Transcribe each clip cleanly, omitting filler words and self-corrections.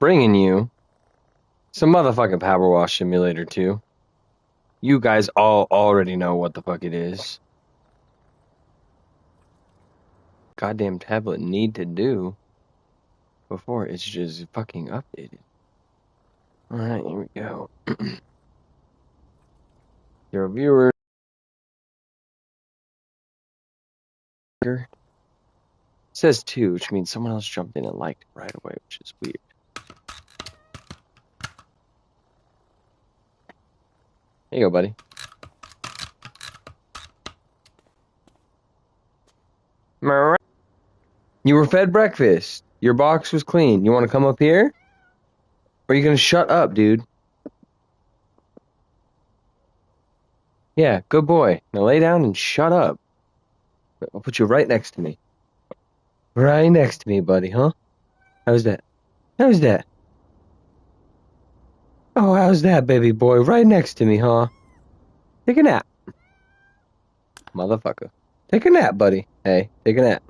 bringing you some motherfucking Power Wash Simulator 2. You guys all already know what the fuck it is. Goddamn tablet need to do before it's just fucking updated. Alright, here we go. Your viewer. It says 2, which means someone else jumped in and liked it right away, which is weird. There you go, buddy. You were fed breakfast. Your box was clean. You want to come up here? Or are you going to shut up, dude? Yeah, good boy. Now lay down and shut up. I'll put you right next to me. Right next to me, buddy, huh? How's that? How's that? Oh, how's that, baby boy? Right next to me, huh? Take a nap. Motherfucker. Take a nap, buddy. Hey, take a nap.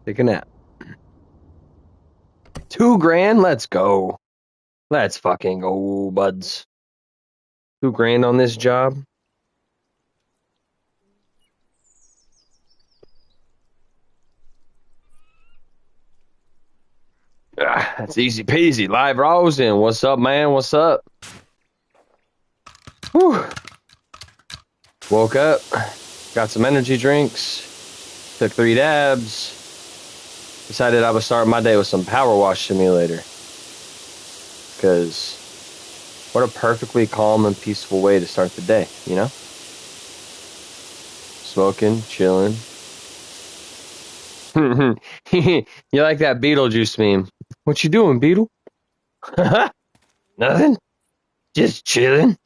Take a nap. $2,000? Let's go. Let's fucking go, buds. $2,000 on this job? That's easy peasy. Live Rosin. What's up, man? What's up? Whew. Woke up. Got some energy drinks. Took 3 dabs. Decided I would start my day with some Power Wash Simulator. Because what a perfectly calm and peaceful way to start the day, you know? Smoking, chilling. You like that Beetlejuice meme? What you doing, Beetle? Nothing. Just chilling.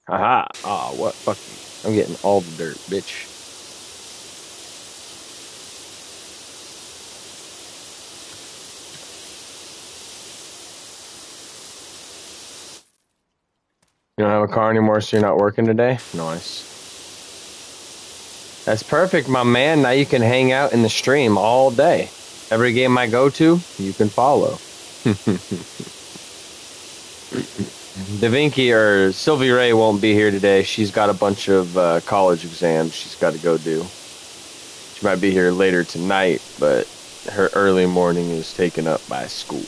Haha. Ah, what? Fuck you. I'm getting all the dirt, bitch. You don't have a car anymore, so you're not working today? Nice. That's perfect, my man. Now you can hang out in the stream all day. Every game I go to, you can follow. DaVinci or Sylvie Ray won't be here today. She's got a bunch of college exams she's got to go do. She might be here later tonight, but her early morning is taken up by school.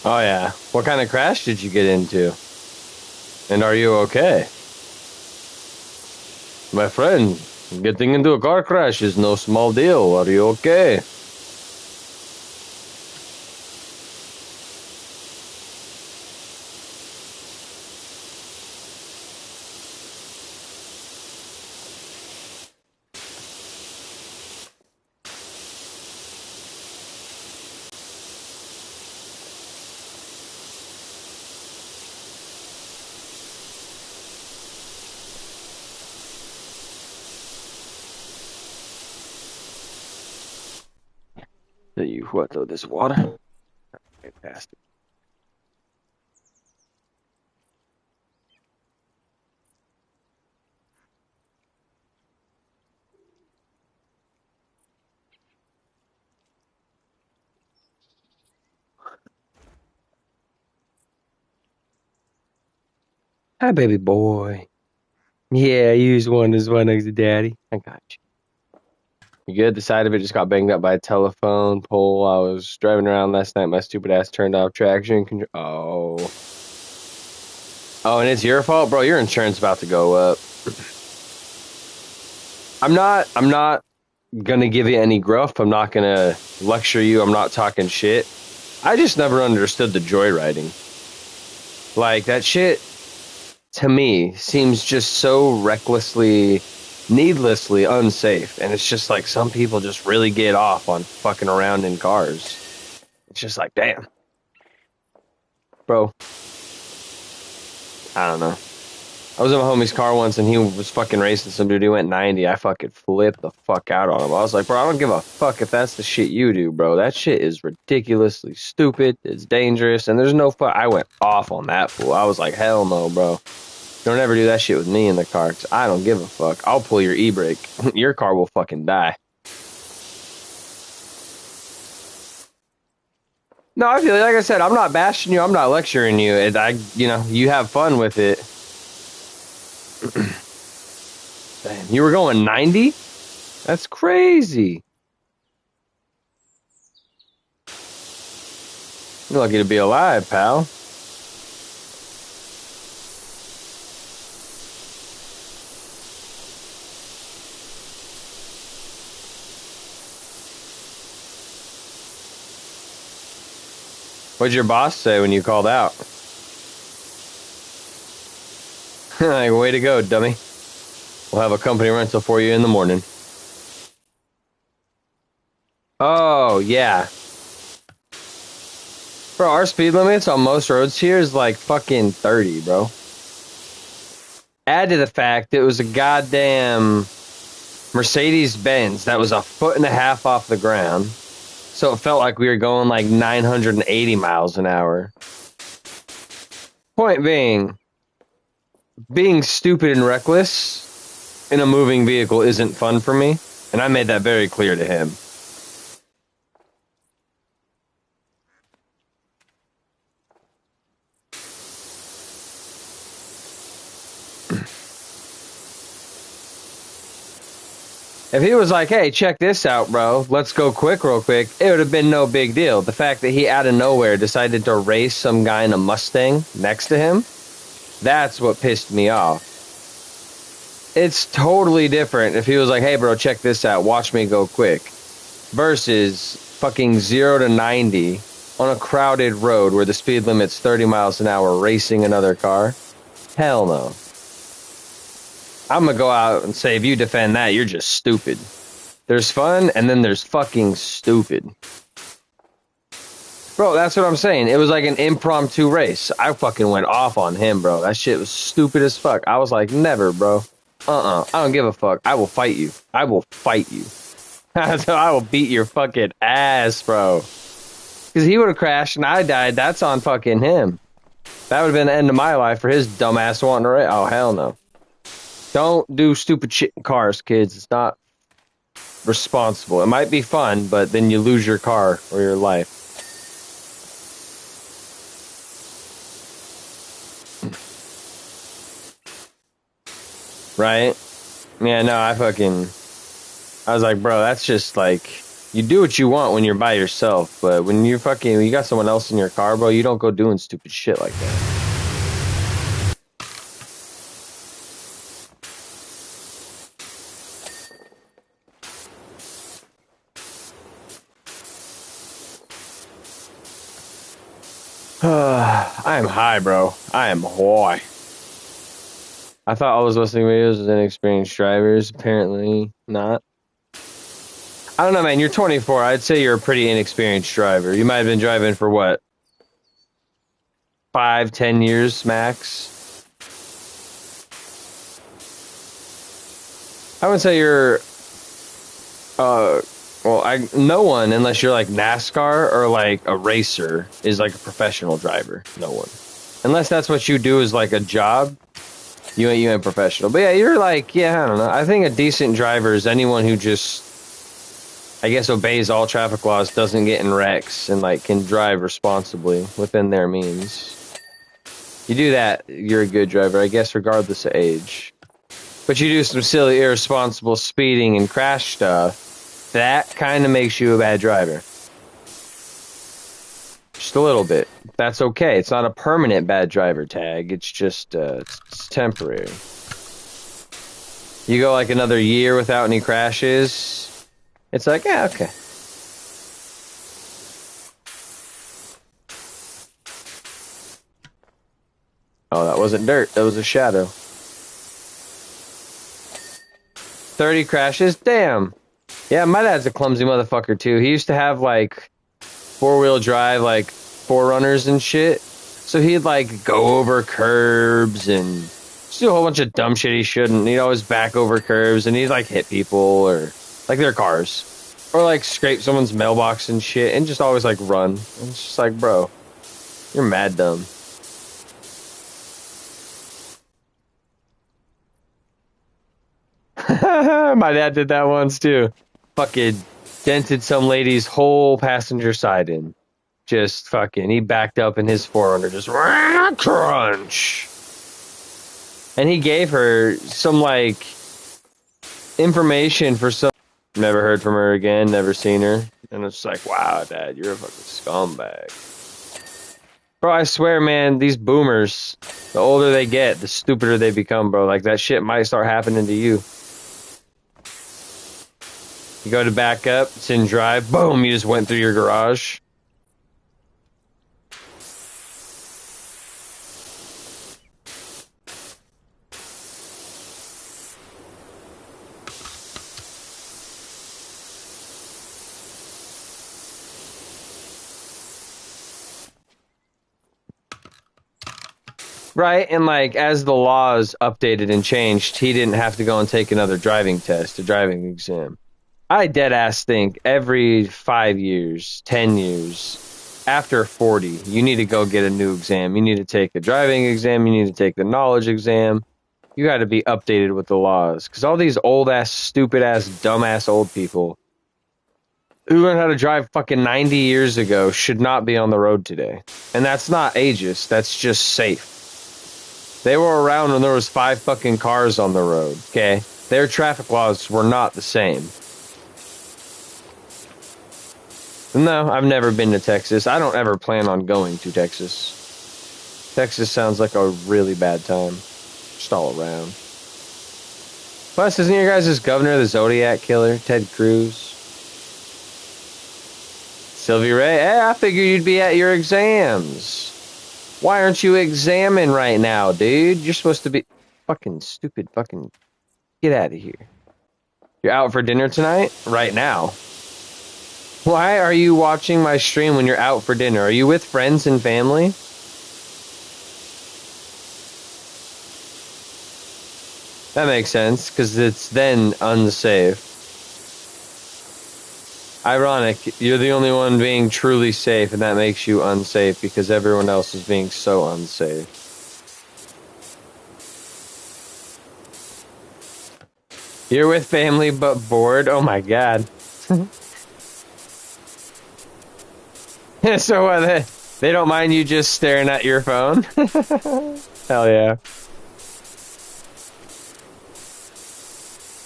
Oh yeah. What kind of crash did you get into? And are you okay? My friend, getting into a car crash is no small deal. Are you okay? You what though? This water? Okay, past it. Hi, baby boy. Yeah, you just wanted this one next to daddy. I got you. You good? The side of it just got banged up by a telephone pole. I was driving around last night. My stupid ass turned off traction control. Oh. Oh, and it's your fault, bro. Your insurance about to go up. I'm not gonna give you any gruff. I'm not gonna lecture you. I'm not talking shit. I just never understood the joyriding. Like that shit to me seems just so recklessly, needlessly unsafe. And it's just like some people just really get off on fucking around in cars. It's just like, damn, bro. I don't know. I was in my homie's car once and he was fucking racing some dude. He went 90. I fucking flipped the fuck out on him. I was like, bro, I don't give a fuck if that's the shit you do, bro. That shit is ridiculously stupid. It's dangerous. And there's no fuck. I went off on that fool. I was like, hell no, bro. Don't ever do that shit with me in the car. 'Cause I don't give a fuck. I'll pull your e-brake. Your car will fucking die. No, I feel like I said, I'm not bashing you. I'm not lecturing you. You have fun with it. Damn, you were going 90? That's crazy. You're lucky to be alive, pal. What'd your boss say when you called out? Like, way to go, dummy. We'll have a company rental for you in the morning. Oh, yeah. Bro, our speed limits on most roads here is like fucking 30, bro. Add to the fact it was a goddamn Mercedes Benz that was a foot and a half off the ground. So it felt like we were going like 980 miles an hour. Point being stupid and reckless in a moving vehicle isn't fun for me. And I made that very clear to him. If he was like, hey, check this out, bro, let's go quick real quick, it would have been no big deal. The fact that he out of nowhere decided to race some guy in a Mustang next to him, that's what pissed me off. It's totally different if he was like, hey, bro, check this out, watch me go quick, versus fucking 0 to 90 on a crowded road where the speed limit's 30 miles an hour racing another car. Hell no. I'm gonna go out and say, if you defend that, you're just stupid. There's fun, and then there's fucking stupid. Bro, that's what I'm saying. It was like an impromptu race. I fucking went off on him, bro. That shit was stupid as fuck. I was like, never, bro. I don't give a fuck. I will fight you. I will fight you. So I will beat your fucking ass, bro. Because he would have crashed and I died. That's on fucking him. That would have been the end of my life for his dumbass wanting to race. Oh, hell no. Don't do stupid shit in cars, kids. It's not responsible. It might be fun, but then you lose your car or your life. Right? Yeah, no, I was like, bro, that's just like, you do what you want when you're by yourself, but when you got someone else in your car, bro, you don't go doing stupid shit like that. I am high, bro. I am high. I thought all those listening videos was inexperienced drivers. Apparently not. I don't know, man. You're 24. I'd say you're a pretty inexperienced driver. You might have been driving for what? 5, 10 years max. I would say you're Well, no one, unless you're like NASCAR or like a racer, is like a professional driver. No one, unless that's what you do as like a job. You ain't professional. But yeah, you're like, yeah, I don't know. I think a decent driver is anyone who just, I guess, obeys all traffic laws, doesn't get in wrecks, and like can drive responsibly within their means. You do that, you're a good driver, I guess, regardless of age. But you do some silly, irresponsible speeding and crash stuff, that kind of makes you a bad driver. Just a little bit. That's okay. It's not a permanent bad driver tag. It's just, it's temporary. You go like another year without any crashes, it's like, yeah, okay. Oh, that wasn't dirt. That was a shadow. 30 crashes? Damn. Yeah, my dad's a clumsy motherfucker, too. He used to have, like, four-wheel drive, like, 4Runners and shit. So he'd, like, go over curbs and just do a whole bunch of dumb shit he shouldn't. He'd always back over curbs, and he'd, like, hit people or, like, their cars. Or, like, scrape someone's mailbox and shit, and just always, like, run. And it's just like, bro, you're mad dumb. My dad did that once too. Fucking dented some lady's whole passenger side in. Just fucking, he backed up in his 4Runner, just crunch. And he gave her some like information for some. Never heard from her again. Never seen her. And it's like, wow, Dad, you're a fucking scumbag. Bro, I swear, man, these boomers, the older they get, the stupider they become, bro. Like that shit might start happening to you. You go to back up, it's in drive, boom, you just went through your garage. Right, and like as the laws updated and changed, he didn't have to go and take another driving test, a driving exam. I dead ass think every 5 years, 10 years, after 40, you need to go get a new exam. You need to take a driving exam. You need to take the knowledge exam. You got to be updated with the laws. Because all these old ass, stupid ass, dumb ass old people who learned how to drive fucking 90 years ago should not be on the road today. And that's not ageist. That's just safe. They were around when there was 5 fucking cars on the road, okay? Their traffic laws were not the same. No, I've never been to Texas. I don't ever plan on going to Texas. Texas sounds like a really bad time. Just all around. Plus, isn't your guys' governor the Zodiac Killer, Ted Cruz? Sylvie Ray? Hey, I figured you'd be at your exams. Why aren't you examining right now, dude? You're supposed to be... Fucking stupid fucking... Get out of here. You're out for dinner tonight? Right now. Why are you watching my stream when you're out for dinner? Are you with friends and family? That makes sense, because it's then unsafe. Ironic, you're the only one being truly safe, and that makes you unsafe, because everyone else is being so unsafe. You're with family but bored? Oh my god. So they don't mind you just staring at your phone? Hell yeah.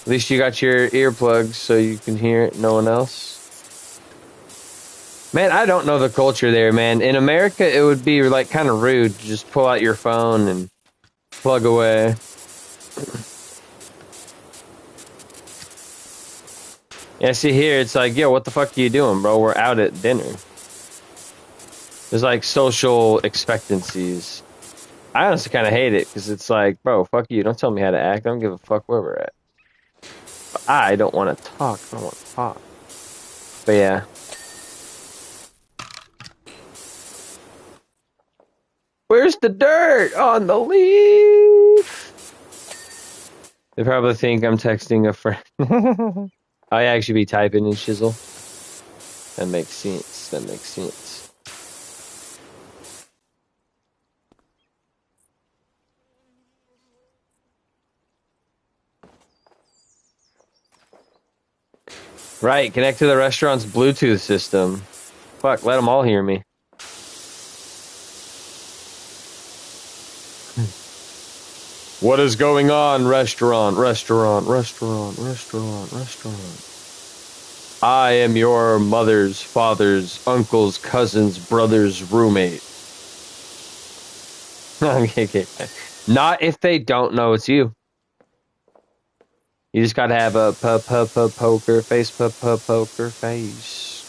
At least you got your earplugs so you can hear it, no one else. Man, I don't know the culture there, man. In America, it would be like kind of rude to just pull out your phone and plug away. Yeah, see here, it's like, yo, what the fuck are you doing, bro? We're out at dinner. There's like social expectancies. I honestly kind of hate it because it's like, bro, fuck you. Don't tell me how to act. I don't give a fuck where we're at. But I don't want to talk. I don't want to talk. But yeah. Where's the dirt on the leaf? They probably think I'm texting a friend. I actually be typing in shizzle. That makes sense. That makes sense. Right, connect to the restaurant's Bluetooth system. Fuck, let them all hear me. What is going on, restaurant, restaurant, restaurant, restaurant, restaurant? I am your mother's, father's, uncle's, cousin's, brother's roommate. Okay. Not if they don't know it's you. You just gotta have a poker face, poker face.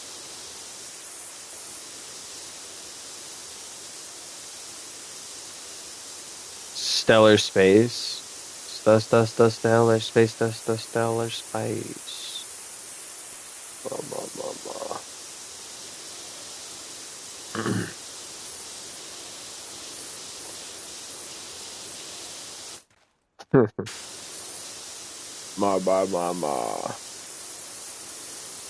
Stellar space. Stellar space, stellar space. Blah, blah, blah, blah. Ma.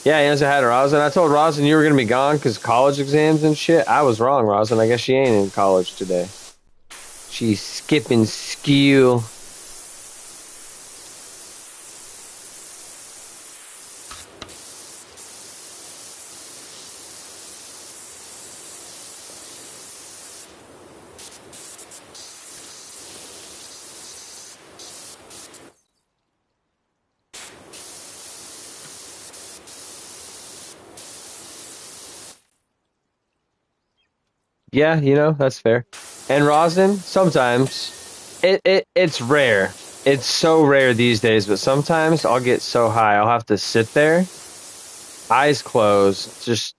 Yeah, he hasn't had Rosin. I told Rosin you were gonna be gone because college exams and shit. I was wrong, Rosin. I guess she ain't in college today. She's skipping school. Yeah, that's fair. And Rosin, sometimes it's rare. It's so rare these days, but sometimes I'll get so high I'll have to sit there, eyes closed, just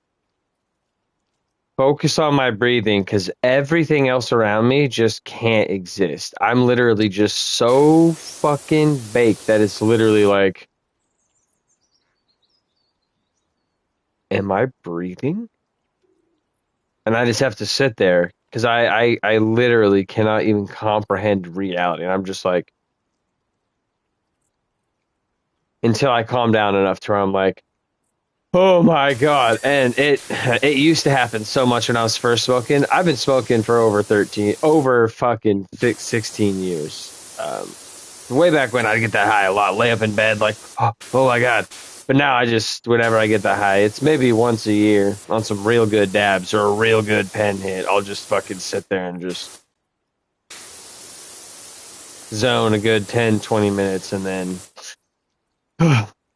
focus on my breathing because everything else around me just can't exist. I'm literally just so fucking baked that it's literally like, am I breathing? And I just have to sit there because I literally cannot even comprehend reality. And I'm just like, until I calm down enough to where I'm like, oh my God. And it used to happen so much when I was first smoking. I've been smoking for over fucking 16 years. Way back when I'd get that high a lot, lay up in bed like, oh my God. But now I just, whenever I get that high, it's maybe once a year on some real good dabs or a real good pen hit. I'll just fucking sit there and just zone a good 10, 20 minutes and then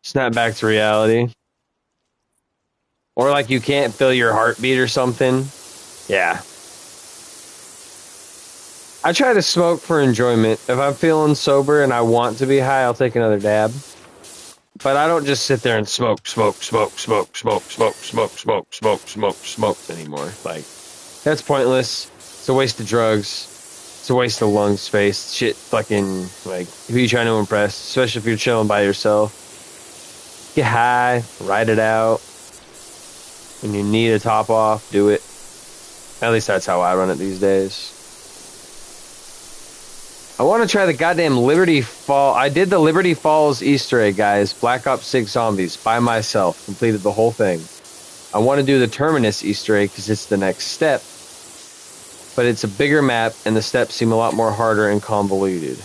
snap back to reality. Or like you can't feel your heartbeat or something. Yeah. I try to smoke for enjoyment. If I'm feeling sober and I want to be high, I'll take another dab. But I don't just sit there and smoke anymore. Like, that's pointless. It's a waste of drugs. It's a waste of lung space. Shit, fucking, like, who you trying to impress? Especially if you're chilling by yourself. Get high, ride it out. When you need a top off, do it. At least that's how I run it these days. I want to try the goddamn Liberty Fall. I did the Liberty Falls Easter egg, guys. Black Ops 6 Zombies by myself. Completed the whole thing. I want to do the Terminus Easter egg because it's the next step. But it's a bigger map and the steps seem a lot more harder and convoluted.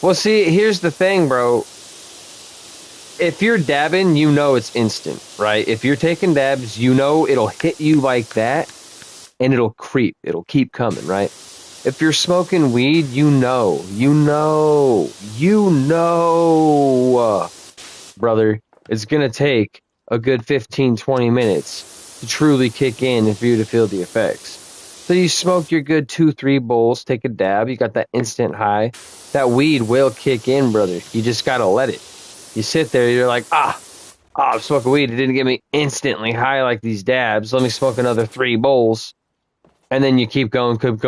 Well, see, here's the thing, bro. If you're dabbing, you know it's instant, right? If you're taking dabs, you know it'll hit you like that and it'll creep. It'll keep coming, right? If you're smoking weed, brother, it's going to take a good 15, 20 minutes to truly kick in and for you to feel the effects. So you smoke your good 2, 3 bowls, take a dab, you got that instant high. That weed will kick in, brother. You just got to let it. You sit there, you're like, I'm smoking weed. It didn't get me instantly high like these dabs. Let me smoke another 3 bowls. And then you keep going. Well,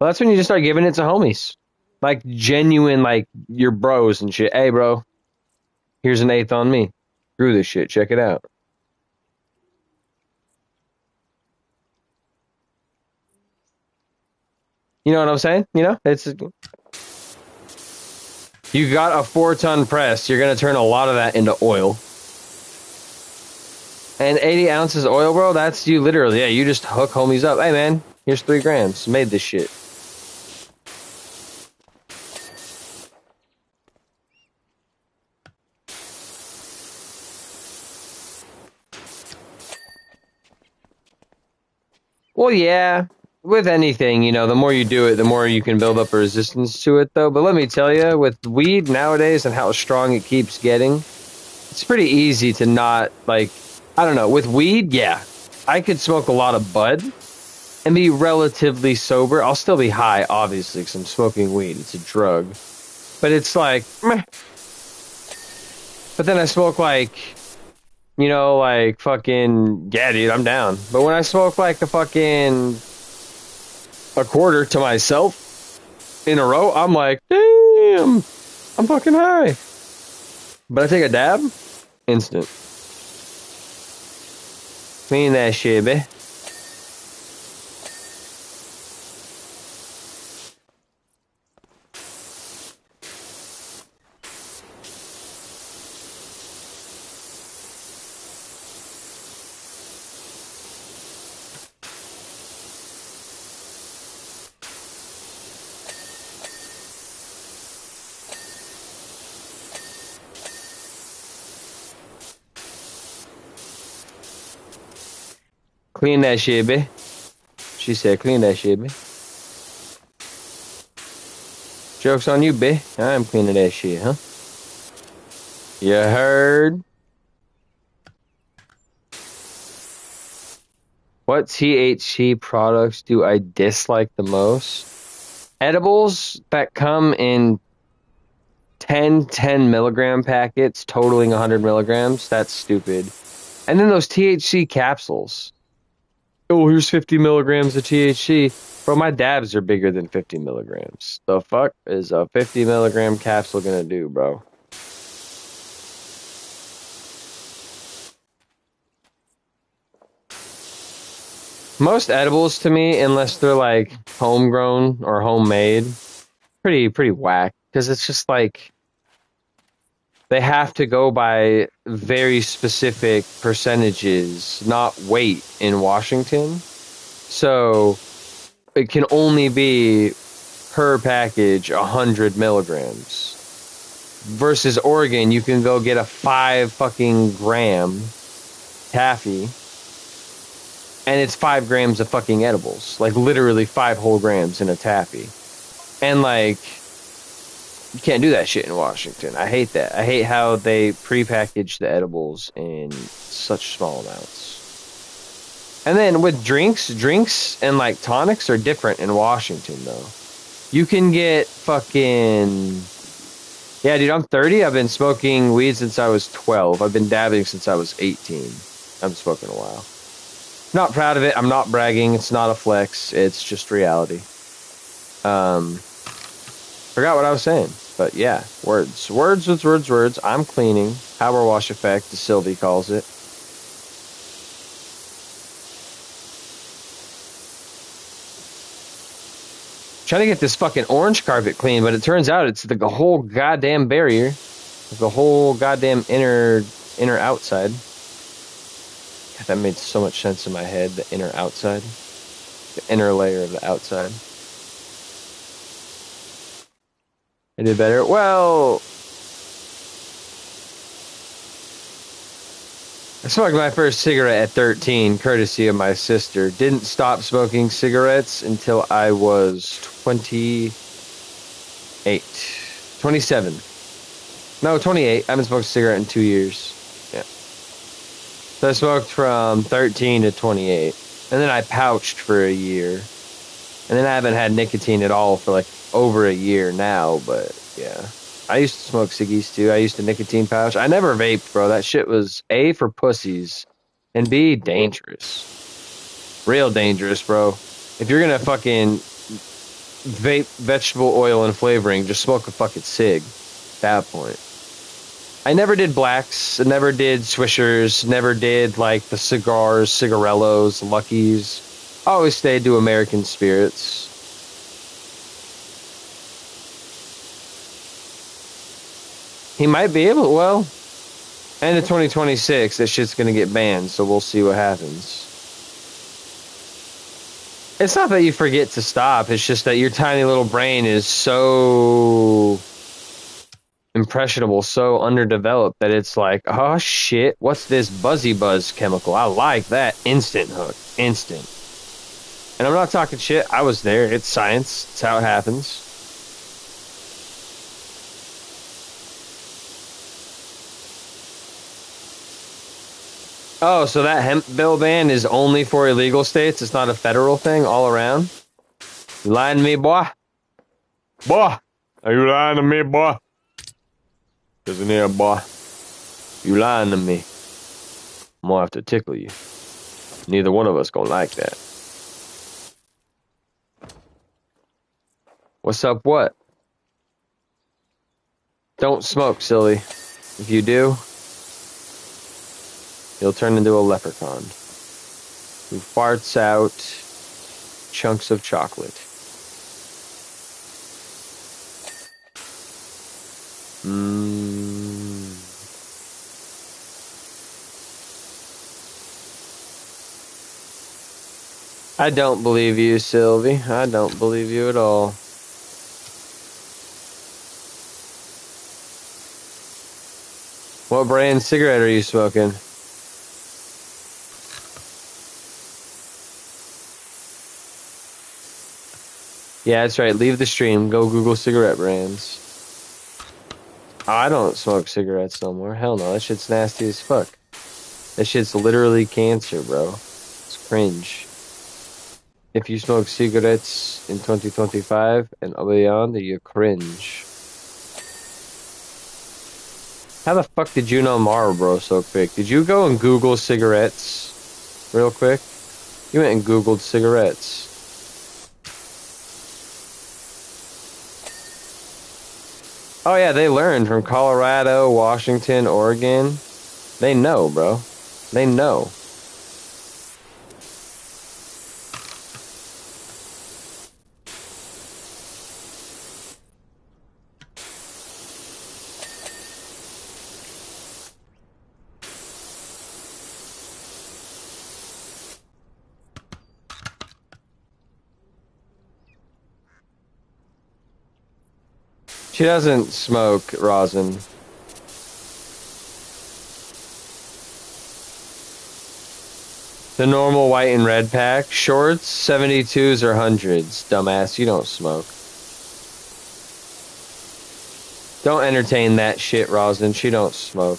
that's when you just start giving it to homies. Like genuine, like your bros and shit. Hey, bro, here's an eighth on me. Screw this shit. Check it out. You know what I'm saying? You You got a 4-ton press. You're going to turn a lot of that into oil. And 80 ounces oil, bro, that's you literally. Yeah, you just hook homies up. Hey, man, here's 3 grams. Made this shit. Well, yeah, with anything, you know, the more you do it, the more you can build up a resistance to it, though. But let me tell you, with weed nowadays and how strong it keeps getting, it's pretty easy to not, like, I don't know. With weed, yeah, I could smoke a lot of bud and be relatively sober. I'll still be high, obviously, because I'm smoking weed. It's a drug. But it's like, meh. But then I smoke like, you know, like fucking, yeah, dude, I'm down. But when I smoke like a quarter to myself in a row, I'm like, damn, I'm fucking high. But I take a dab, instant. Clean that shit, babe. Clean that shit, babe. She said, clean that shit, babe. Joke's on you, babe. I'm cleaning that shit, huh? You heard? What THC products do I dislike the most? Edibles that come in 10 milligram packets totaling 100 milligrams. That's stupid. And then those THC capsules. Oh, here's 50 milligrams of THC. Bro, my dabs are bigger than 50 milligrams. The fuck is a 50 milligram capsule gonna do, bro? Most edibles to me, unless they're like homegrown or homemade, pretty whack. Because it's just like they have to go by very specific percentages, not weight in Washington. So it can only be per package 100 milligrams. Versus Oregon, you can go get a 5 fucking gram taffy, and it's 5 grams of fucking edibles. Like literally 5 whole grams in a taffy. And like, you can't do that shit in Washington. I hate that. I hate how they prepackage the edibles in such small amounts. And then with drinks and like tonics are different in Washington though. You can get fucking, yeah, dude, I'm 30. I've been smoking weed since I was 12. I've been dabbing since I was 18. I've been smoking a while. Not proud of it. I'm not bragging. It's not a flex. It's just reality. Forgot what I was saying, but yeah, words. I'm cleaning. Power wash effect, as Sylvie calls it. Trying to get this fucking orange carpet clean, but it turns out it's the whole goddamn barrier, the whole goddamn inner outside. God, that made so much sense in my head. The inner outside, the inner layer of the outside. I did better. Well, I smoked my first cigarette at 13, courtesy of my sister. Didn't stop smoking cigarettes until I was 28. 27. No, 28. I haven't smoked a cigarette in 2 years. Yeah. So I smoked from 13 to 28. And then I pouched for a year. And then I haven't had nicotine at all for like over a year now, but yeah. I used to smoke ciggies too. I used to nicotine pouch. I never vaped, bro. That shit was A, for pussies, and B, dangerous. Real dangerous, bro. If you're gonna fucking vape vegetable oil and flavoring, just smoke a fucking cig at that point. I never did blacks, never did swishers, never did like the cigars, cigarellos, Luckies. I always stayed to American spirits. He might be able. Well, end of 2026, that shit's gonna get banned. So we'll see what happens. It's not that you forget to stop. It's just that your tiny little brain is so impressionable, so underdeveloped that it's like, oh shit, what's this buzzy buzz chemical? I like that. Instant hook. Instant. And I'm not talking shit. I was there. It's science. It's how it happens. Oh, so that hemp bill ban is only for illegal states? It's not a federal thing all around? You lying to me, boy? Boy! Are you lying to me, boy? Listen here, boy. You lying to me. I'm gonna have to tickle you. Neither one of us gonna like that. What's up, what? Don't smoke, silly. If you do, you'll turn into a leprechaun who farts out chunks of chocolate. I don't believe you, Sylvie. I don't believe you at all. What brand cigarette are you smoking? Yeah, that's right. Leave the stream. Go Google cigarette brands. Oh, I don't smoke cigarettes no more. Hell no. That shit's nasty as fuck. That shit's literally cancer, bro. It's cringe. If you smoke cigarettes in 2025 and beyond, you cringe. How the fuck did you know Marlboro so quick? Did you go and Google cigarettes real quick? You went and Googled cigarettes. Oh yeah, they learned from Colorado, Washington, Oregon. They know, bro. They know. She doesn't smoke, rosin. The normal white and red pack. Shorts, 72s or 100s. Dumbass, you don't smoke. Don't entertain that shit, rosin. She don't smoke.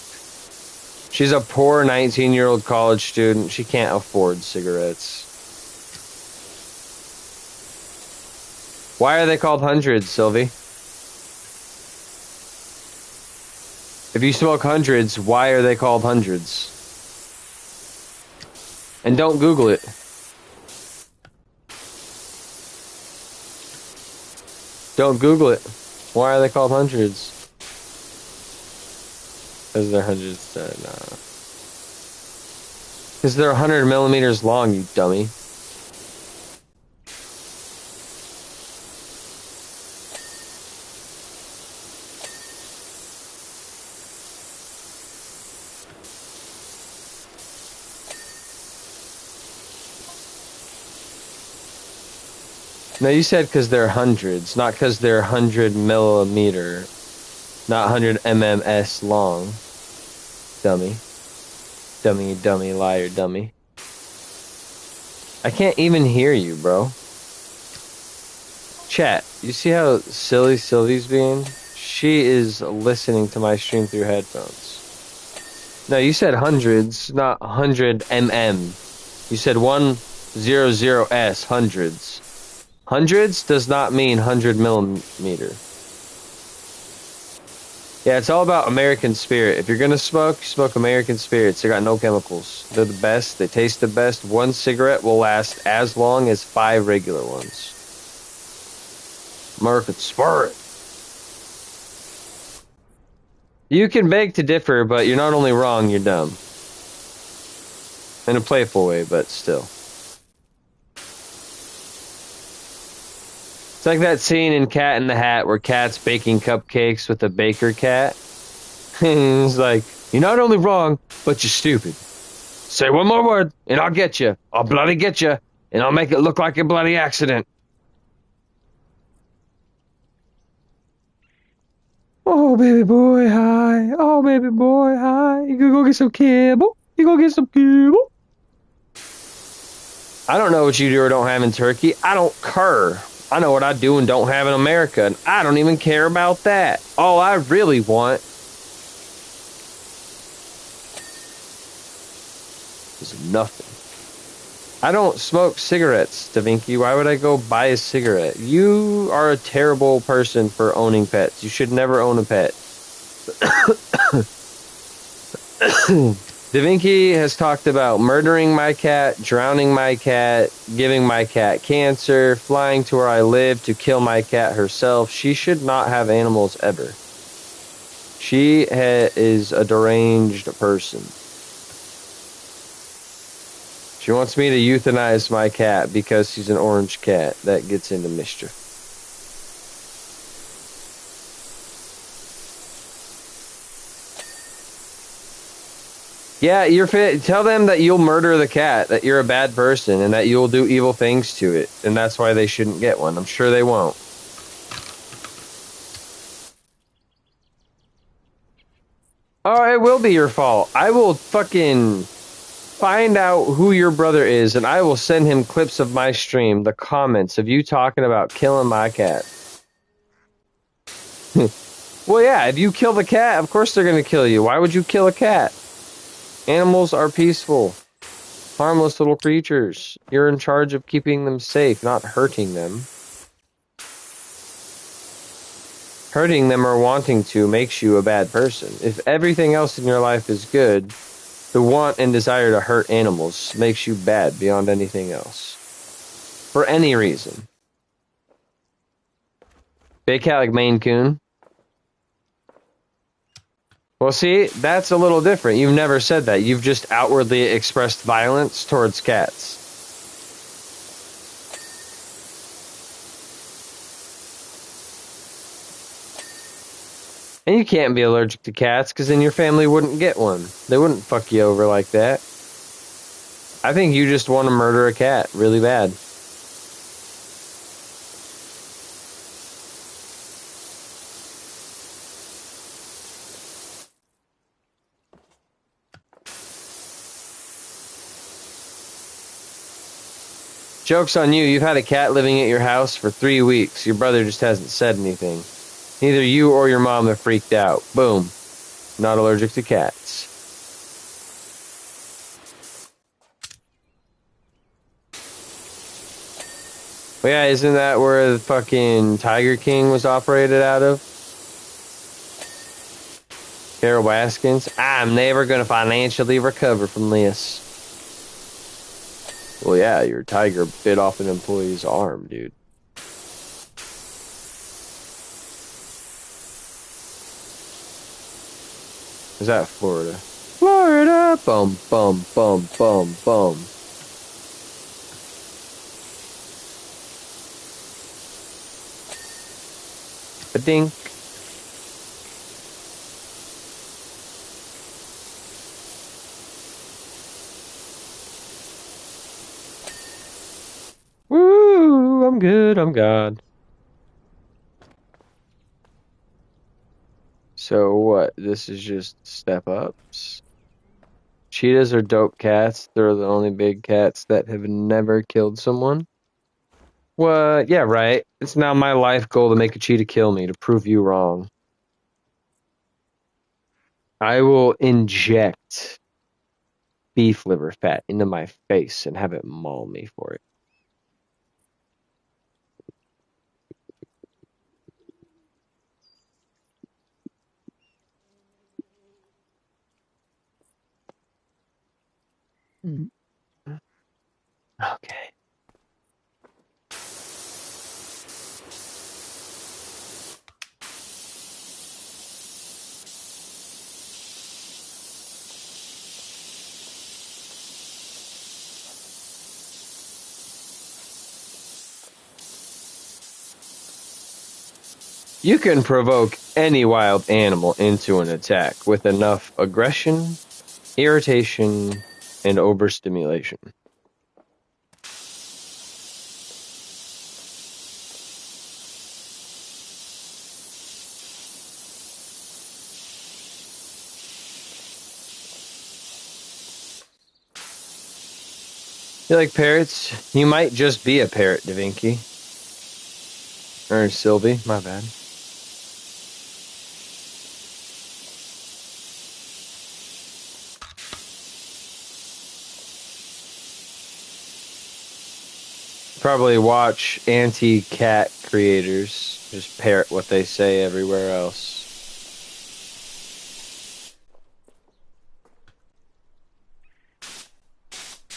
She's a poor 19-year-old college student. She can't afford cigarettes. Why are they called hundreds, Sylvie? If you smoke hundreds, why are they called hundreds? And don't Google it. Don't Google it. Why are they called hundreds? Because they're hundreds. Nah. Because they're 100 millimeters long, you dummy. No, you said because they're hundreds, not because they're 100 millimeter, not 100 MMS long. Dummy. Dummy, dummy, liar, dummy. I can't even hear you, bro. Chat, you see how silly Sylvie's being? She is listening to my stream through headphones. No, you said hundreds, not 100 mm. You said 100S, hundreds. Hundreds does not mean 100 millimeter. Yeah, it's all about American Spirit. If you're gonna smoke, you smoke American Spirits. They got no chemicals. They're the best. They taste the best. One cigarette will last as long as 5 regular ones. American Spirit. You can beg to differ, but you're not only wrong, you're dumb. In a playful way, but still. It's like that scene in Cat in the Hat where Cat's baking cupcakes with a baker cat. And it's like, you're not only wrong, but you're stupid. Say one more word, and I'll get you. I'll bloody get you, and I'll make it look like a bloody accident. Oh, baby boy, hi. Oh, baby boy, hi. You can go get some kibble. You go get some kibble. I don't know what you do or don't have in Turkey. I don't care. I know what I do and don't have in America, and I don't even care about that. All I really want is nothing. I don't smoke cigarettes, Davinci. Why would I go buy a cigarette? You are a terrible person for owning pets. You should never own a pet. Davinci has talked about murdering my cat, drowning my cat, giving my cat cancer, flying to where I live to kill my cat herself. She should not have animals ever. She is a deranged person. She wants me to euthanize my cat because she's an orange cat that gets into mischief. Yeah, tell them that you'll murder the cat, that you're a bad person, and that you'll do evil things to it, and that's why they shouldn't get one. I'm sure they won't. Oh, it will be your fault. I will fucking find out who your brother is, and I will send him clips of my stream, the comments of you talking about killing my cat. Well, yeah, if you kill the cat, of course they're going to kill you. Why would you kill a cat? Animals are peaceful, harmless little creatures. You're in charge of keeping them safe, not hurting them. Hurting them or wanting to makes you a bad person. If everything else in your life is good, the want and desire to hurt animals makes you bad beyond anything else. For any reason. Big cat like Maine Coon. Well, see, that's a little different. You've never said that. You've just outwardly expressed violence towards cats. And you can't be allergic to cats because then your family wouldn't get one. They wouldn't fuck you over like that. I think you just want to murder a cat really bad. Joke's on you. You've had a cat living at your house for 3 weeks. Your brother just hasn't said anything. Neither you or your mom have freaked out. Boom. Not allergic to cats. Well, yeah, isn't that where the fucking Tiger King was operated out of? Carol Baskins? I'm never going to financially recover from this. Well, yeah, your tiger bit off an employee's arm, dude. Is that Florida? Florida! Bum, bum, bum, bum, bum. Ba-dink. Woo! I'm good, I'm God. So what? This is just step ups? Cheetahs are dope cats. They're the only big cats that have never killed someone. What? Yeah, right. It's now my life goal to make a cheetah kill me, to prove you wrong. I will inject beef liver fat into my face and have it maul me for it. Okay. You can provoke any wild animal into an attack with enough aggression, irritation, and overstimulation. You like parrots? You might just be a parrot, Da Vinci. Or Sylvie, my bad. Probably watch anti-cat creators just parrot what they say everywhere else.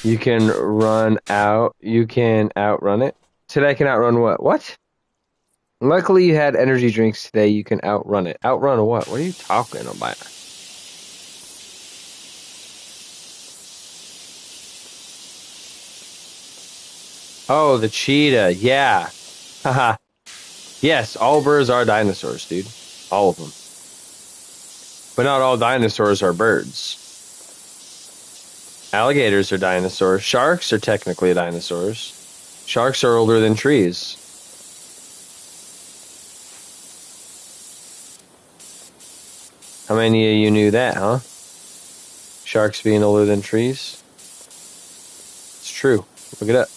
You can run out. You can outrun it. Today I can outrun what? What? Luckily you had energy drinks today. You can outrun it. Outrun what? What are you talking about? Oh, the cheetah. Yeah. Haha. Yes, all birds are dinosaurs, dude. All of them. But not all dinosaurs are birds. Alligators are dinosaurs. Sharks are technically dinosaurs. Sharks are older than trees. How many of you knew that, huh? Sharks being older than trees? It's true. Look it up.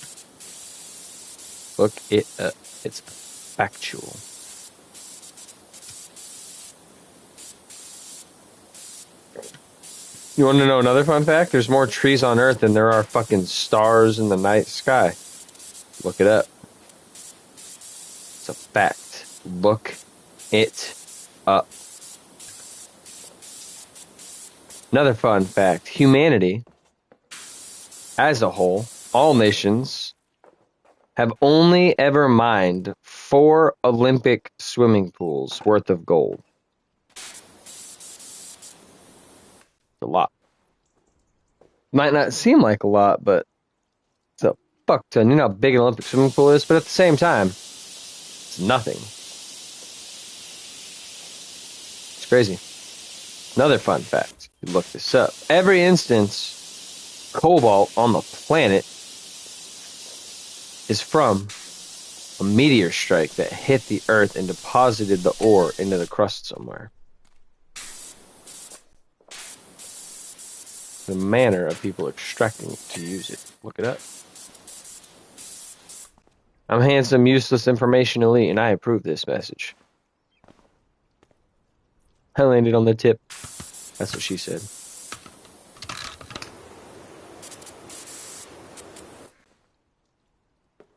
Look it up. It's factual. You want to know another fun fact? There's more trees on Earth than there are fucking stars in the night sky. Look it up. It's a fact. Look it up. Another fun fact. Humanity, as a whole, all nations, have only ever mined 4 Olympic swimming pools worth of gold. A lot. Might not seem like a lot, but it's a fuck ton. You know how big an Olympic swimming pool is? But at the same time, it's nothing. It's crazy. Another fun fact. You look this up. Every instance, cobalt on the planet is from a meteor strike that hit the Earth and deposited the ore into the crust somewhere. The manner of people extracting it to use it. Look it up. I'm handsome, useless, information elite, and I approve this message. I landed on the tip. That's what she said.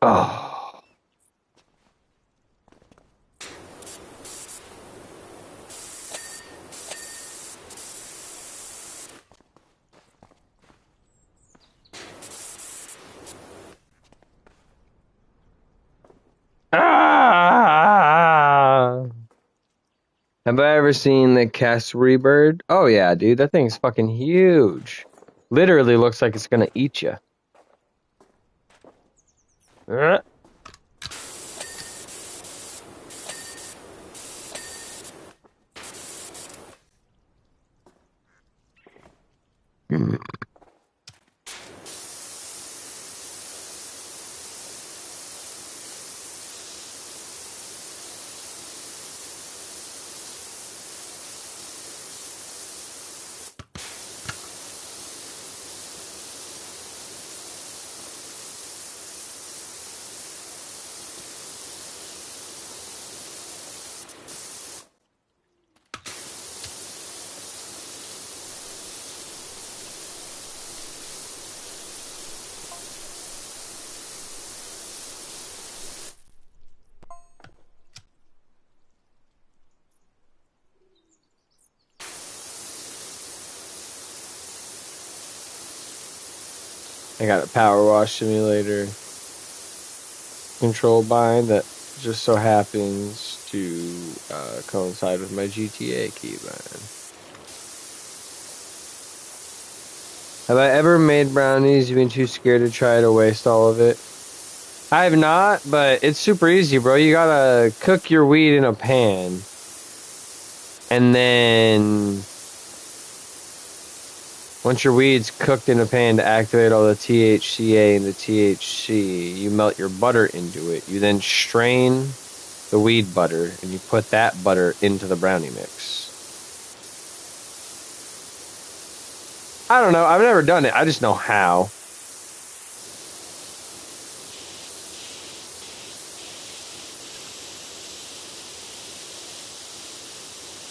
Oh. Ah! Have I ever seen the cassowary bird? Oh yeah, dude, that thing's fucking huge. Literally looks like it's gonna eat you. I got a power wash simulator controlled by that just so happens to coincide with my GTA keybind. Have I ever made brownies? You've been too scared to try to waste all of it? I have not, but it's super easy, bro. You gotta cook your weed in a pan. And then once your weed's cooked in a pan to activate all the THCA and the THC, you melt your butter into it. You then strain the weed butter and you put that butter into the brownie mix. I don't know. I've never done it. I just know how.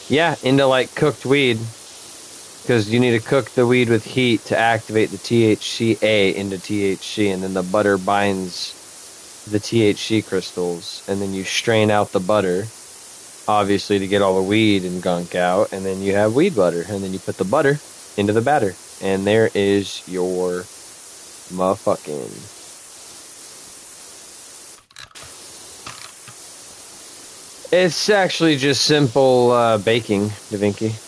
Yeah, into like cooked weed. Because you need to cook the weed with heat to activate the THCA into THC, and then the butter binds the THC crystals, and then you strain out the butter, obviously to get all the weed and gunk out, and then you have weed butter, and then you put the butter into the batter, and there is your motherfucking. It's actually just simple baking, DaVinci.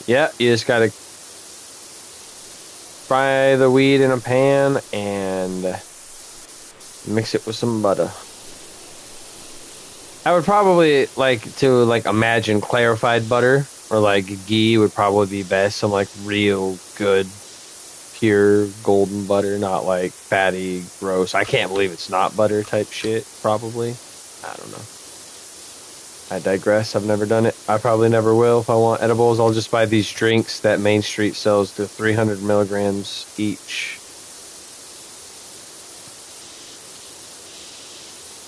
Yeah, you just gotta fry the weed in a pan and mix it with some butter. I would probably like to imagine clarified butter or like ghee would probably be best. Some like real good, pure golden butter, not like fatty, gross. I can't believe it's not butter type shit. Probably. I don't know. I digress. I've never done it. I probably never will. If I want edibles, I'll just buy these drinks that Main Street sells. They're 300 milligrams each.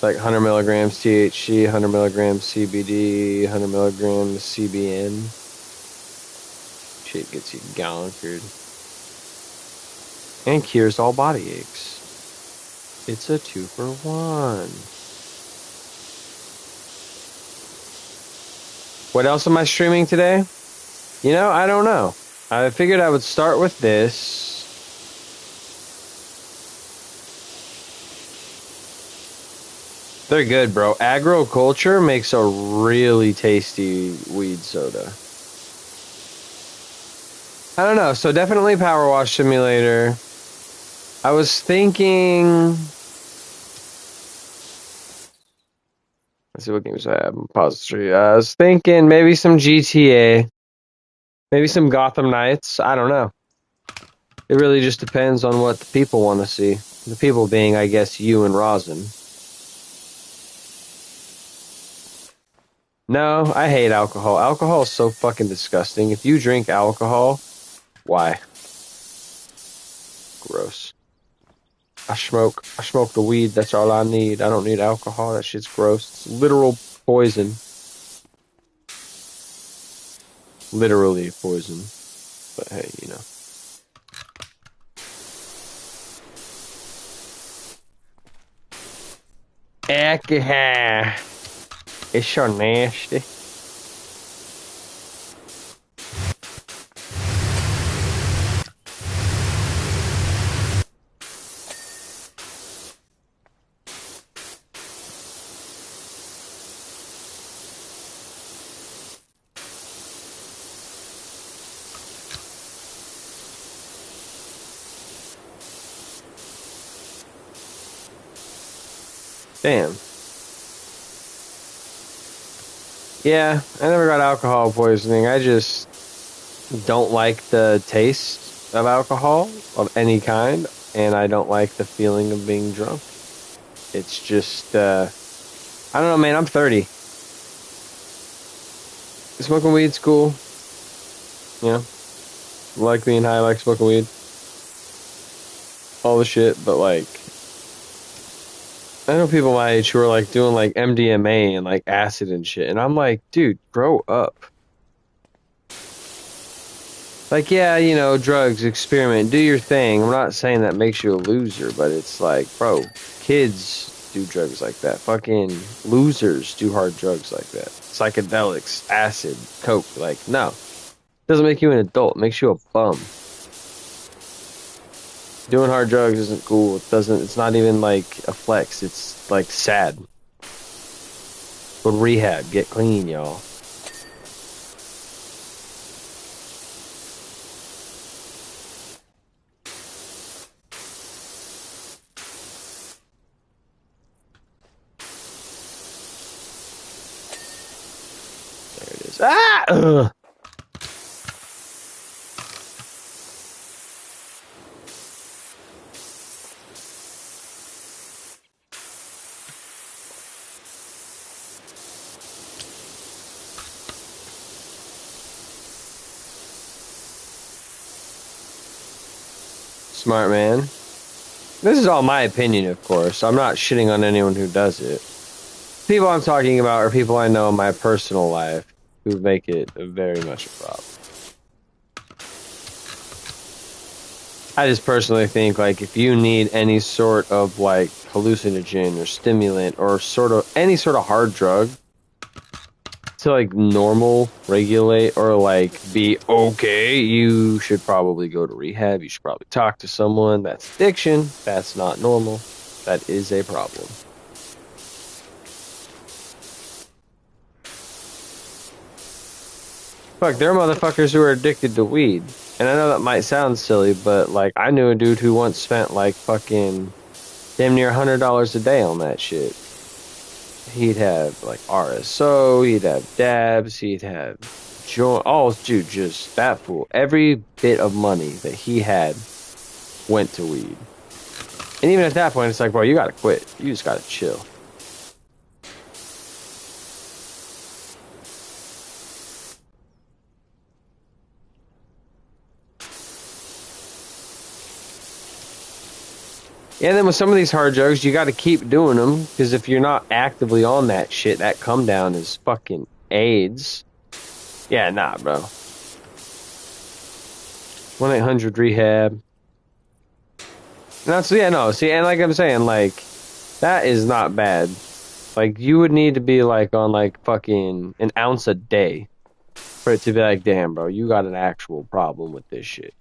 Like 100 milligrams THC, 100 milligrams CBD, 100 milligrams CBN. Shit gets you gonkered. And cures all body aches. It's a 2-for-1. What else am I streaming today? You know, I don't know. I figured I would start with this. They're good, bro. Agriculture makes a really tasty weed soda. I don't know. So definitely Power Wash Simulator. I was thinking. Let's see what games I have. Repository. I was thinking maybe some GTA. Maybe some Gotham Knights. I don't know. It really just depends on what the people want to see. The people being, I guess, you and Rosin. No, I hate alcohol. Alcohol is so fucking disgusting. If you drink alcohol, why? Gross. I smoke the weed. That's all I need. I don't need alcohol. That shit's gross. It's literal poison. Literally poison. But hey, you know. Alcohol. It's so nasty. Damn. Yeah, I never got alcohol poisoning. I just don't like the taste of alcohol of any kind, and I don't like the feeling of being drunk. It's just, I don't know, man. I'm 30. Smoking weed's cool. You know, like being high, like smoking weed. All the shit, but like, I know people my age who are like doing like MDMA and like acid and shit, and I'm like, dude, grow up. Like, yeah, you know, drugs, experiment, do your thing. I'm not saying that makes you a loser, but it's like, bro, kids do drugs like that. Fucking losers do hard drugs like that. Psychedelics, acid, coke, like, no. Doesn't make you an adult, it makes you a bum. Doing hard drugs isn't cool. It's not even like a flex. It's like sad. Go to rehab, get clean, y'all. Jesus. Ah! Ugh. Smart man. This is all my opinion, of course. I'm not shitting on anyone who does it. People I'm talking about are people I know in my personal life who make it very much a problem. I just personally think, like, if you need any sort of, like, hallucinogen or stimulant or sort of any sort of hard drug to, like, normal regulate or, like, be okay, you should probably go to rehab. You should probably talk to someone. That's addiction. That's not normal. That is a problem. Fuck, there are motherfuckers who are addicted to weed. And I know that might sound silly, but, like, I knew a dude who once spent, like, fucking damn near $100 a day on that shit. He'd have, like, RSO, he'd have dabs, he'd have joint. Oh, dude, just that fool. Every bit of money that he had went to weed. And even at that point, it's like, bro, you gotta quit. You just gotta chill. Yeah, then with some of these hard drugs, you got to keep doing them because if you're not actively on that shit, that come down is fucking AIDS. Yeah, nah, bro. 1-800-REHAB. No, so yeah, no. See, and like I'm saying, like that is not bad. Like you would need to be like on like fucking an ounce a day for it to be like, damn, bro, you got an actual problem with this shit.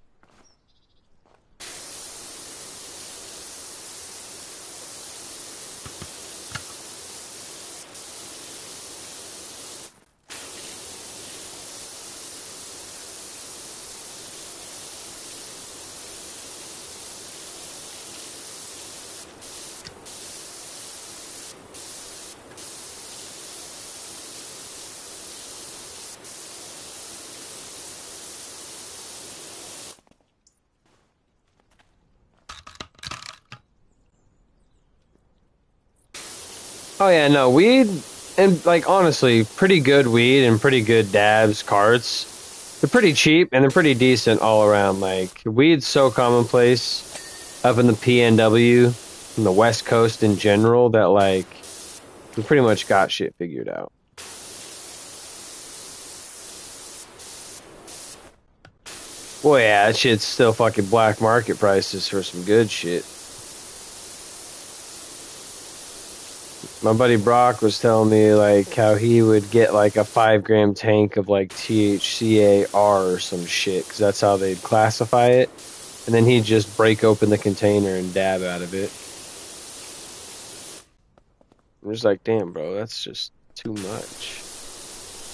Oh yeah, no, weed and like honestly, pretty good weed and pretty good dabs, carts. They're pretty cheap and they're pretty decent all around. Like weed's so commonplace up in the PNW and the West Coast in general that like we pretty much got shit figured out. Well, yeah, that shit's still fucking black market prices for some good shit. My buddy Brock was telling me like how he would get like a 5 gram tank of like THCAR or some shit because that's how they'd classify it, and then he'd just break open the container and dab out of it. I'm just like, damn, bro, that's just too much.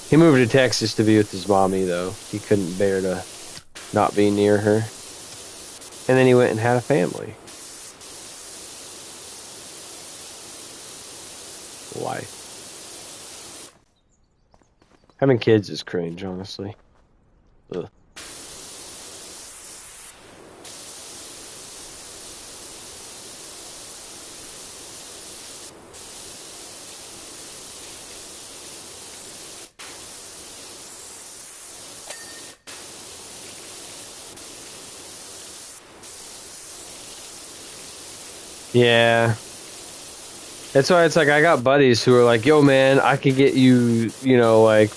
He moved to Texas to be with his mommy though. He couldn't bear to not be near her, and then he went and had a family. Life. Having kids is cringe, honestly. Ugh. Yeah. That's why it's like I got buddies who are like, yo man, I could get you, you know, like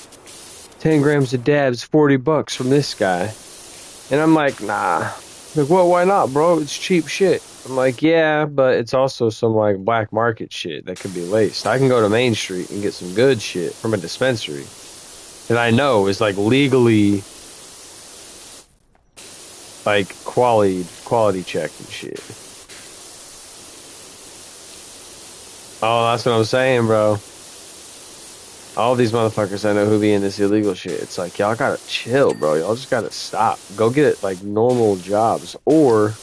10 grams of dabs, $40 from this guy. And I'm like, nah. Like, well, why not, bro? It's cheap shit. I'm like, yeah, but it's also some like black market shit that could be laced. I can go to Main Street and get some good shit from a dispensary that I know is like legally like quality check and shit. Oh, that's what I'm saying, bro. All these motherfuckers I know who be in this illegal shit. It's like, y'all gotta chill, bro. Y'all just gotta stop. Go get like normal jobs or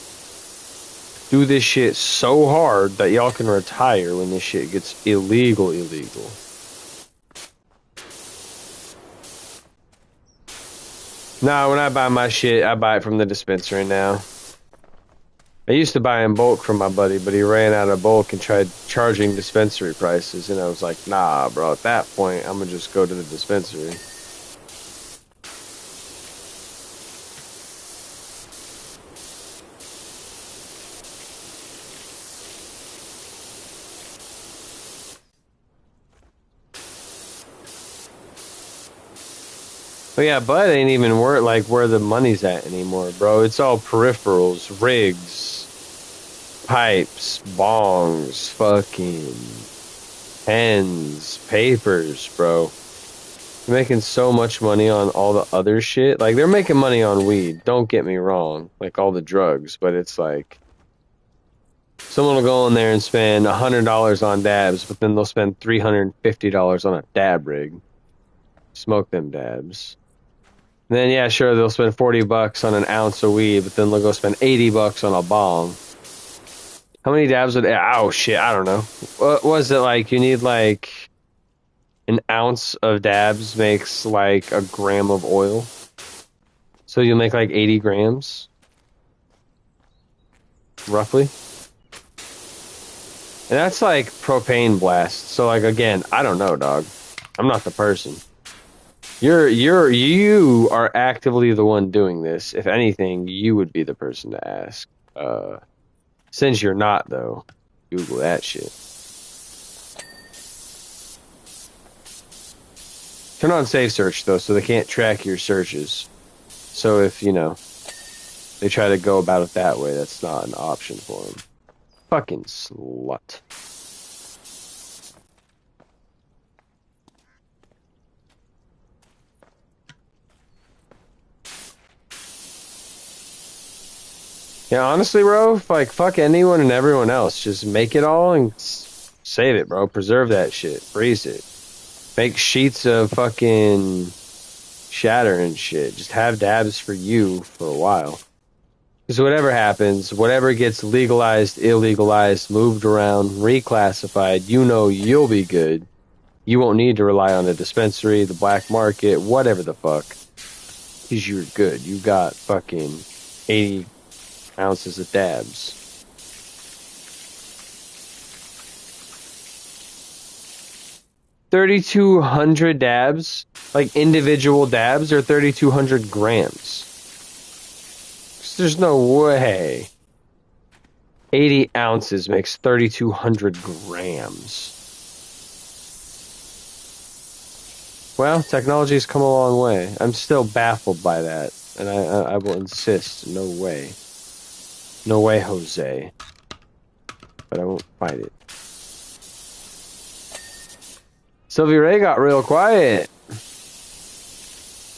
do this shit so hard that y'all can retire when this shit gets illegal. No, when I buy my shit, I buy it from the dispensary now. I used to buy in bulk from my buddy, but he ran out of bulk and tried charging dispensary prices, and I was like, nah, bro, at that point, I'm gonna just go to the dispensary. But yeah, Bud ain't even where the money's at anymore, bro. It's all peripherals, rigs, pipes, bongs, fucking pens, papers, bro. They're making so much money on all the other shit. Like, they're making money on weed, don't get me wrong, like all the drugs, but it's like someone will go in there and spend $100 on dabs, but then they'll spend $350 on a dab rig. Smoke them dabs. And then yeah, sure, they'll spend $40 on an ounce of weed, but then they'll go spend $80 on a bong. How many dabs would? Oh shit, I don't know. What was it like? You need like an ounce of dabs makes like a gram of oil, so you make like 80 grams, roughly. And that's like propane blast. So like again, I don't know, dog. I'm not the person. You are actively the one doing this. If anything, you would be the person to ask. Since you're not though, Google that shit. Turn on safe search though, so they can't track your searches. So if you know they try to go about it that way, that's not an option for them. Fucking slut. Yeah, honestly, bro, like fuck anyone and everyone else. Just make it all and save it, bro. Preserve that shit. Freeze it. Make sheets of fucking shatter and shit. Just have dabs for you for a while. Because whatever happens, whatever gets legalized, illegalized, moved around, reclassified, you know you'll be good. You won't need to rely on the dispensary, the black market, whatever the fuck. Because you're good. You got fucking 80 ounces of dabs. 3,200 dabs? Like individual dabs or 3,200 grams? There's no way. 80 ounces makes 3,200 grams. Well, technology's come a long way. I'm still baffled by that, and I will insist, no way. No way, Jose. But I won't fight it. Sylvie Ray got real quiet.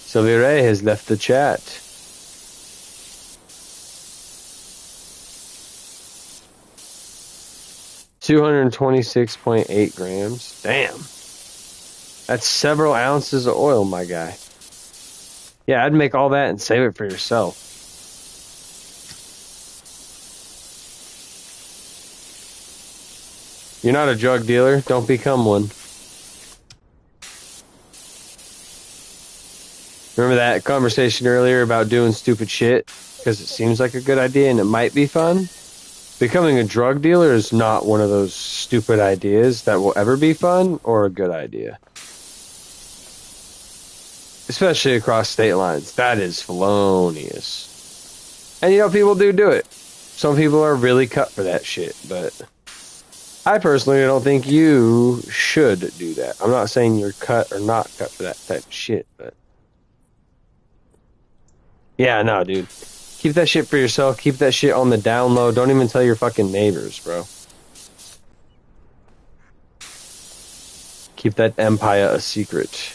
Sylvie Ray has left the chat. $226.8 grams. Damn. That's several ounces of oil, my guy. Yeah, I'd make all that and save it for yourself. You're not a drug dealer. Don't become one. Remember that conversation earlier about doing stupid shit because it seems like a good idea and it might be fun? Becoming a drug dealer is not one of those stupid ideas that will ever be fun or a good idea. Especially across state lines. That is felonious. And you know, people do it. Some people are really cut for that shit, but I personally don't think you should do that. I'm not saying you're cut or not cut for that type of shit, but yeah, no, dude. Keep that shit for yourself. Keep that shit on the down low. Don't even tell your fucking neighbors, bro. Keep that empire a secret.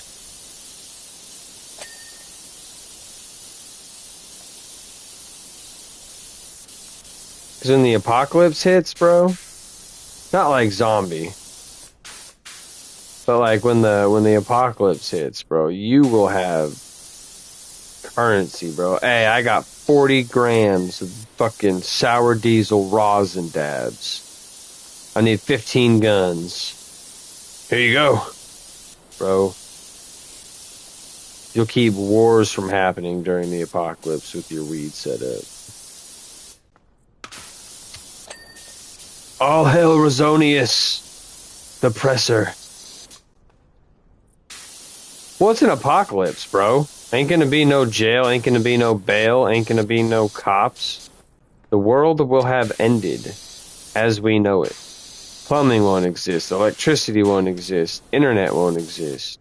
Because when the apocalypse hits, bro, not like zombie, but like when the apocalypse hits, bro, you will have currency, bro. Hey, I got 40 grams of fucking sour diesel rosin dabs. I need 15 guns. Here you go, bro. You'll keep wars from happening during the apocalypse with your weed setup. All hail Rosonius, the Presser. What's an apocalypse, bro? Ain't gonna be no jail, ain't gonna be no bail, ain't gonna be no cops. The world will have ended as we know it. Plumbing won't exist, electricity won't exist, internet won't exist.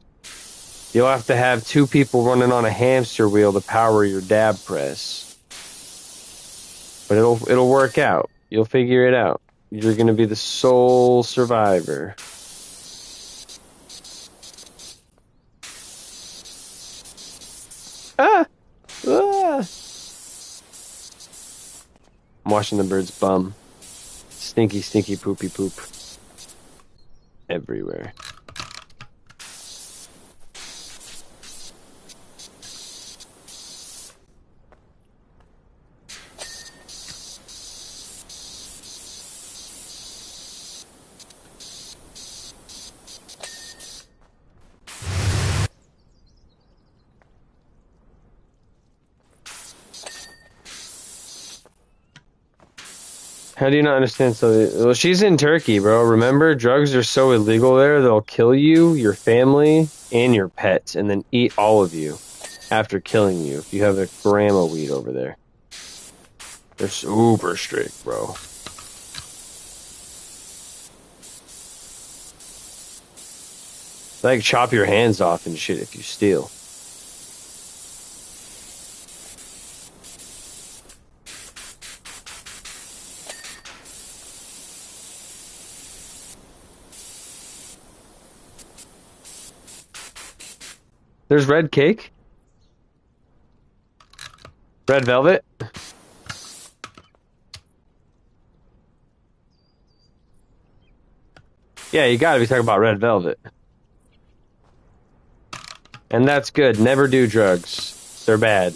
You'll have to have two people running on a hamster wheel to power your dab press. But it'll work out. You'll figure it out. You're gonna be the sole survivor. Ah! Ah! I'm washing the bird's bum. Stinky, stinky, poopy poop. Everywhere. How do you not understand? Well, she's in Turkey, bro. Remember, drugs are so illegal there, they'll kill you, your family, and your pets, and then eat all of you after killing you if you have a gram of weed over there. They're super strict, bro. They like chop your hands off and shit if you steal. There's red cake. Red velvet. Yeah, you gotta be talking about red velvet. And that's good. Never do drugs. They're bad.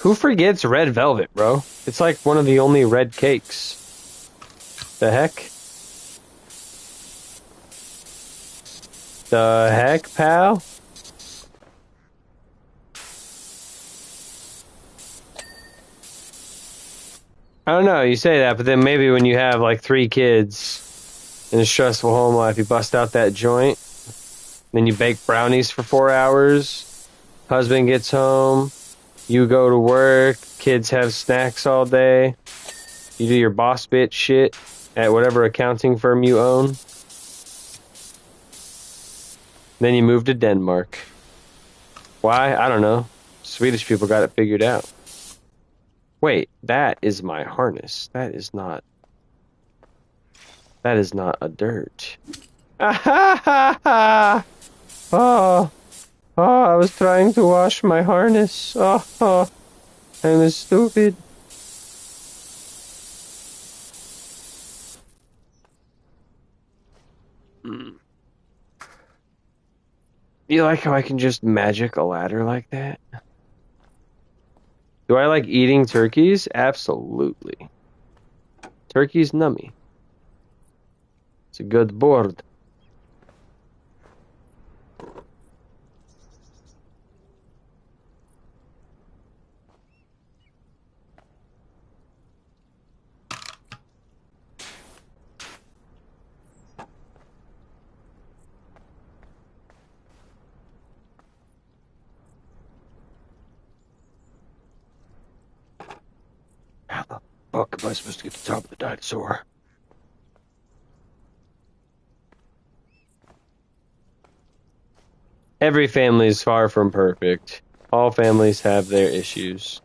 Who forgets red velvet, bro? It's like one of the only red cakes. The heck? The heck, pal? I don't know, you say that, but then maybe when you have like 3 kids in a stressful home life, you bust out that joint, then you bake brownies for 4 hours, husband gets home, you go to work, kids have snacks all day, you do your boss bitch shit at whatever accounting firm you own. Then you move to Denmark. Why? I don't know. Swedish people got it figured out. Wait, that is my harness. That is not a dirt. Ah ha ha ha! Oh, oh, I was trying to wash my harness. Oh, oh, I'm stupid. You like how I can just magic a ladder like that? Do I like eating turkeys? Absolutely. Turkey's nummy. It's a good board. How the fuck am I supposed to get to the top of the dinosaur? Every family is far from perfect. All families have their issues.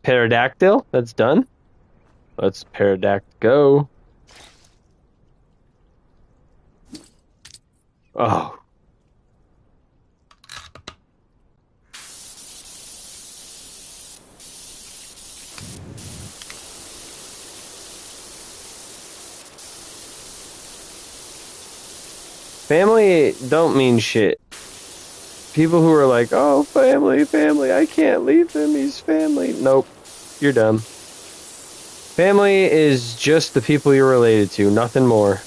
Pterodactyl? That's done. Let's pterodactyl go. Oh. Family don't mean shit. People who are like, oh, family, family, I can't leave them, he's family. Nope. You're dumb. Family is just the people you're related to, nothing more.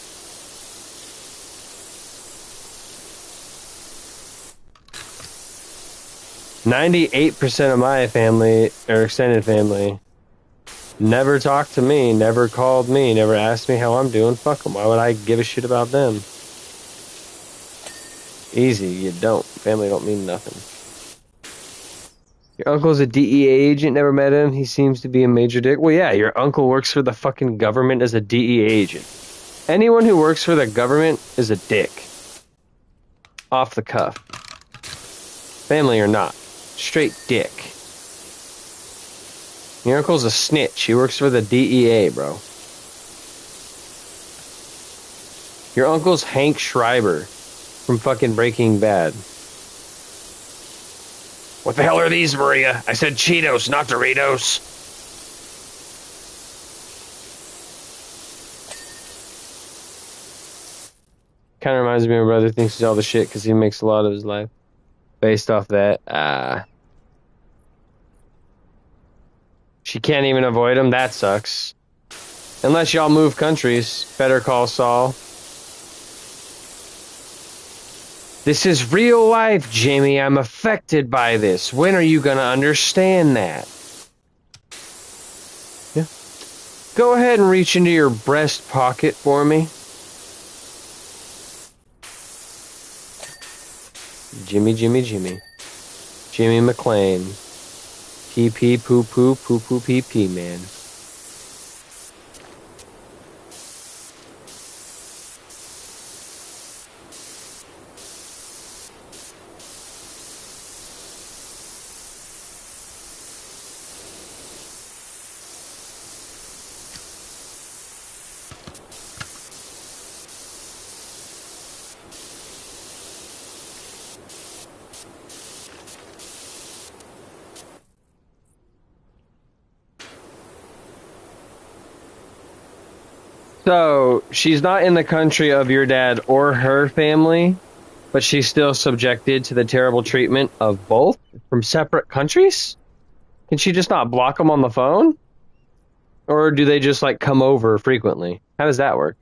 %98 of my family, or extended family, never talked to me, never called me, never asked me how I'm doing. Fuck them. Why would I give a shit about them? Easy, you don't. Family don't mean nothing. Your uncle's a DEA agent, never met him. He seems to be a major dick. Well, yeah, your uncle works for the fucking government as a DEA agent. Anyone who works for the government is a dick. Off the cuff. Family or not. Straight dick. Your uncle's a snitch. He works for the DEA, bro. Your uncle's Hank Schreiber from fucking Breaking Bad. What the hell are these, Maria? I said Cheetos, not Doritos. Kind of reminds me of my brother thinks he's all the shit because he makes a lot of his life based off that. She can't even avoid him. That sucks. Unless y'all move countries. Better call Saul. This is real life, Jimmy. I'm affected by this. When are you gonna understand that? Yeah. Go ahead and reach into your breast pocket for me. Jimmy, Jimmy, Jimmy. Jimmy McClain. Pee pee poo poo poo poo pee pee, man. So, she's not in the country of your dad or her family, but she's still subjected to the terrible treatment of both from separate countries? Can she just not block them on the phone? Or do they just, like, come over frequently? How does that work?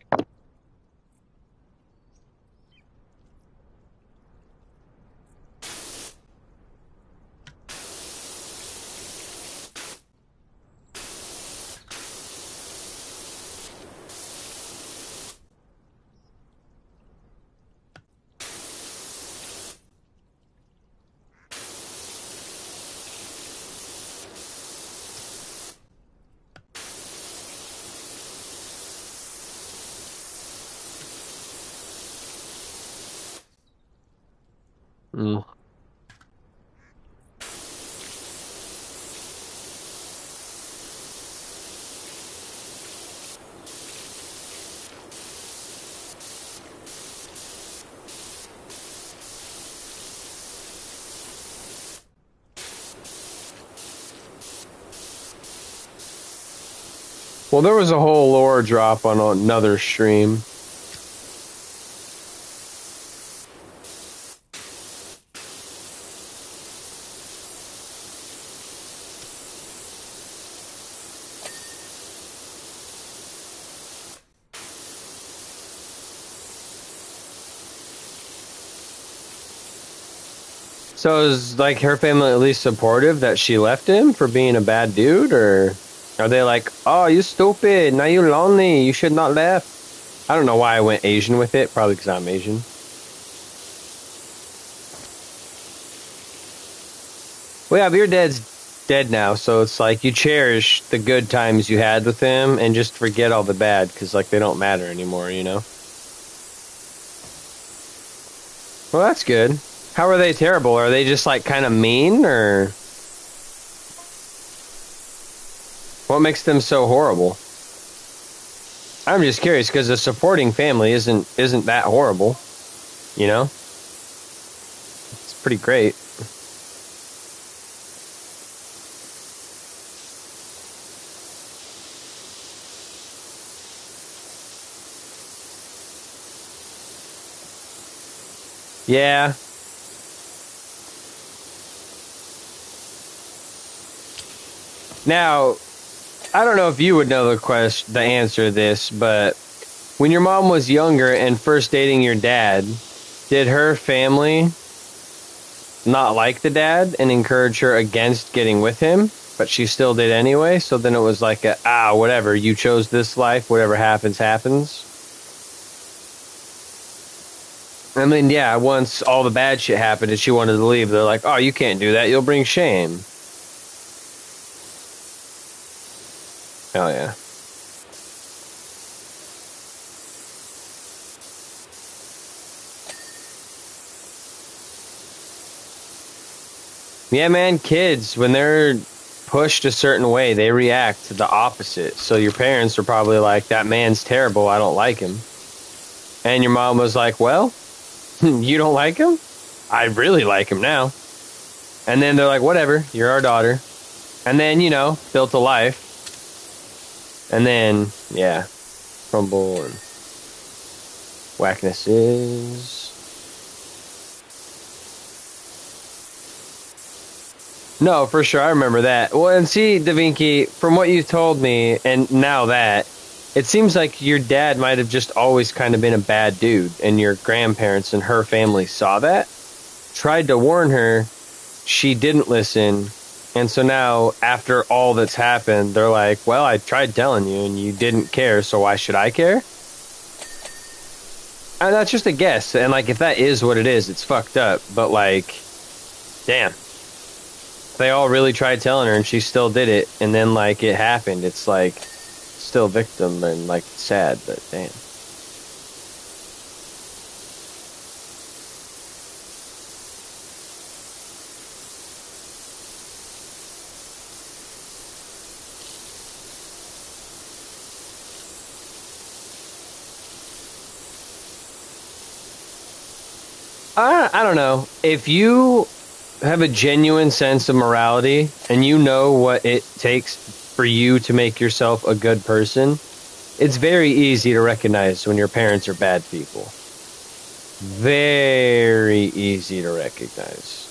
Mm. Well, there was a whole lore drop on another stream. So is like her family at least supportive that she left him for being a bad dude, or are they like, oh, you stupid, now you lonely, you should not left? I don't know why I went Asian with it, probably because I'm Asian. Well, yeah, but your dad's dead now, so it's like you cherish the good times you had with him and just forget all the bad because like they don't matter anymore, you know? Well, that's good. How are they terrible? Are they just like kind of mean, or what makes them so horrible? I'm just curious because a supporting family isn't that horrible, you know? It's pretty great. Yeah. Now, I don't know if you would know the answer to this, but when your mom was younger and first dating your dad, did her family not like the dad and encourage her against getting with him, but she still did anyway? So then it was like, whatever, you chose this life, whatever happens, happens. I mean, yeah, once all the bad shit happened and she wanted to leave, they're like, oh, you can't do that. You'll bring shame. Hell yeah. Yeah, man, kids, when they're pushed a certain way, they react to the opposite. So your parents are probably like, that man's terrible. I don't like him. And your mom was like, well, you don't like him? I really like him now. And then they're like, whatever, you're our daughter. And then, built a life. And then, yeah, crumble and whacknesses. No, for sure. I remember that. Well, and see, DaVinci, from what you told me, and now that, it seems like your dad might have just always kind of been a bad dude, and your grandparents and her family saw that, tried to warn her, she didn't listen, and so now, after all that's happened, they're like, well, I tried telling you, and you didn't care, so why should I care? And that's just a guess, and, like, if that is what it is, it's fucked up, but, like, damn. They all really tried telling her and she still did it, and then like it happened. It's like still victim and like sad, but damn. I don't know. If you have a genuine sense of morality and you know what it takes for you to make yourself a good person, it's very easy to recognize when your parents are bad people. Very easy to recognize.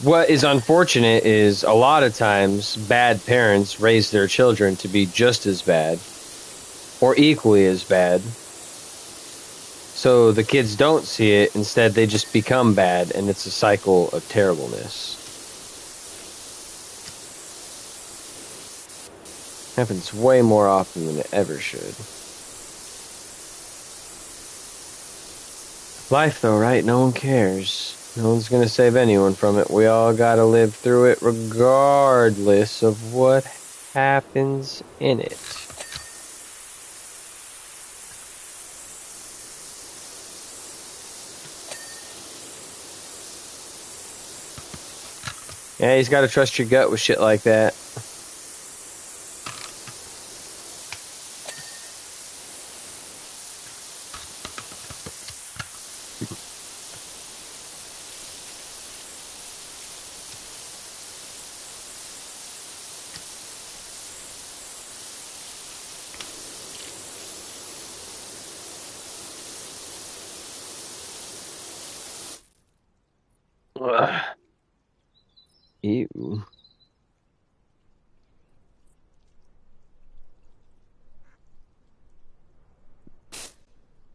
What is unfortunate is a lot of times bad parents raise their children to be just as bad or equally as bad. So the kids don't see it. Instead, they just become bad, and it's a cycle of terribleness. Happens way more often than it ever should. Life, though, right? No one cares. No one's gonna save anyone from it. We all gotta live through it regardless of what happens in it. Yeah, he's gotta trust your gut with shit like that. Ugh. Ew.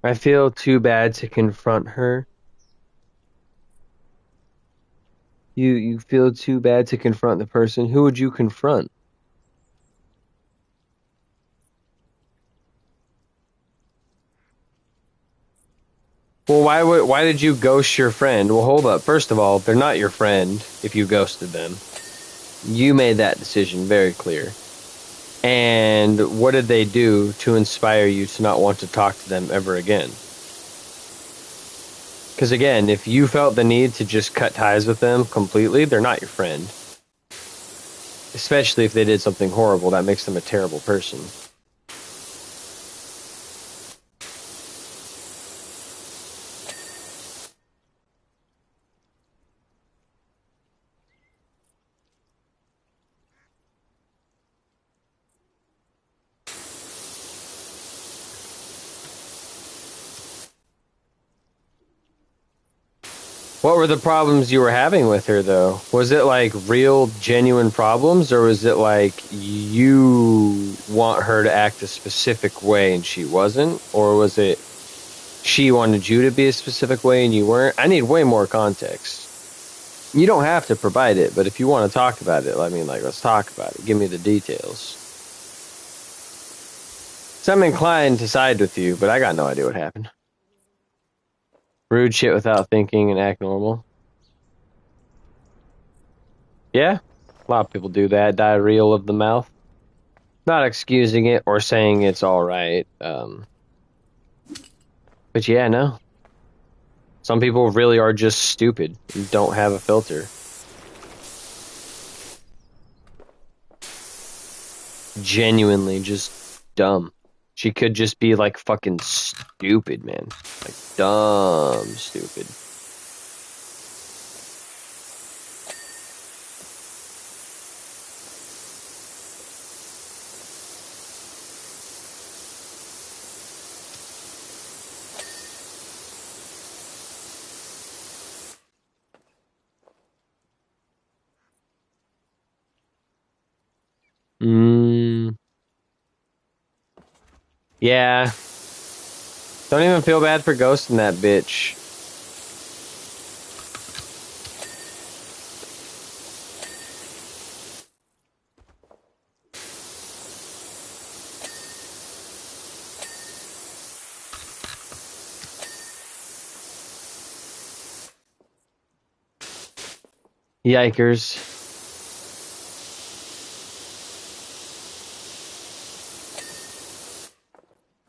I feel too bad to confront her. You feel too bad to confront the person. Who would you confront? Well, why did you ghost your friend? Well, hold up. First of all, they're not your friend if you ghosted them. You made that decision very clear. And what did they do to inspire you to not want to talk to them ever again? Because again, if you felt the need to just cut ties with them completely, they're not your friend. Especially if they did something horrible, that makes them a terrible person. What were the problems you were having with her, though? Was it like real, genuine problems, or was it like you want her to act a specific way and she wasn't? Or was it she wanted you to be a specific way and you weren't? I need way more context. You don't have to provide it, but if you want to talk about it, let's talk about it. Give me the details. So I'm inclined to side with you, but I got no idea what happened. Rude shit without thinking and act normal. Yeah, a lot of people do that. Diarrhea of the mouth. Not excusing it or saying it's all right. But yeah, no. Some people really are just stupid and don't have a filter. Genuinely just dumb. She could just be like fucking stupid, man. Like dumb stupid. Yeah. Don't even feel bad for ghosting that bitch. Yikers.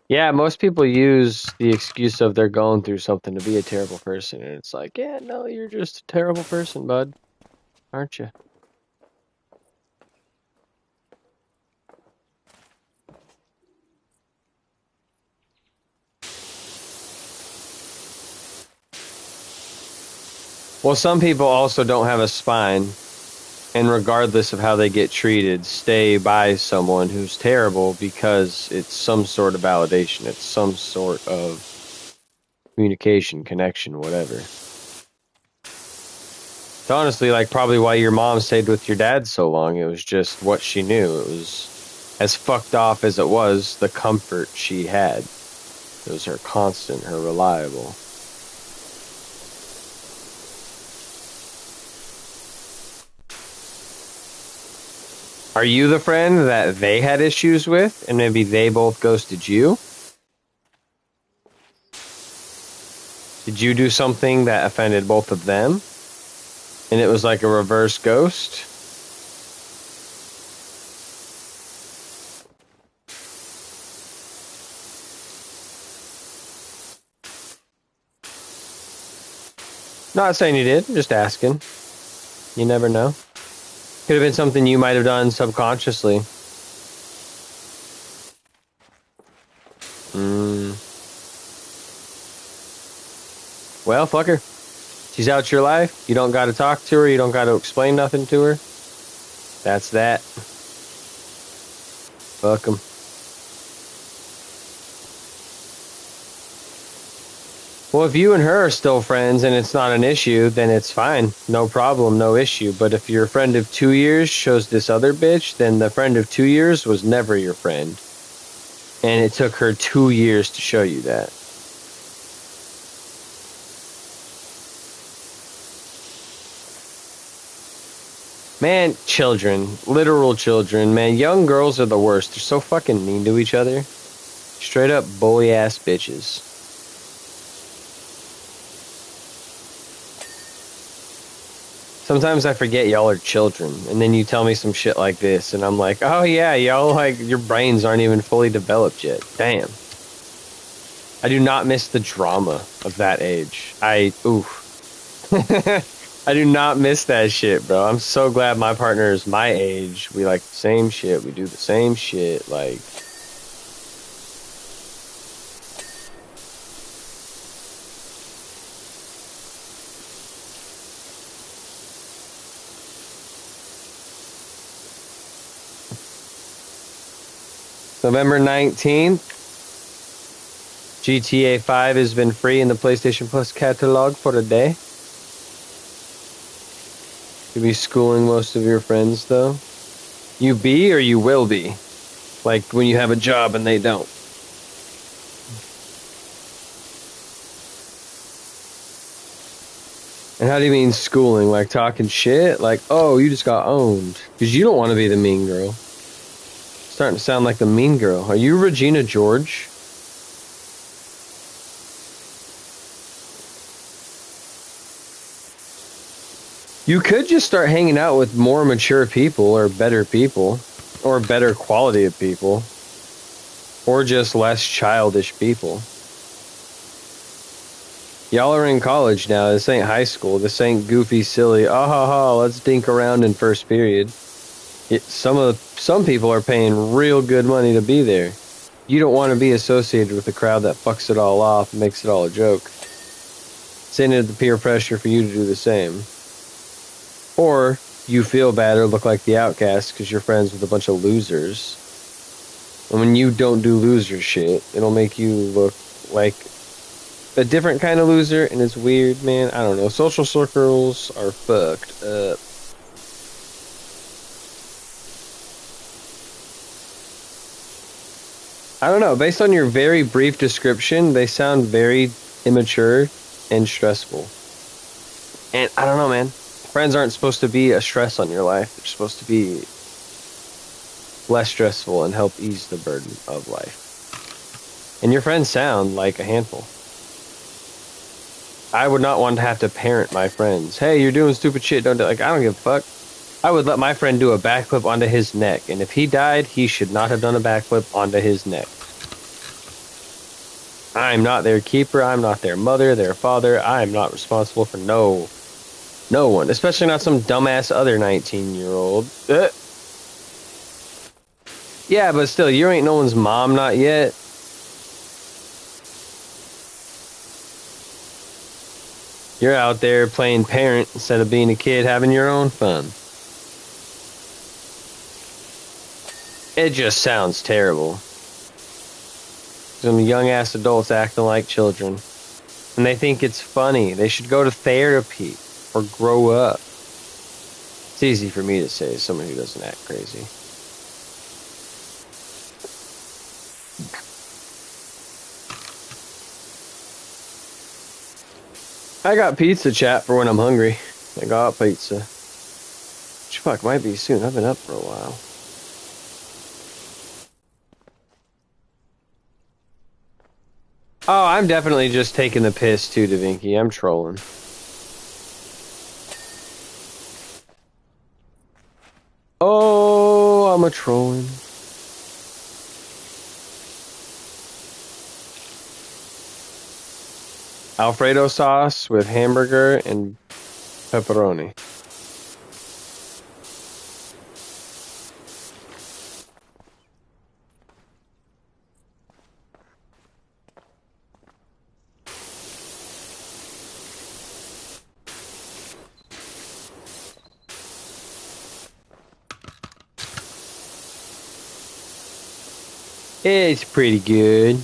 Yeah, most people use the excuse of they're going through something to be a terrible person. And it's like, yeah, no, you're just a terrible person, bud. Aren't you? Well, some people also don't have a spine. And regardless of how they get treated, stay by someone who's terrible because it's some sort of validation. It's some sort of communication, connection, whatever. It's honestly like probably why your mom stayed with your dad so long. It was just what she knew. It was as fucked off as it was, the comfort she had. It was her constant, her reliable. Are you the friend that they had issues with and maybe they both ghosted you? Did you do something that offended both of them? And it was like a reverse ghost? Not saying you did, just asking. You never know. Could have been something you might have done subconsciously. Well, fuck her. She's out your life. You don't got to talk to her. You don't got to explain nothing to her. That's that. Fuck 'em. Well, if you and her are still friends and it's not an issue, then it's fine. No problem, no issue. But if your friend of 2 years shows this other bitch, then the friend of 2 years was never your friend. And it took her 2 years to show you that. Man, children, literal children, man, young girls are the worst. They're so fucking mean to each other. Straight up bully ass bitches. Sometimes I forget y'all are children, and then you tell me some shit like this, and I'm like, oh yeah, y'all, like, your brains aren't even fully developed yet. Damn. I do not miss the drama of that age. Oof. I do not miss that shit, bro. I'm so glad my partner is my age. We like the same shit. We do the same shit. Like, November 19th, GTA 5 has been free in the PlayStation Plus catalog for a day. You be schooling most of your friends, though? You be or you will be? Like when you have a job and they don't. And how do you mean schooling? Like talking shit? Like, oh, you just got owned. Because you don't want to be the mean girl. Starting to sound like the mean girl. Are you Regina George? You could just start hanging out with more mature people or better people. Or better quality of people. Or just less childish people. Y'all are in college now. This ain't high school. This ain't goofy, silly, ah ha ha, let's dink around in first period. Some people are paying real good money to be there. You don't want to be associated with a crowd that fucks it all off and makes it all a joke. Send it the peer pressure for you to do the same. Or you feel bad or look like the outcast because you're friends with a bunch of losers. And when you don't do loser shit, it'll make you look like a different kind of loser, and it's weird, man. I don't know. Social circles are fucked up. I don't know. Based on your very brief description, they sound very immature and stressful. And I don't know, man. Friends aren't supposed to be a stress on your life. They're supposed to be less stressful and help ease the burden of life. And your friends sound like a handful. I would not want to have to parent my friends. Hey, you're doing stupid shit. Don't do like I don't give a fuck. I would let my friend do a backflip onto his neck, and if he died, he should not have done a backflip onto his neck. I'm not their keeper. I'm not their mother, their father. I am not responsible for no one, especially not some dumbass other 19-year-old. Yeah, but still, you ain't no one's mom, not yet. You're out there playing parent instead of being a kid having your own fun. It just sounds terrible. Some young ass adults acting like children. And they think it's funny. They should go to therapy or grow up. It's easy for me to say as someone who doesn't act crazy. I got pizza, chat, for when I'm hungry. I got pizza. Fuck, might be soon. I've been up for a while. Oh, I'm definitely just taking the piss too, DaVinci. I'm trolling. Oh, I'm a trolling. Alfredo sauce with hamburger and pepperoni. It's pretty good.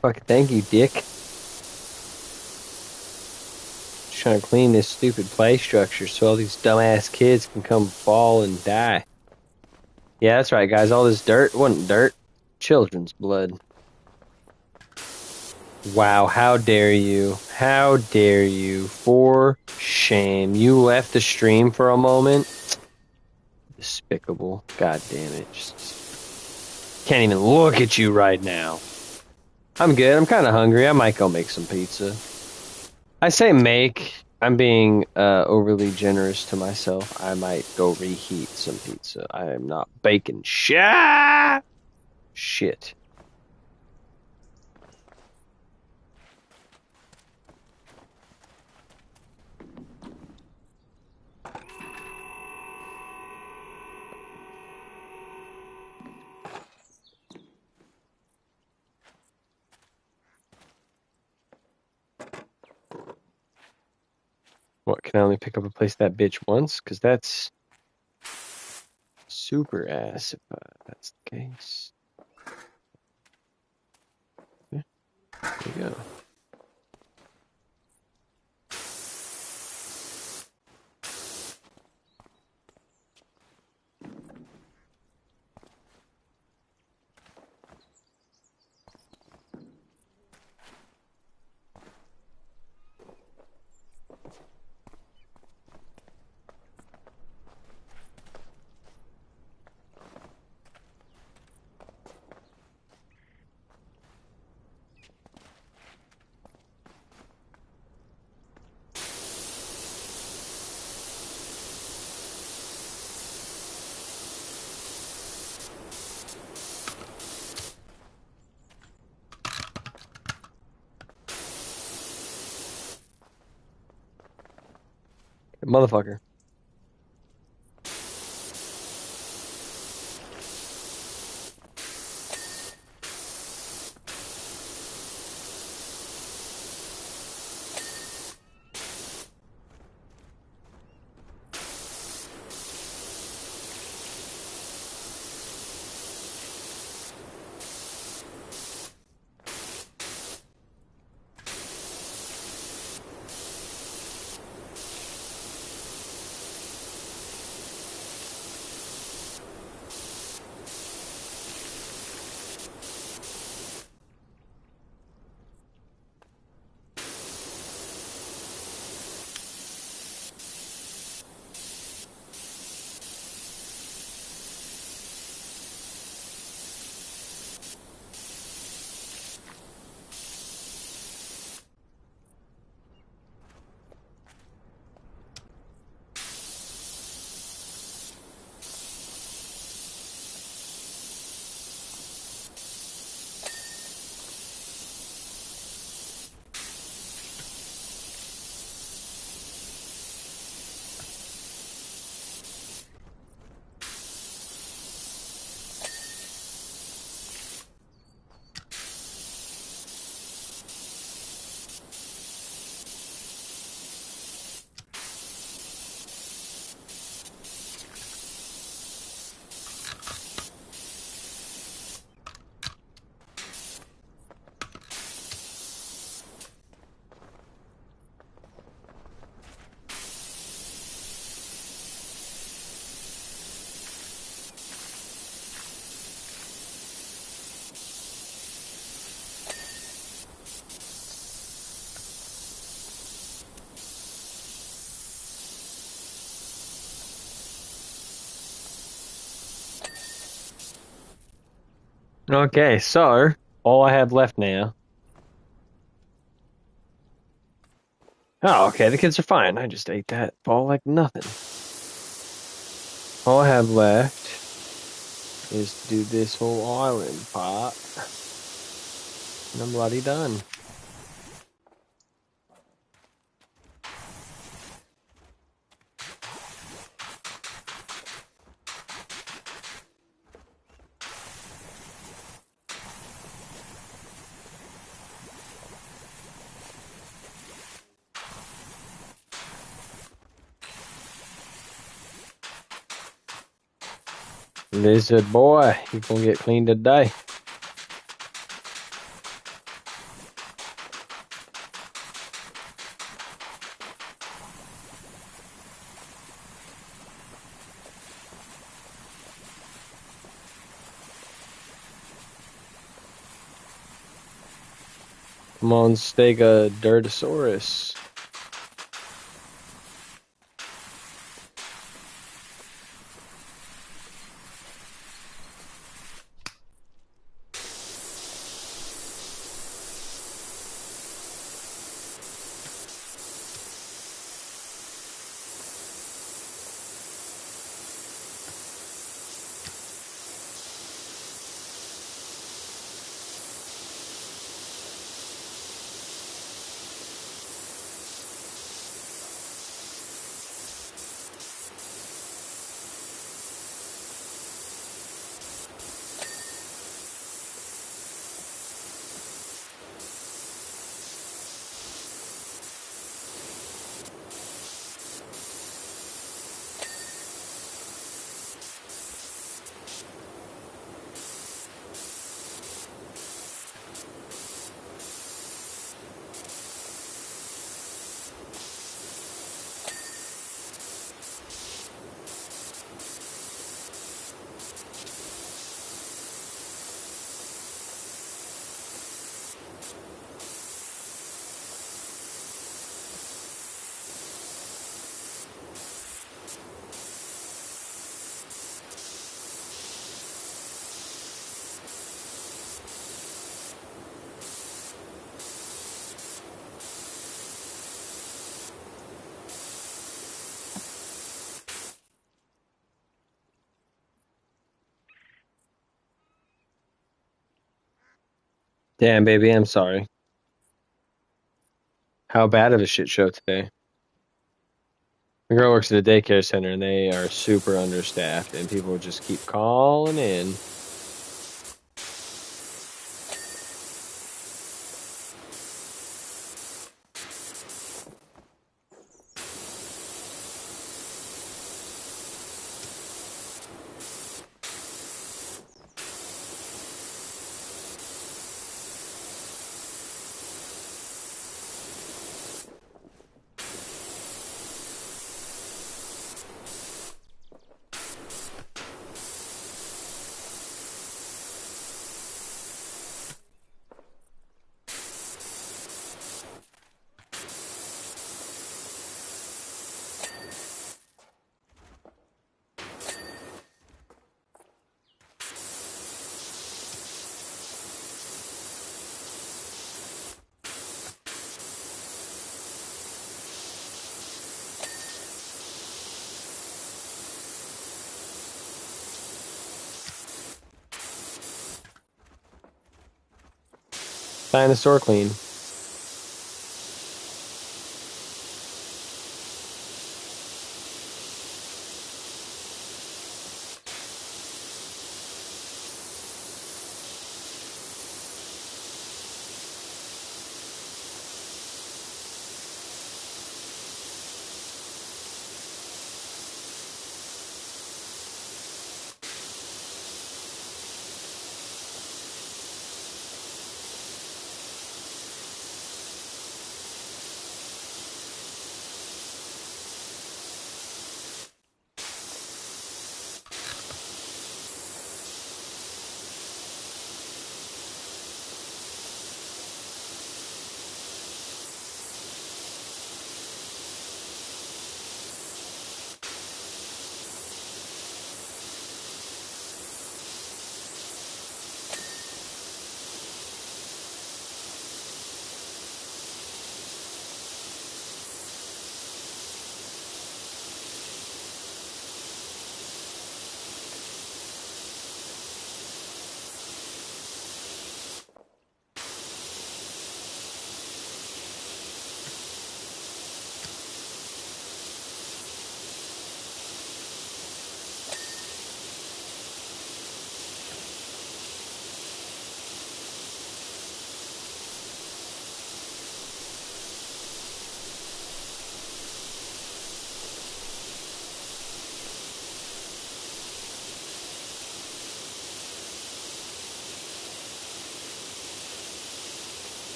Fucking thank you, dick. Just trying to clean this stupid play structure so all these dumbass kids can come fall and die. Yeah, that's right, guys. All this dirt wasn't dirt. Children's blood. Wow, how dare you? How dare you? For shame. You left the stream for a moment? Despicable. God damn it. Just can't even look at you right now. I'm good. I'm kind of hungry. I might go make some pizza. I say make. I'm being overly generous to myself. I might go reheat some pizza. I am not baking shit. Shit. What, can I only pick up a place that bitch once? Because that's super ass if that's the case. Yeah, there you go. Motherfucker. Okay, so all I have left now. Oh, okay, the kids are fine. I just ate that ball like nothing. All I have left is to do this whole island part. And I'm bloody done. Lizard boy, you gonna get clean today. Come on, Stega Dirtosaurus. Damn, baby, I'm sorry. How bad of a shit show today? My girl works at a daycare center and they are super understaffed and people just keep calling in. Dinosaur clean.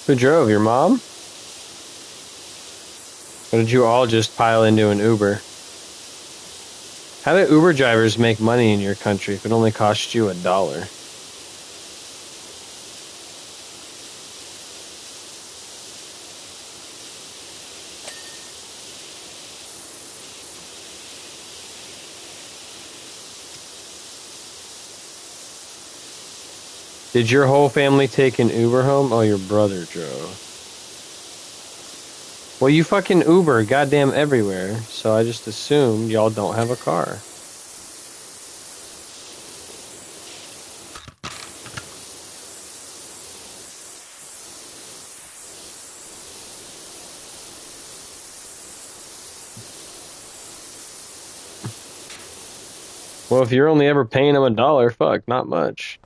Who drove? Your mom? Or did you all just pile into an Uber? How do Uber drivers make money in your country if it only costs you $1? Did your whole family take an Uber home? Oh, your brother drove. Well, you fucking Uber goddamn everywhere, so I just assumed y'all don't have a car. Well, if you're only ever paying them $1, fuck, not much.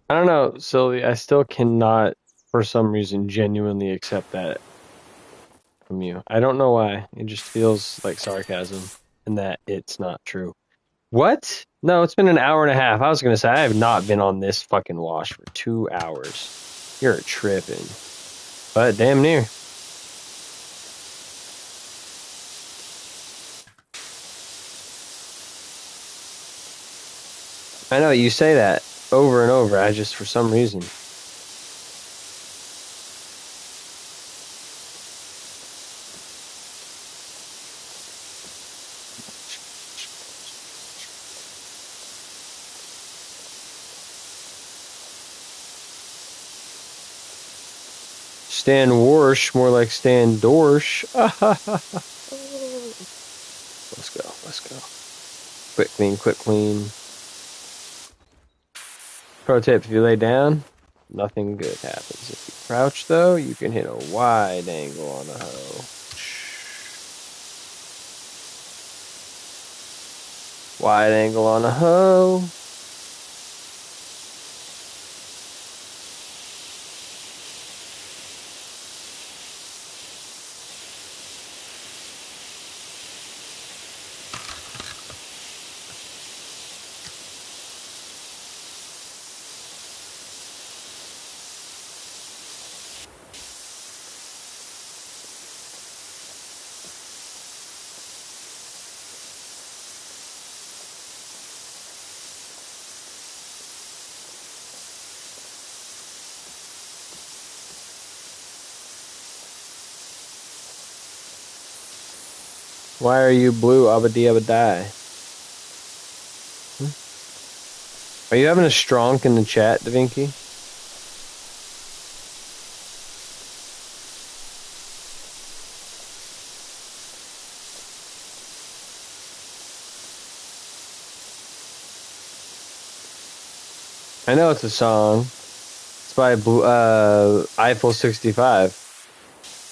I don't know, Sylvie. I still cannot, for some reason, genuinely accept that from you. I don't know why. It just feels like sarcasm and that it's not true. What? No, it's been an hour and a half. I was gonna say I have not been on this fucking wash for 2 hours. You're tripping. But damn near. I know you say that over and over. I just, for some reason. Stan Warsh, more like Stan Dorsh. Let's go. Let's go. Quick clean, quick clean. Pro tip, if you lay down, nothing good happens. If you crouch, though, you can hit a wide angle on a hoe. Wide angle on a hoe. Why are you blue, abadi abadai? Are you having a stronk in the chat, DaVinci? I know it's a song. It's by Eiffel 65.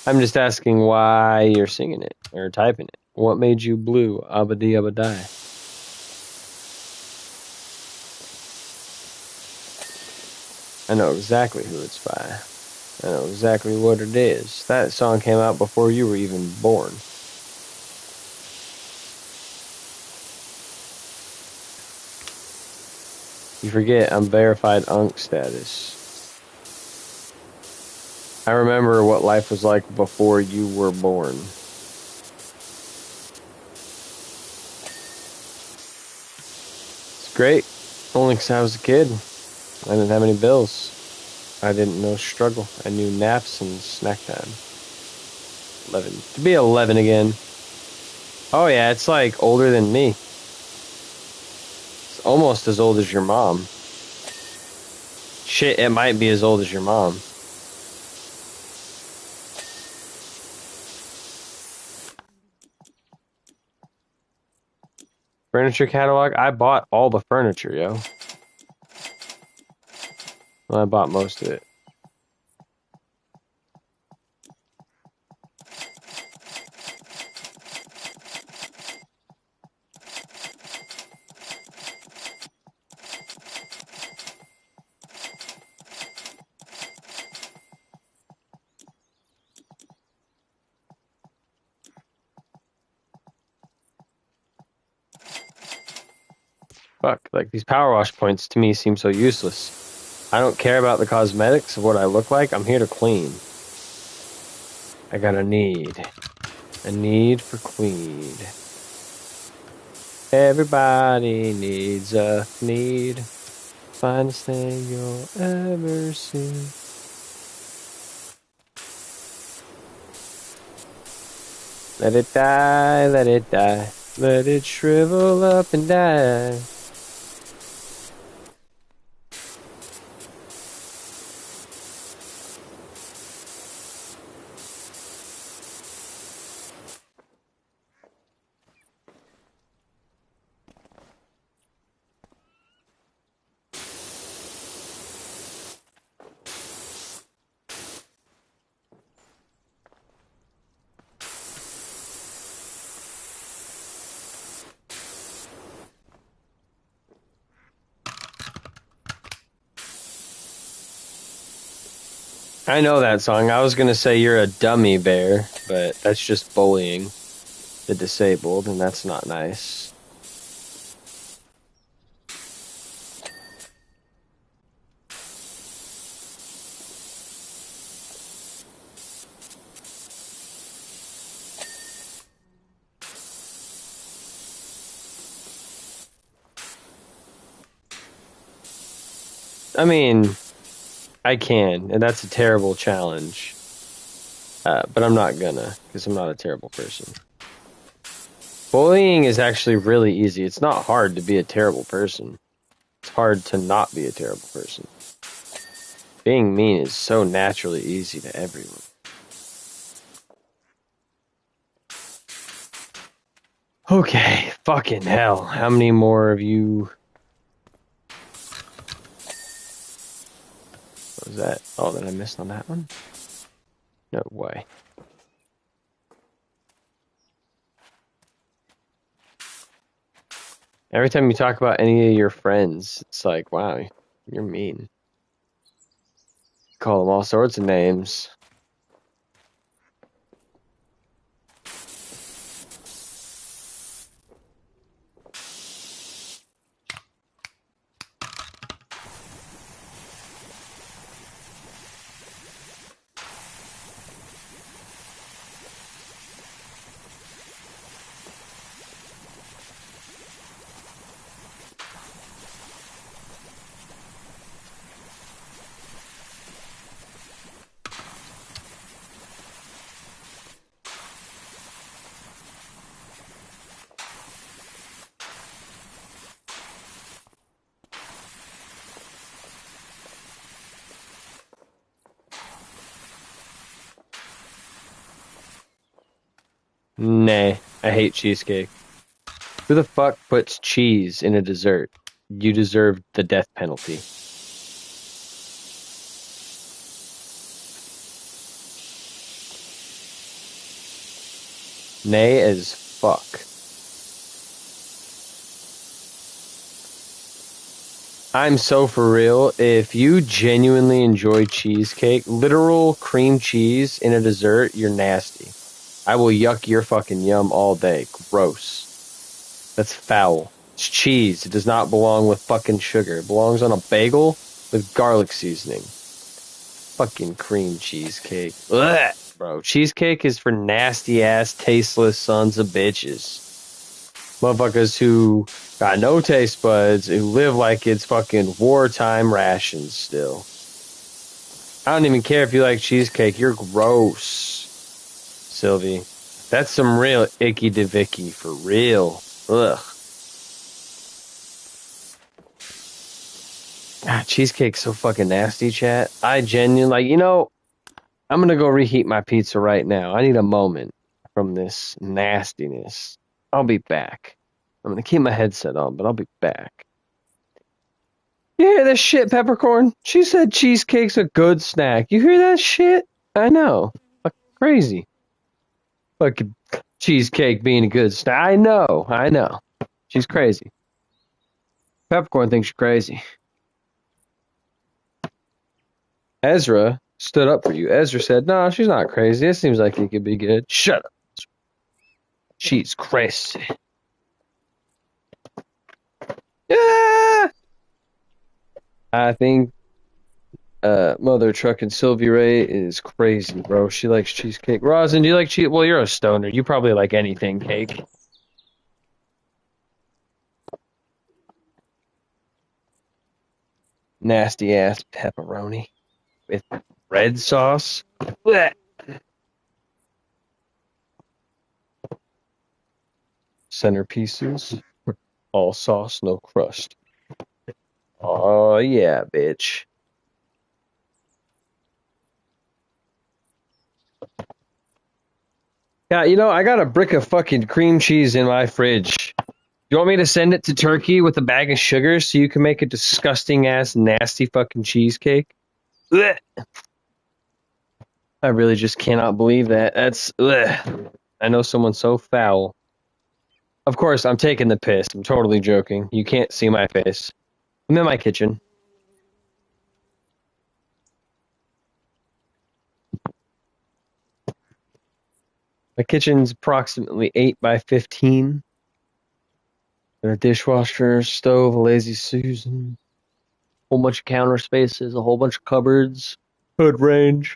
I'm just asking why you're singing it or typing it. What made you blue, abadi abadai? I know exactly who it's by. I know exactly what it is. That song came out before you were even born. You forget I'm verified UNC status. I remember what life was like before you were born. It's great. Only 'cause I was a kid. I didn't have any bills. I didn't know struggle. I knew naps and snack time. 11. To be 11 again. Oh yeah, it's like older than me. It's almost as old as your mom. Shit, it might be as old as your mom. Furniture catalog? I bought all the furniture, yo. Well, I bought most of it. Fuck, like these power wash points to me seem so useless. I don't care about the cosmetics of what I look like. I'm here to clean. I got a need. A need for clean. Everybody needs a need. Finest thing you'll ever see. Let it die, let it die. Let it shrivel up and die. I know that song. I was gonna say you're a dummy bear, but that's just bullying the disabled, and that's not nice. I mean, I can, and that's a terrible challenge. But I'm not gonna, because I'm not a terrible person. Bullying is actually really easy. It's not hard to be a terrible person. It's hard to not be a terrible person. Being mean is so naturally easy to everyone. Okay, fucking hell. How many more of you... What was that? Oh, that I missed on that one? No way. Every time you talk about any of your friends, it's like, wow, you're mean. You call them all sorts of names. Nay, I hate cheesecake. Who the fuck puts cheese in a dessert? You deserve the death penalty. Nay as fuck. I'm so for real. If you genuinely enjoy cheesecake, literal cream cheese in a dessert, you're nasty. I will yuck your fucking yum all day. Gross. That's foul. It's cheese. It does not belong with fucking sugar. It belongs on a bagel with garlic seasoning. Fucking cream cheesecake. Ugh, bro. Cheesecake is for nasty ass, tasteless sons of bitches. Motherfuckers who got no taste buds, who live like it's fucking wartime rations still. I don't even care if you like cheesecake. You're gross, Sylvie. That's some real icky de Vicky for real. Ugh. God, cheesecake's so fucking nasty, chat. I genuinely, like, I'm gonna go reheat my pizza right now. I need a moment from this nastiness. I'll be back. I'm gonna keep my headset on, but I'll be back. You hear this shit, Peppercorn? She said cheesecake's a good snack. You hear that shit? I know. Fucking crazy. Fucking cheesecake being a good snack. I know. She's crazy. Peppercorn thinks you're crazy. Ezra stood up for you. Ezra said, no, she's not crazy. It seems like it could be good. Shut up. She's crazy. Yeah. I think Mother Truckin' Sylvie Ray is crazy, bro. She likes cheesecake. Rosin, do you like cheese? Well, you're a stoner. You probably like anything cake. Nasty ass pepperoni with red sauce. Blech. Centerpieces. All sauce, no crust. Oh, yeah, bitch. Yeah, I got a brick of fucking cream cheese in my fridge. You want me to send it to Turkey with a bag of sugar so you can make a disgusting ass, nasty fucking cheesecake? Blech. I really just cannot believe that. That's. Blech. I know someone so foul. Of course, I'm taking the piss. I'm totally joking. You can't see my face. I'm in my kitchen. My kitchen's approximately 8 by 15. There are dishwasher, stove, a lazy Susan, a whole bunch of counter spaces, a whole bunch of cupboards, hood range,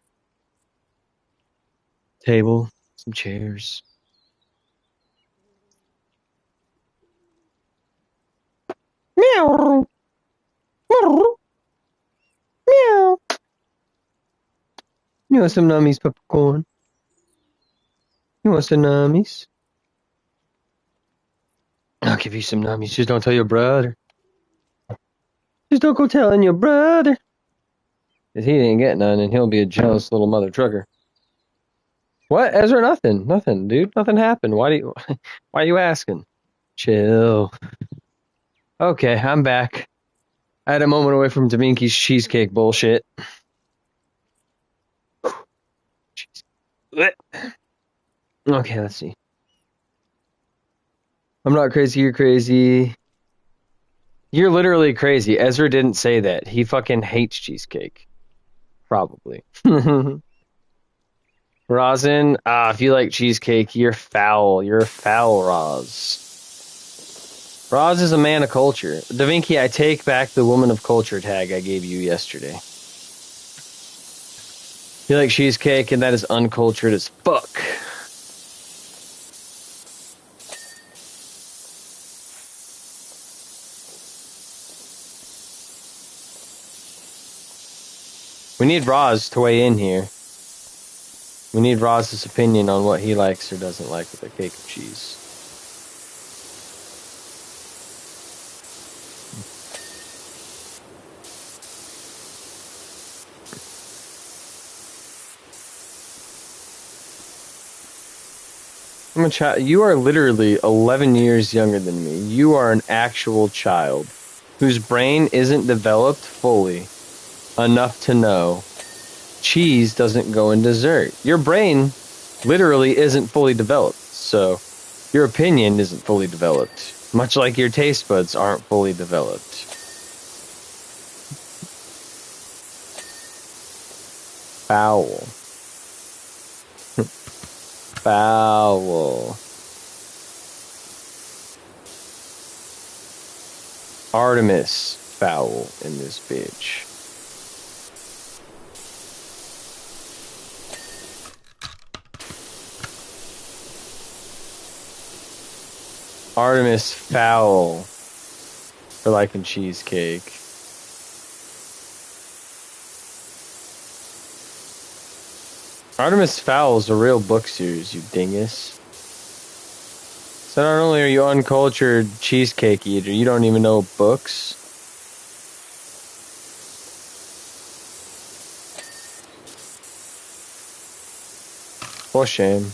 table, some chairs. Meow. Meow. Meow. You want some nummies, Peppercorn? You want some nummies? I'll give you some nummies. Just don't tell your brother. Just don't go telling your brother. Because he didn't get none, and he'll be a jealous little mother trucker. What, Ezra? Nothing, dude. Nothing happened. Why are you asking? Chill. Okay, I'm back. I had a moment away from Davinki's cheesecake bullshit. Okay, let's see. I'm not crazy, you're crazy. You're literally crazy. Ezra didn't say that. He fucking hates cheesecake. Probably. Rosin, if you like cheesecake, you're foul. You're foul, Roz. Roz is a man of culture. Davinki, I take back the woman of culture tag I gave you yesterday. You like cheesecake, and that is uncultured as fuck. We need Roz to weigh in here. We need Roz's opinion on what he likes or doesn't like with a cake of cheese. I'm a child. You are literally 11 years younger than me. You are an actual child whose brain isn't developed fully enough to know cheese doesn't go in dessert. Your brain literally isn't fully developed, so your opinion isn't fully developed, much like your taste buds aren't fully developed. Foul. Foul. Artemis foul in this bitch. Artemis foul for liking cheesecake. Artemis Fowl is a real book series, you dingus. So not only are you uncultured cheesecake eater, you don't even know books. For shame.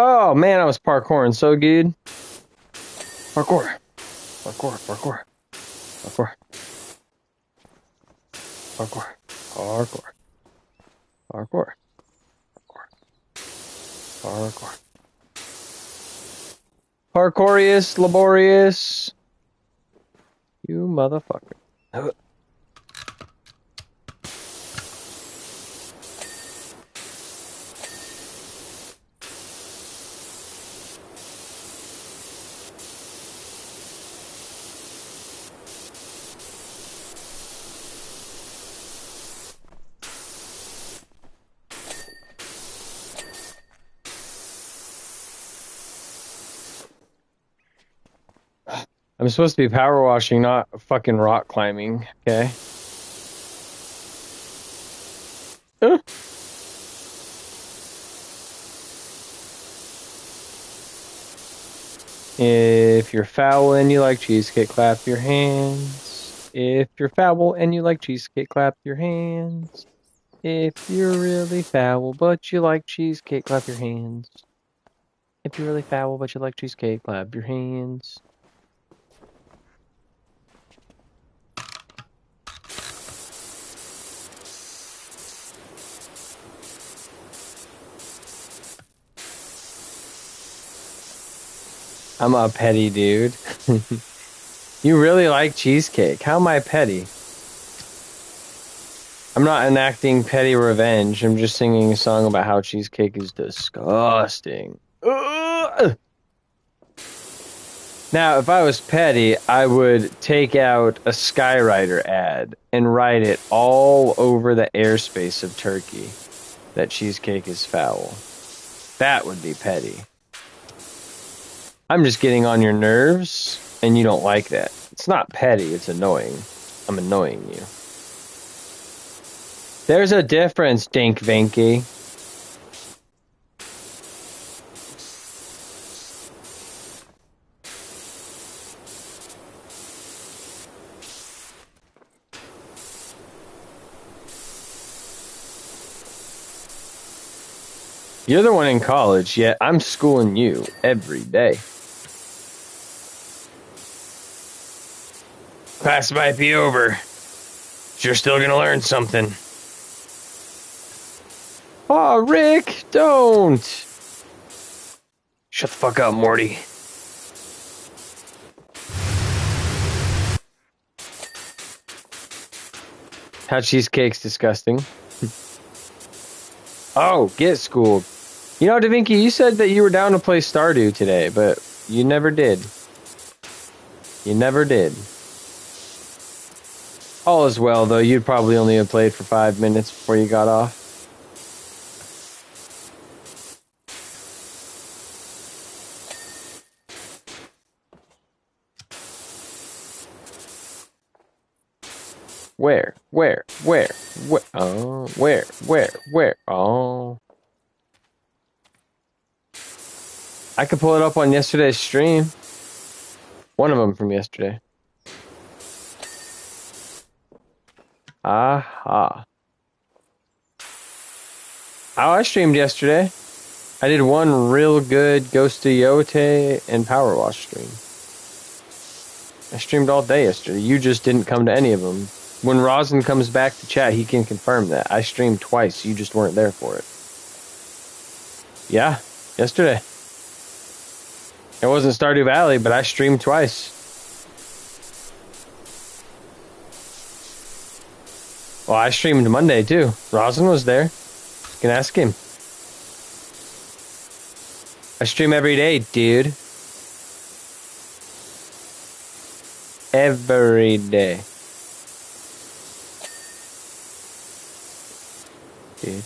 Oh man, I was parkouring so good. Parkour. Parkour, parkour. Parkour. Parkour. Parkour. Parkour. Parkour. Parkourious, laborious. You motherfucker. I'm supposed to be power washing, not fucking rock climbing, okay? If you're foul and you like cheesecake, clap your hands. If you're foul and you like cheesecake, clap your hands. If you're really foul but you like cheesecake, clap your hands. If you're really foul but you like cheesecake, clap your hands. I'm a petty dude. You really like cheesecake. How am I petty? I'm not enacting petty revenge. I'm just singing a song about how cheesecake is disgusting. Ugh! Now, if I was petty, I would take out a Skyrider ad and write it all over the airspace of Turkey that cheesecake is foul. That would be petty. I'm just getting on your nerves, and you don't like that. It's not petty, it's annoying. I'm annoying you. There's a difference, Dink Vinky. You're the one in college, yet I'm schooling you every day. Class might be over, but you're still gonna learn something. Oh, Rick, don't! Shut the fuck up, Morty. How cheesecake's disgusting. Oh, get schooled. You know, DaVinci, you said that you were down to play Stardew today, but you never did. You never did. All is well, though. You'd probably only have played for 5 minutes before you got off. Where? Oh, where? Oh. I could pull it up on yesterday's stream. One of them from yesterday. Aha. Oh, I streamed yesterday. I did one real good Ghost of Yote and Power Wash stream. I streamed all day yesterday. You just didn't come to any of them. When Rosin comes back to chat, he can confirm that. I streamed twice. You just weren't there for it. Yeah, yesterday. It wasn't Stardew Valley, but I streamed twice. Well, I streamed Monday, too. Rosin was there. You can ask him. I stream every day, dude. Every day. dude.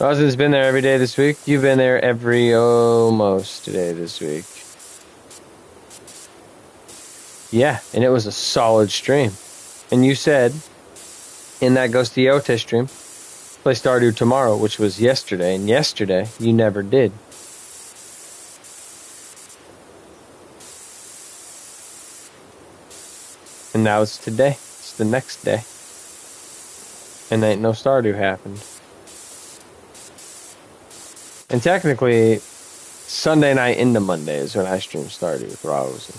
Austin's been there every day this week. You've been there every almost day this week. Yeah, and it was a solid stream. And you said in that Ghost of Yota stream, play Stardew tomorrow, which was yesterday, and yesterday you never did. And now it's today. It's the next day. And ain't no Stardew happened. And technically, Sunday night into Monday is when I stream Stardew with Rosen.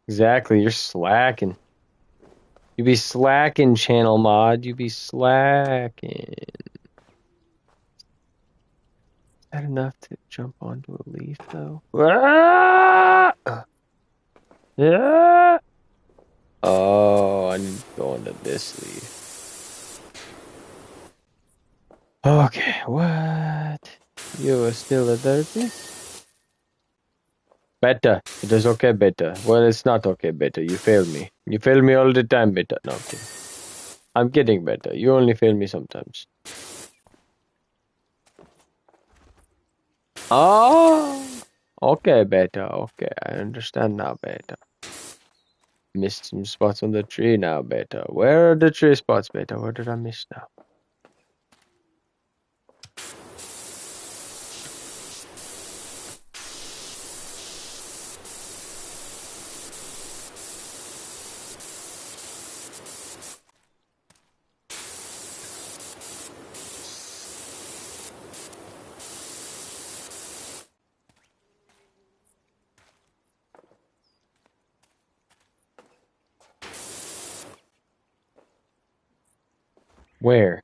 Exactly, you're slacking. You be slacking, channel mod. You be slacking. Is that enough to jump onto a leaf, though? Ah! Yeah. Oh, I need to go into this leaf. Okay, what? You are still a dirty? Better. It is okay, better. Well, it's not okay, better. You fail me. You fail me all the time, better. No, I'm kidding. I'm getting better. You only fail me sometimes. Oh, okay, better. Okay, I understand now, better. Missed some spots on the tree now, better. Where are the tree spots, better? Where did I miss now? Where?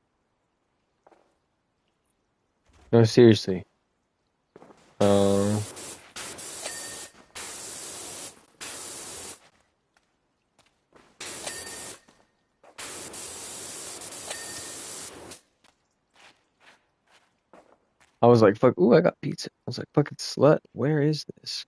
No, seriously. Um, I was like, fuck, ooh, I got pizza. I was like, fucking slut, where is this?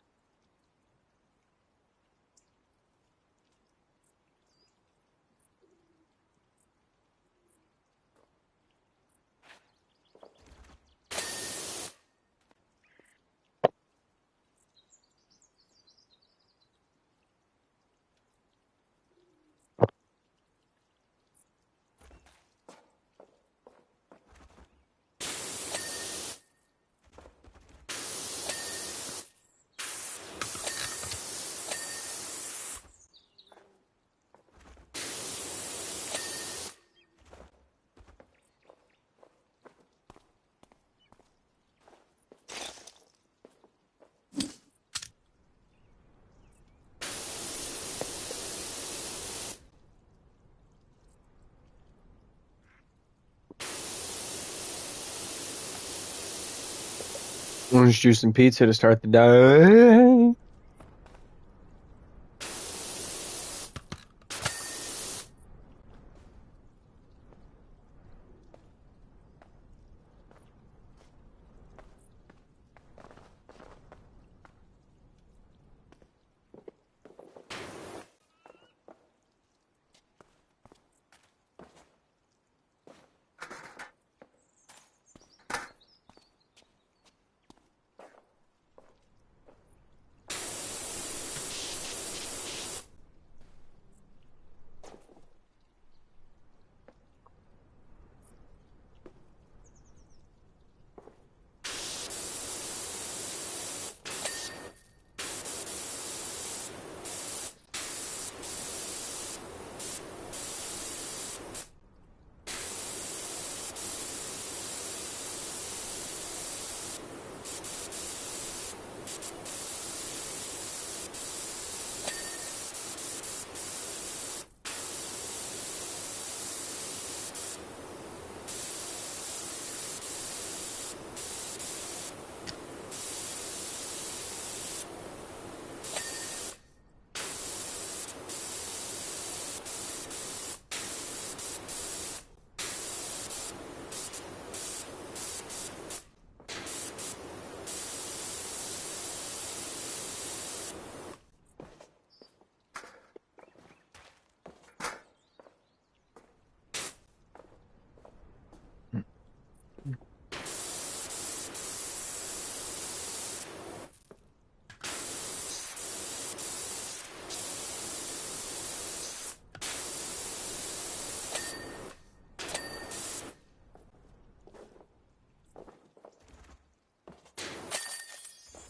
Orange juice and pizza to start the day.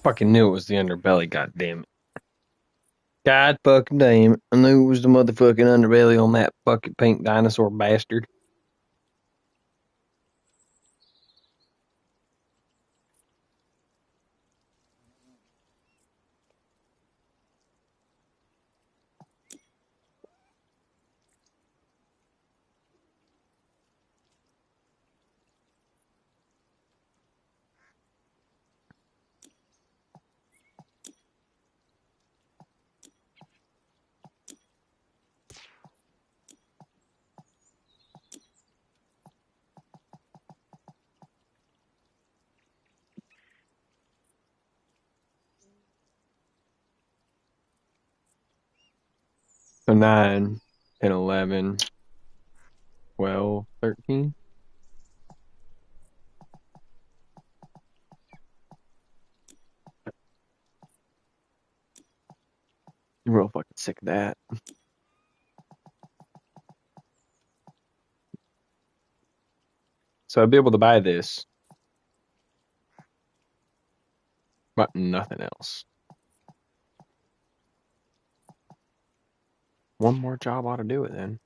Fucking knew it was the underbelly, god damn it. God fucking damn it. I knew it was the motherfucking underbelly on that fucking pink dinosaur bastard. So 9, 10, 11, 12, 13. I'm real fucking sick of that. So I'd be able to buy this, but nothing else. One more job ought to do it then.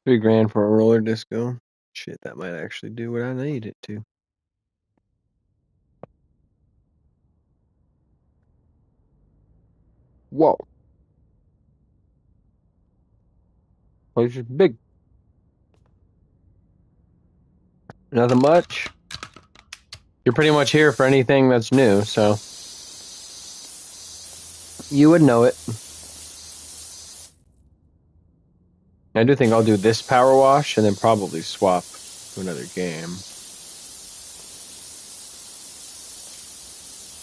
$3 for a roller disco. Shit, that might actually do what I need it to. Whoa. Place is big. Nothing much. You're pretty much here for anything that's new, so you would know it. I do think I'll do this power wash and then probably swap to another game.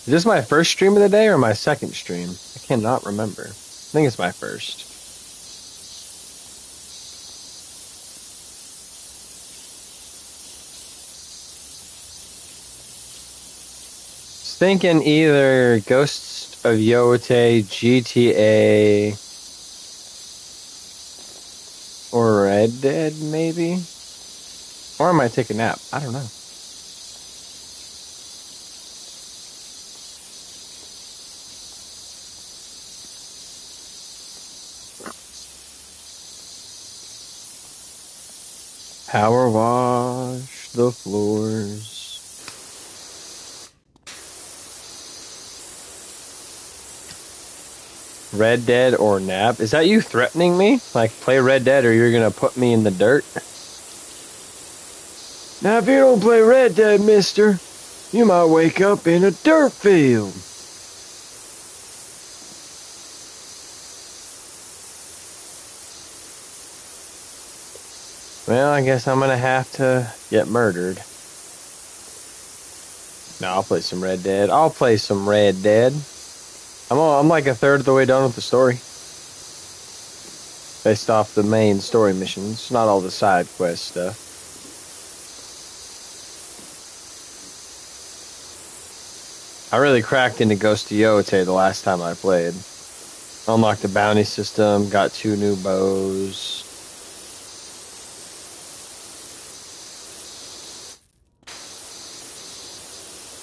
Is this my first stream of the day or my second stream? I cannot remember. I think it's my first. I was thinking either Ghosts of Yote, GTA, or Red Dead, maybe? Or I might take a nap. I don't know. Power wash the floors. Red Dead or nap? Is that you threatening me? Like, play Red Dead or you're gonna put me in the dirt? Now, if you don't play Red Dead, mister, you might wake up in a dirt field. Well, I guess I'm gonna have to get murdered. No, I'll play some Red Dead. I'll play some Red Dead. I'm like a third of the way done with the story. Based off the main story missions, not all the side quest stuff. I really cracked into Ghost of Yote the last time I played. Unlocked the bounty system, got 2 new bows.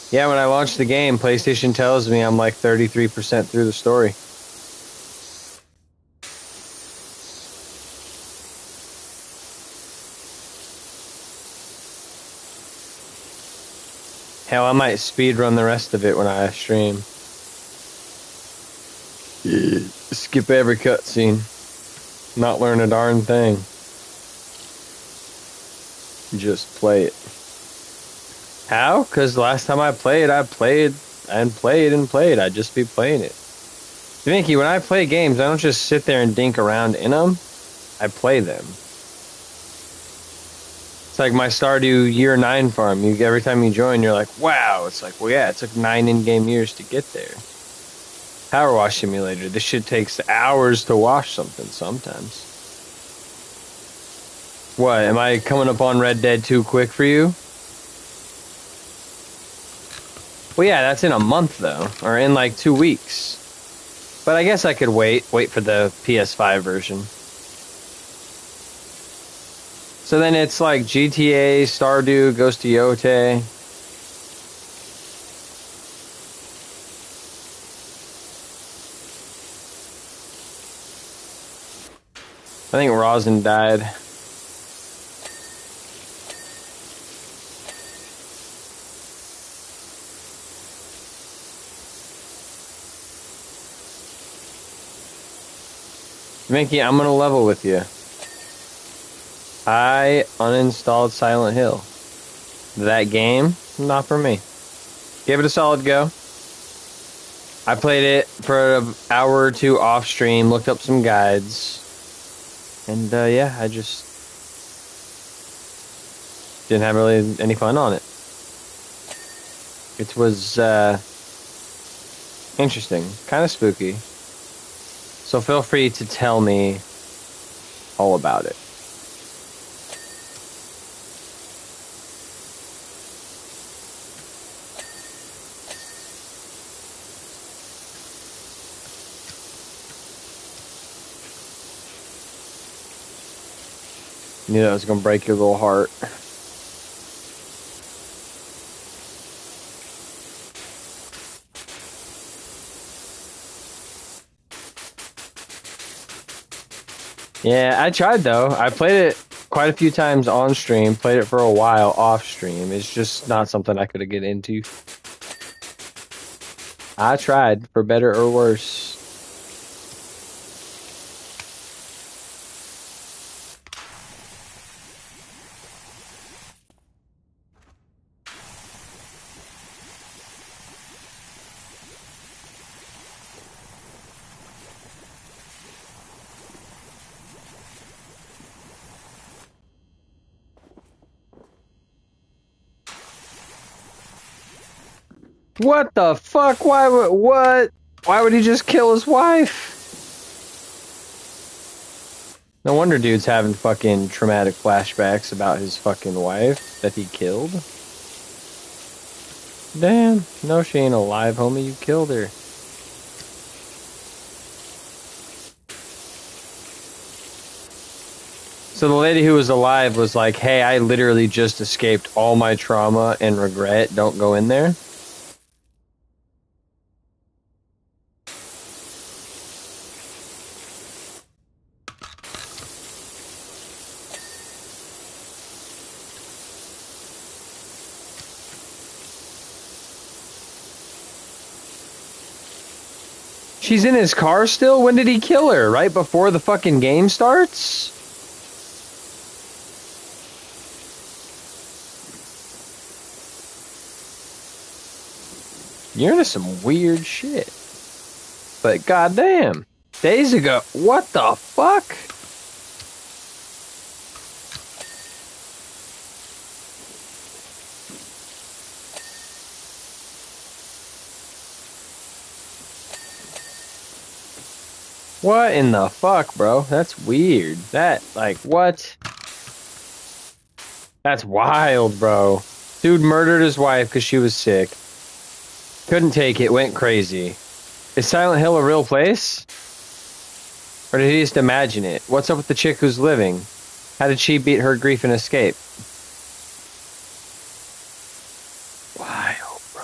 Yeah, when I launched the game, PlayStation tells me I'm like 33% through the story. Hell, I might speedrun the rest of it when I stream. Yeah. Skip every cutscene. Not learn a darn thing. Just play it. How? Because last time I played and played and played. I'd just be playing it. Vinky, when I play games, I don't just sit there and dink around in them. I play them. It's like my Stardew Year 9 farm. Every time you join, you're like, wow. It's like, well, yeah, it took 9 in-game years to get there. Power Wash Simulator. This shit takes hours to wash something sometimes. What, am I coming up on Red Dead too quick for you? Well, yeah, that's in a month though, or in like 2 weeks. But I guess I could wait for the PS5 version. So then it's like GTA, Stardew, Ghost of Yotei. I think Rosin died. Mickey, I'm gonna level with you. I uninstalled Silent Hill. That game, not for me. Give it a solid go. I played it for an hour or two off stream, looked up some guides, and yeah, I just didn't have really any fun on it. It was interesting, kind of spooky. So feel free to tell me all about it. Knew that was gonna break your little heart. Yeah, I tried though. I played it quite a few times on stream, played it for a while off stream. It's just not something I could get into. I tried, for better or worse. What the fuck? Why would what? Why would he just kill his wife? No wonder dude's having fucking traumatic flashbacks about his fucking wife that he killed. Damn, no, she ain't alive, homie. You killed her. So the lady who was alive was like, hey, I literally just escaped all my trauma and regret. Don't go in there. She's in his car still? When did he kill her? Right before the fucking game starts? You're into some weird shit. But goddamn. Days ago. What the fuck? What in the fuck, bro? That's weird. That, like, what? That's wild, bro. Dude murdered his wife because she was sick. Couldn't take it, went crazy. Is Silent Hill a real place? Or did he just imagine it? What's up with the chick who's living? How did she beat her grief and escape? Wild, bro.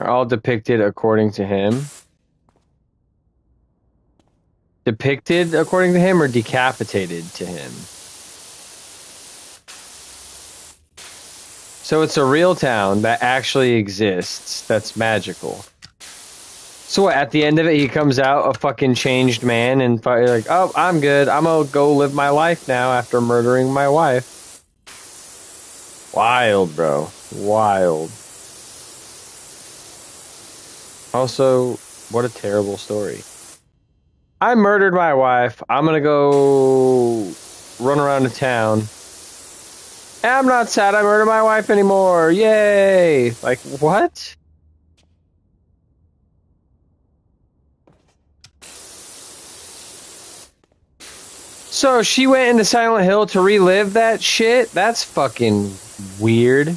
Are all depicted according to him? Depicted according to him or decapitated to him? So it's a real town that actually exists that's magical. So what, at the end of it, he comes out a fucking changed man and like, oh, I'm good. I'm gonna go live my life now after murdering my wife. Wild, bro. Wild. Also, what a terrible story. I murdered my wife. I'm gonna go run around the town. And I'm not sad I murdered my wife anymore. Yay! Like, what? So she went into Silent Hill to relive that shit? That's fucking weird.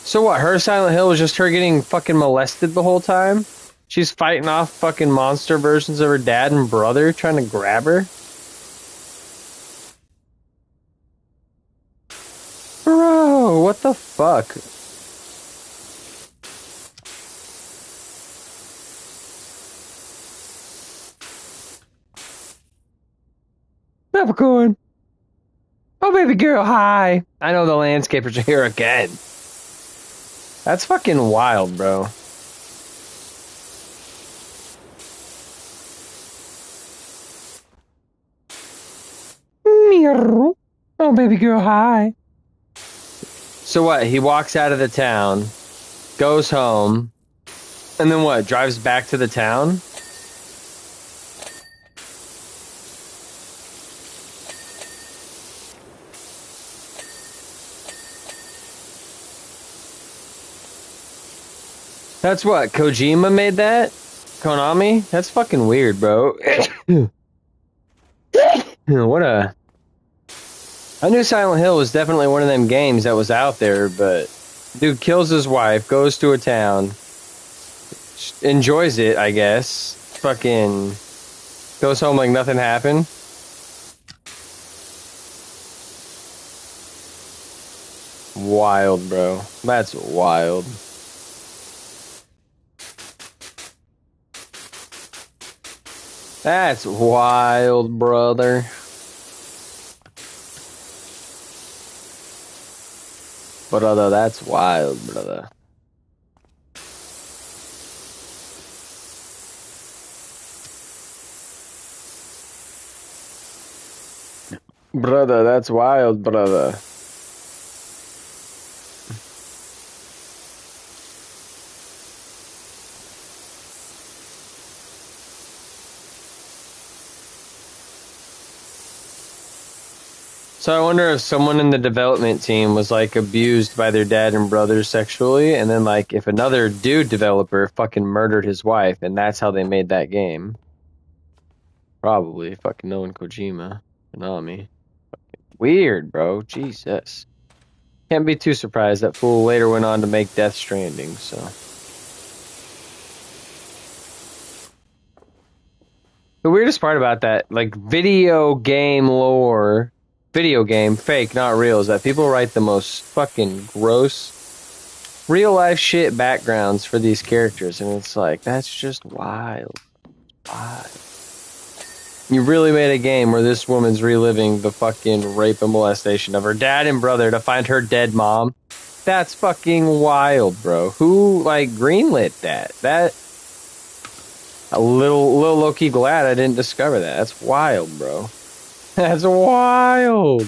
So what, her Silent Hill was just her getting fucking molested the whole time? She's fighting off fucking monster versions of her dad and brother trying to grab her? Bro, what the fuck? Peppercorn. Oh, baby girl, hi. I know the landscapers are here again. That's fucking wild, bro. Oh, baby girl, hi. So what? He walks out of the town, goes home, and then what? Drives back to the town? That's what? Kojima made that? Konami? That's fucking weird, bro. What a... I knew Silent Hill was definitely one of them games that was out there, but dude kills his wife, goes to a town, enjoys it, I guess. Fucking goes home like nothing happened. Wild, bro. That's wild. That's wild, brother. Brother, that's wild, brother. Brother, that's wild, brother. So I wonder if someone in the development team was like abused by their dad and brothers sexually, and then like if another dude developer fucking murdered his wife, and that's how they made that game. Probably fucking knowing Kojima, Konami. Weird, bro. Jesus. Can't be too surprised that fool later went on to make Death Stranding, so. The weirdest part about that, like video game lore, video game, fake, not real, is that people write the most fucking gross, real life shit backgrounds for these characters, and it's like, that's just wild. Wild. You really made a game where this woman's reliving the fucking rape and molestation of her dad and brother to find her dead mom. That's fucking wild, bro. Who, like, greenlit that? That... A little low-key glad I didn't discover that. That's wild, bro. That's wild.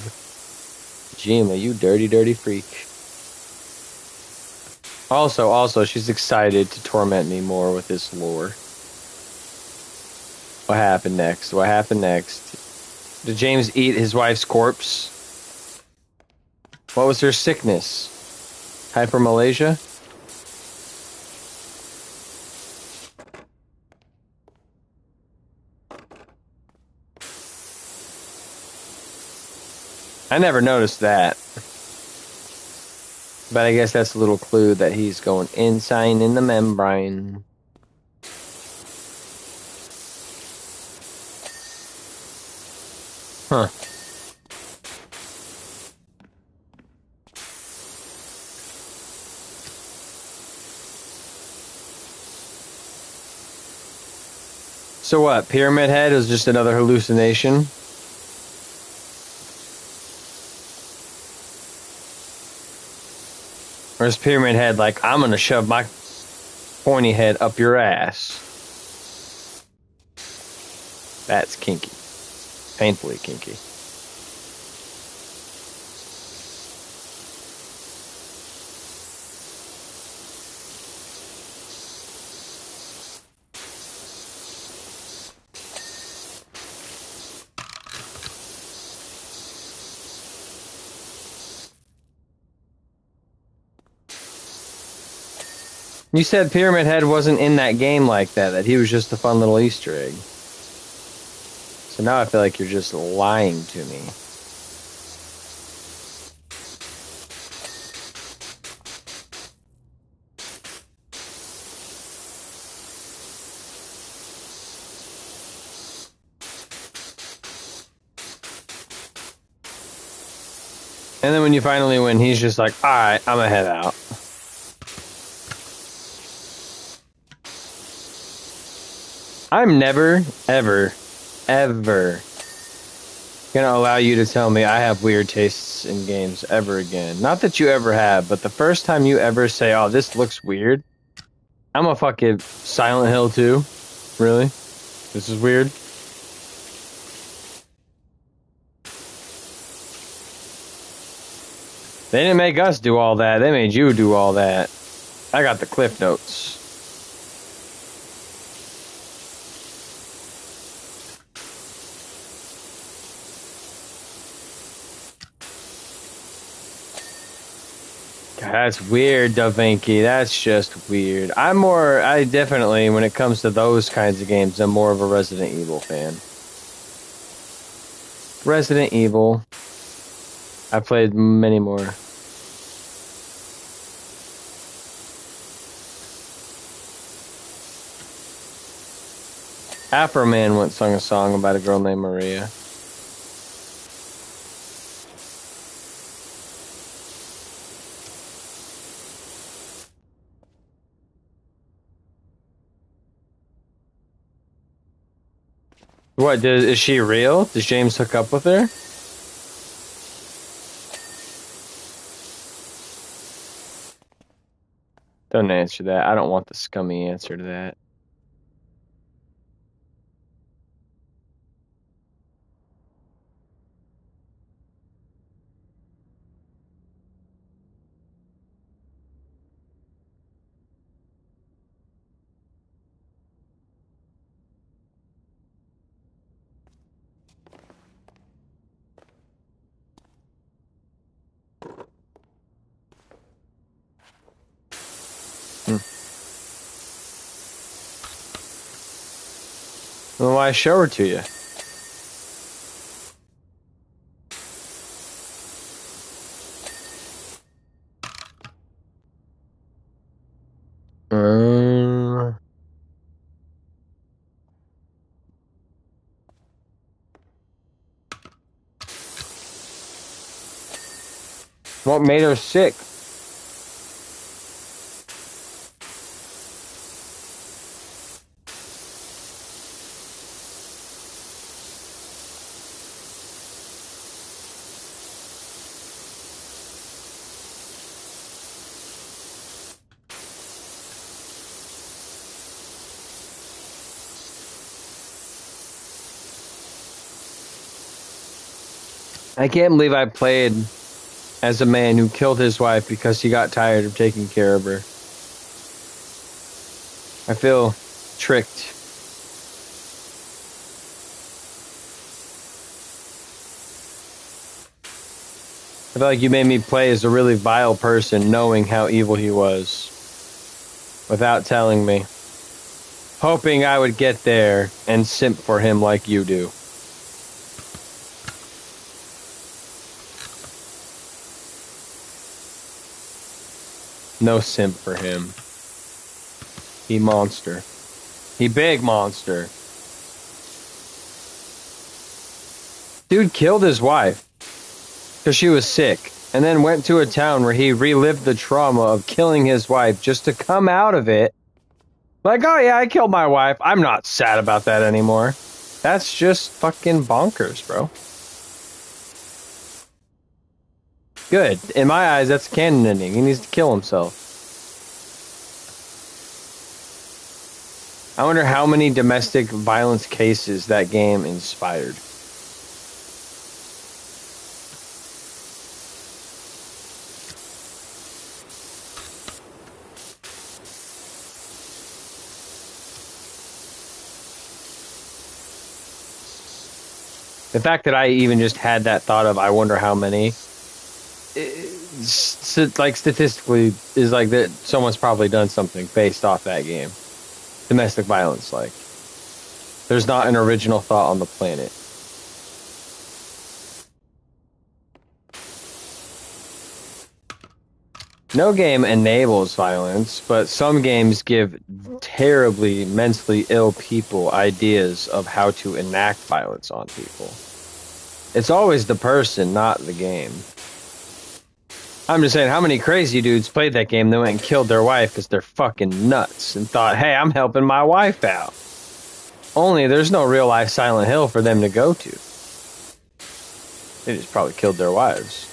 Jima, you dirty, dirty freak. Also, she's excited to torment me more with this lore. What happened next? What happened next? Did James eat his wife's corpse? What was her sickness? Hypermalacia? I never noticed that. But I guess that's a little clue that he's going insane in the membrane. Huh. So what? Pyramid Head is just another hallucination? Or is Pyramid Head like, I'm gonna shove my pointy head up your ass? That's kinky. Painfully kinky. You said Pyramid Head wasn't in that game like that, that he was just a fun little Easter egg. So now I feel like you're just lying to me. And then when you finally win, he's just like, all right, I'm gonna head out. I'm never, ever, ever gonna allow you to tell me I have weird tastes in games ever again. Not that you ever have, but the first time you ever say, oh, this looks weird, I'm a fucking Silent Hill 2. Really? This is weird? They didn't make us do all that. They made you do all that. I got the Cliff Notes. God, that's weird, Da Vinci. That's just weird. I definitely, when it comes to those kinds of games, I'm more of a Resident Evil fan. Resident Evil. I've played many more. Afro Man once sung a song about a girl named Maria. What, is she real? Does James hook up with her? Don't answer that. I don't want the scummy answer to that. Well, why show her to you? What made her sick? I can't believe I played as a man who killed his wife because he got tired of taking care of her. I feel tricked. I feel like you made me play as a really vile person knowing how evil he was without telling me. Hoping I would get there and simp for him like you do. No simp for him. He monster. He big monster. Dude killed his wife because she was sick and then went to a town where he relived the trauma of killing his wife just to come out of it. Like, oh yeah, I killed my wife. I'm not sad about that anymore. That's just fucking bonkers, bro. Good. In my eyes, that's canon ending. He needs to kill himself. I wonder how many domestic violence cases that game inspired. The fact that I even just had that thought of, I wonder how many, like statistically, is like that someone's probably done something based off that game. Domestic violence, like. There's not an original thought on the planet. No game enables violence, but some games give terribly mentally ill people ideas of how to enact violence on people. It's always the person, not the game. I'm just saying, how many crazy dudes played that game that went and killed their wife because they're fucking nuts and thought, hey, I'm helping my wife out. Only there's no real life Silent Hill for them to go to. They just probably killed their wives.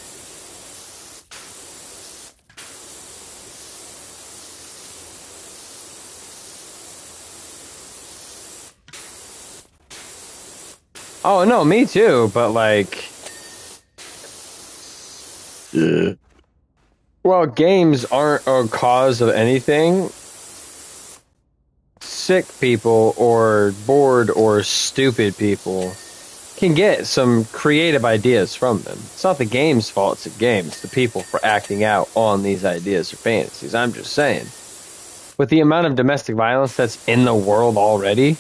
Oh, no, me too, but like... Yeah. Well, games aren't a cause of anything. Sick people or bored or stupid people can get some creative ideas from them. It's not the game's fault, it's the game. It's the people for acting out on these ideas or fantasies. I'm just saying. With the amount of domestic violence that's in the world already,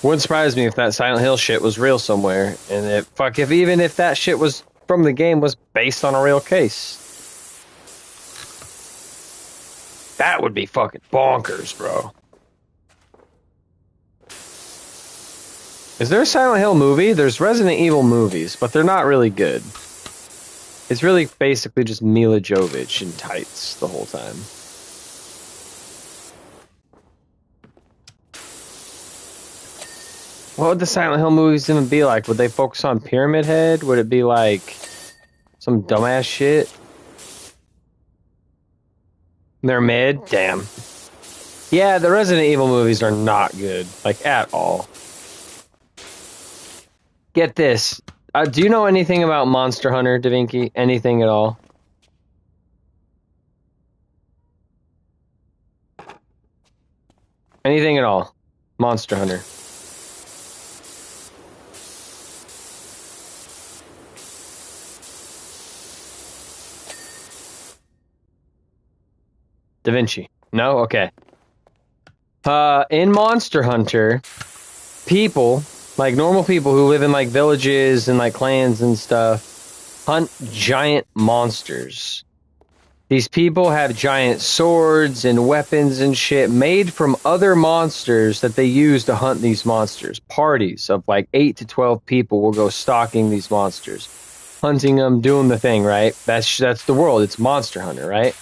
wouldn't surprise me if that Silent Hill shit was real somewhere. And even if that shit was from the game was based on a real case. That would be fucking bonkers, bro. Is there a Silent Hill movie? There's Resident Evil movies, but they're not really good. It's really basically just Mila Jovovich in tights the whole time. What would the Silent Hill movies even be like? Would they focus on Pyramid Head? Would it be like some dumbass shit? They're mid? Damn. Yeah, the Resident Evil movies are not good. Like, at all. Get this. Do you know anything about Monster Hunter, Da Vinci? Anything at all? Anything at all? Monster Hunter. Da Vinci. No? Okay. In Monster Hunter, people, like normal people who live in like villages and like clans and stuff, hunt giant monsters. These people have giant swords and weapons and shit made from other monsters that they use to hunt these monsters. Parties of like 8 to 12 people will go stalking these monsters, hunting them, doing the thing, right? That's the world. It's Monster Hunter, right?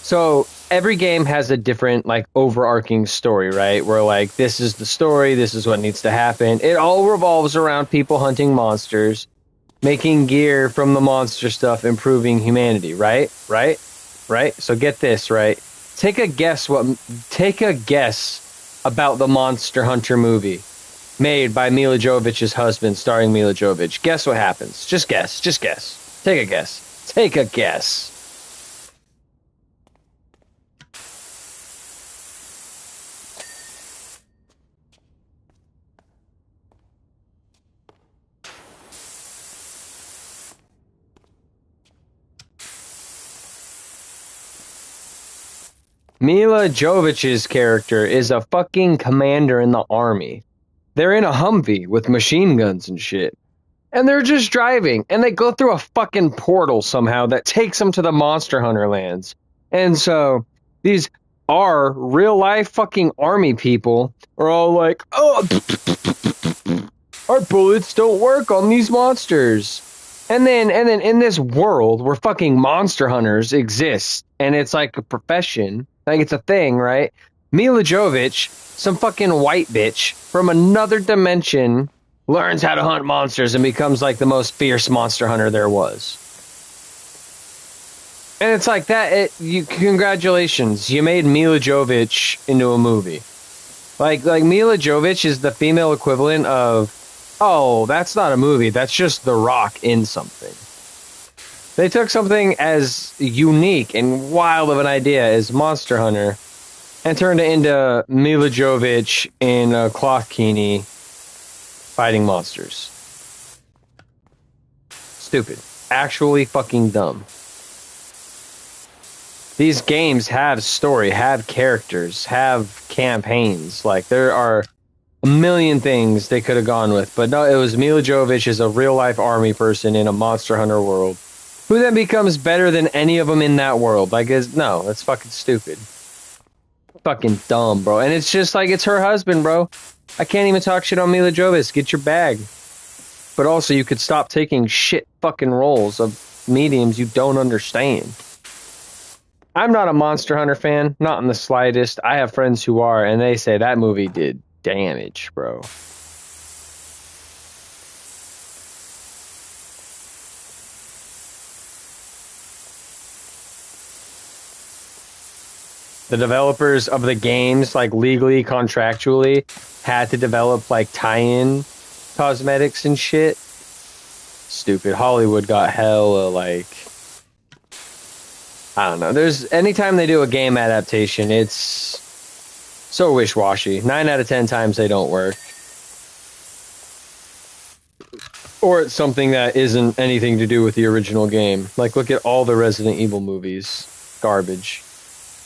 So every game has a different like overarching story, right? Where like this is the story, this is what needs to happen. It all revolves around people hunting monsters, making gear from the monster stuff, improving humanity, right? Right? So get this, right? Take a guess about the Monster Hunter movie made by Mila Jovovich's husband, starring Mila Jovovich. Guess what happens? Just guess. Take a guess. Mila Jovovich's character is a fucking commander in the army. They're in a Humvee with machine guns and shit. And they're just driving, and they go through a fucking portal somehow that takes them to the Monster Hunter lands. And so, these are real-life fucking army people are all like, oh, our bullets don't work on these monsters. And then in this world where fucking monster hunters exist, and it's like a profession, like it's a thing, right? Mila Jovovich, some fucking white bitch from another dimension, learns how to hunt monsters and becomes like the most fierce monster hunter there was. And it's like that. Congratulations, you made Mila Jovovich into a movie. Like Mila Jovovich is the female equivalent of, oh, that's not a movie. That's just The Rock in something. They took something as unique and wild of an idea as Monster Hunter and turned it into Mila Jovovich in a cloth bikini fighting monsters. Stupid. Actually fucking dumb. These games have story, have characters, have campaigns. Like, there are a million things they could have gone with, but no, it was Mila Jovovich as a real-life army person in a Monster Hunter world. Who then becomes better than any of them in that world? Like, no, that's fucking stupid. Fucking dumb, bro. And it's just like, it's her husband, bro. I can't even talk shit on Mila Jovovich. Get your bag. But also, you could stop taking shit fucking roles of mediums you don't understand. I'm not a Monster Hunter fan, not in the slightest. I have friends who are, and they say that movie did damage, bro. The developers of the games, like legally, contractually, had to develop like tie-in cosmetics and shit. Stupid. Hollywood got hella like, I don't know. There's anytime they do a game adaptation, it's so wish-washy. 9 out of 10 times they don't work. Or it's something that isn't anything to do with the original game. Like, look at all the Resident Evil movies. Garbage.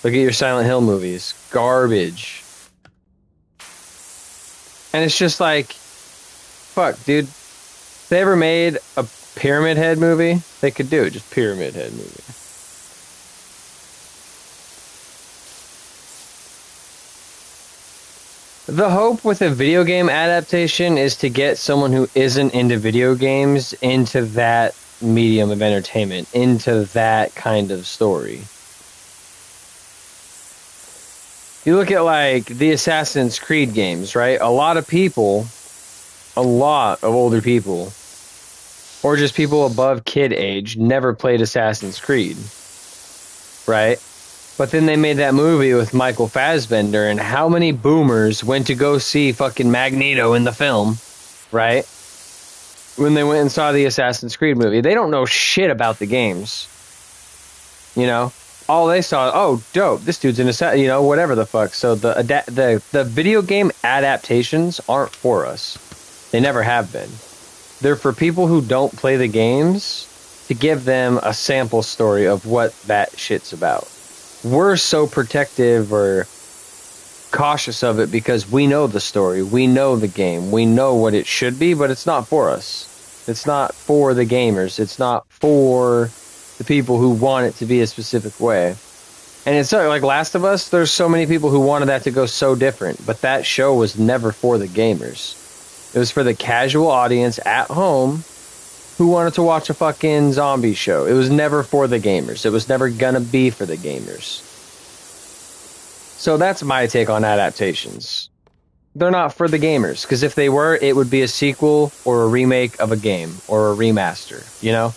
Look at your Silent Hill movies. Garbage. And it's just like, fuck, dude. If they ever made a Pyramid Head movie, they could do it. Just Pyramid Head movie. The hope with a video game adaptation is to get someone who isn't into video games into that medium of entertainment, into that kind of story. You look at like the Assassin's Creed games, right? A lot of older people, or just people above kid age, never played Assassin's Creed, right? But then they made that movie with Michael Fassbender, and how many boomers went to go see fucking Magneto in the film, right? When they went and saw the Assassin's Creed movie. They don't know shit about the games. You know? All they saw, oh, dope, this dude's an assassin, you know, whatever the fuck. So the video game adaptations aren't for us. They never have been. They're for people who don't play the games to give them a sample story of what that shit's about. We're so protective or cautious of it because we know the story, we know the game, we know what it should be, but it's not for us. It's not for the gamers. It's not for the people who want it to be a specific way. And it's like Last of Us, there's so many people who wanted that to go so different, but that show was never for the gamers. It was for the casual audience at home who wanted to watch a fucking zombie show. It was never for the gamers. It was never gonna be for the gamers. So that's my take on adaptations. They're not for the gamers, because if they were, it would be a sequel or a remake of a game or a remaster, you know?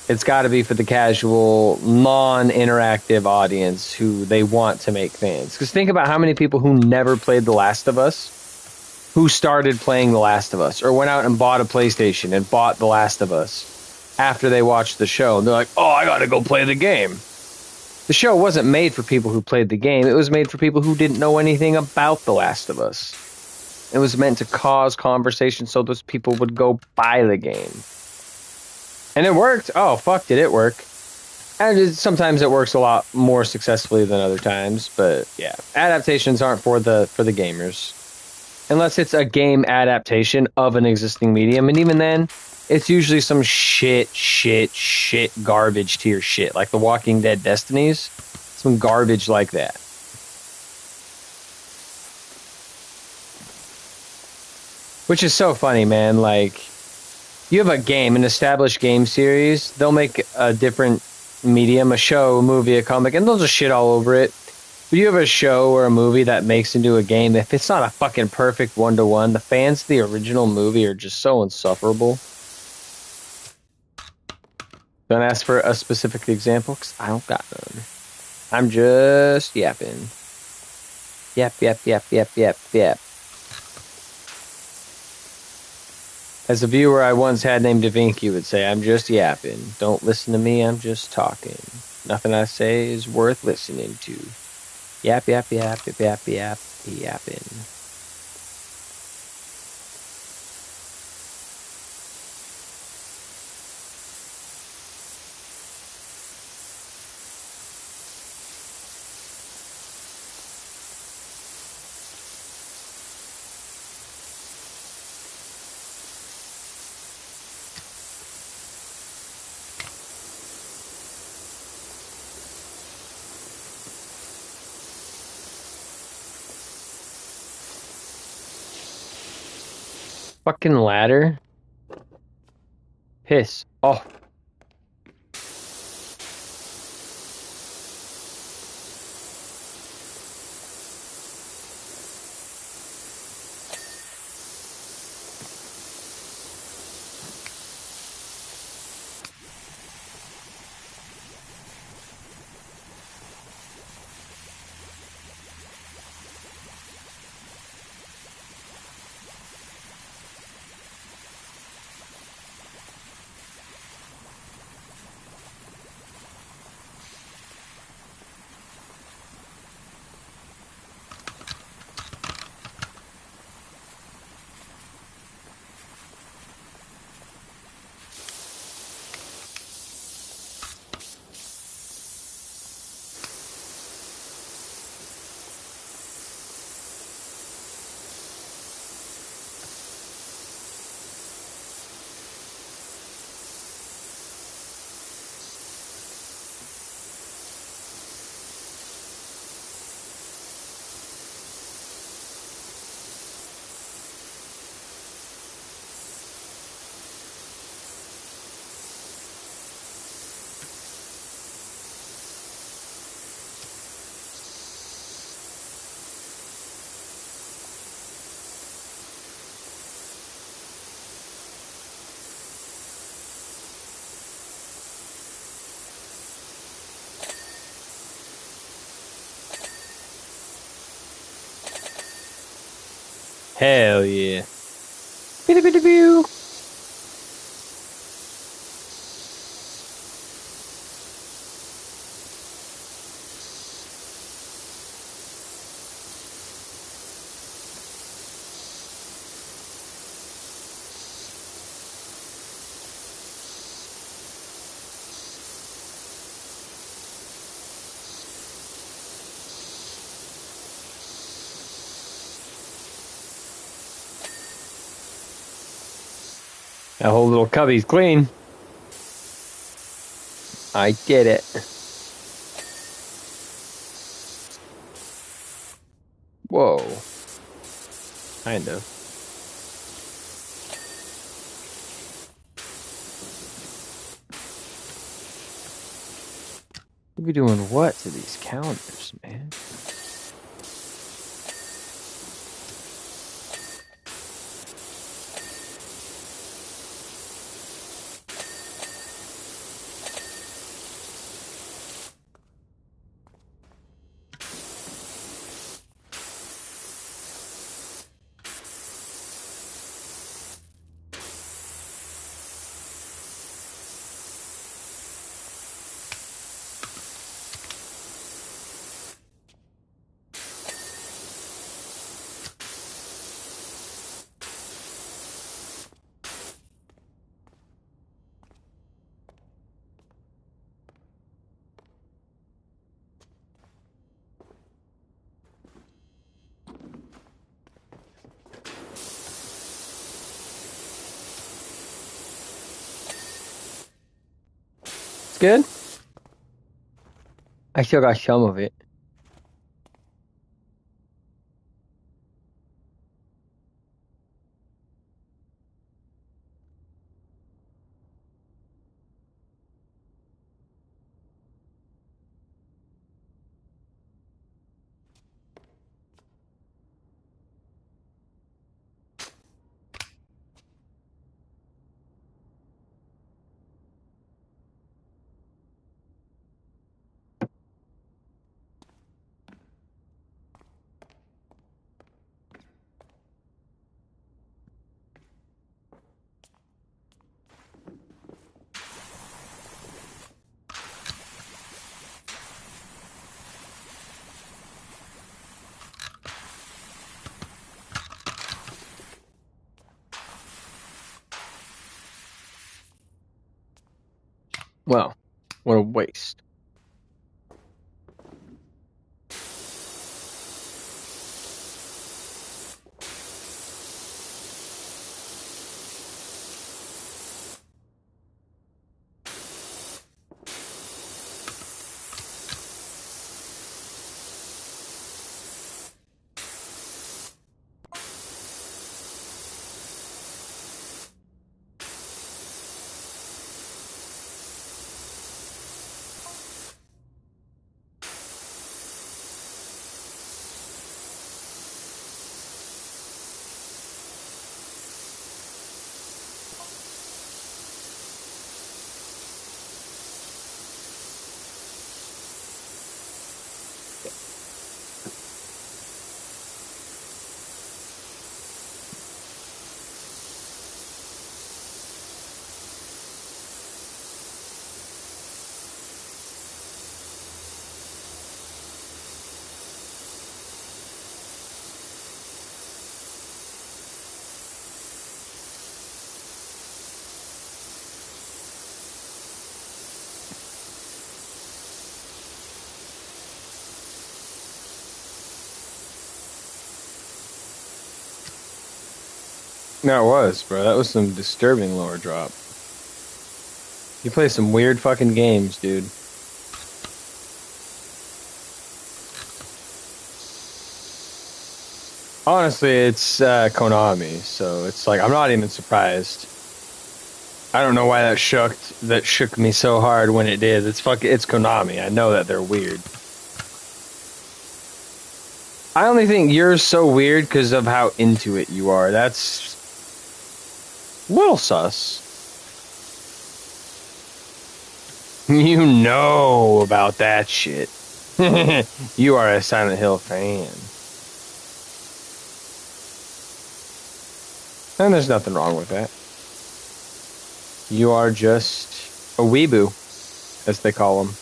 It's got to be for the casual, non-interactive audience who they want to make fans. Because think about how many people who never played The Last of Us, who started playing The Last of Us, or went out and bought a PlayStation and bought The Last of Us after they watched the show. And they're like, oh, I got to go play the game. The show wasn't made for people who played the game. It was made for people who didn't know anything about The Last of Us. It was meant to cause conversation so those people would go buy the game. And it worked. Oh, fuck, did it work? And sometimes it works a lot more successfully than other times. But yeah, adaptations aren't for the gamers. Unless it's a game adaptation of an existing medium. And even then, it's usually some shit, garbage tier shit. Like The Walking Dead Destinies. Some garbage like that. Which is so funny, man. Like, you have a game, an established game series, they'll make a different medium, a show, a movie, a comic, and they'll just shit all over it. But you have a show or a movie that makes into a game, if it's not a fucking perfect one-to-one, the fans of the original movie are just so insufferable. Don't ask for a specific example, because I don't got none. I'm just yapping. Yap. As a viewer I once had named DaVinci would say, I'm just yapping. Don't listen to me, I'm just talking. Nothing I say is worth listening to. Yapping. Fucking ladder. Piss. Oh. Hell yeah. Pew. That whole little cubby's clean. I did it. Whoa. Kind of. We doing what to these calendars, man? It's good. I still got some of it. Well, what a waste. No, it was, bro. That was some disturbing lower drop. You play some weird fucking games, dude. Honestly, it's Konami, so it's like I'm not even surprised. I don't know why that shook me so hard when it did. It's Konami. I know that they're weird. I only think you're so weird because of how into it you are. That's a little sus. You know about that shit. You are a Silent Hill fan. And there's nothing wrong with that. You are just a weeboo, as they call them.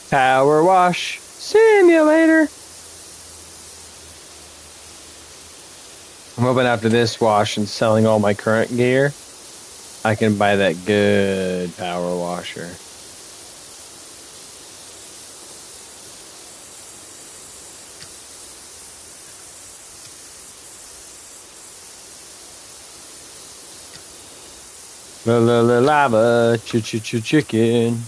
Power Wash Simulator. I'm hoping after this wash and selling all my current gear, I can buy that good power washer. La la la lava, chicken.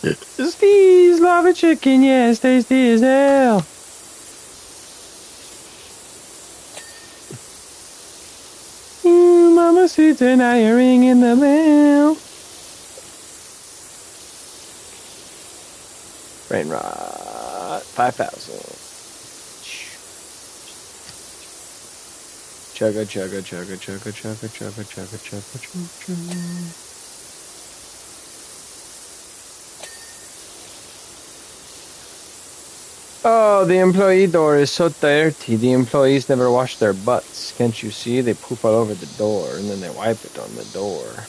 Steve's lava chicken, yes, tasty as hell. Mama sits and now you're ringing the bell. Brain rot, 5,000. Chugga, chugga, chugga, chugga, chugga, chugga, chugga, chugga, chugga. Oh, the employee door is so dirty. The employees never wash their butts. Can't you see? They poop all over the door, and then they wipe it on the door.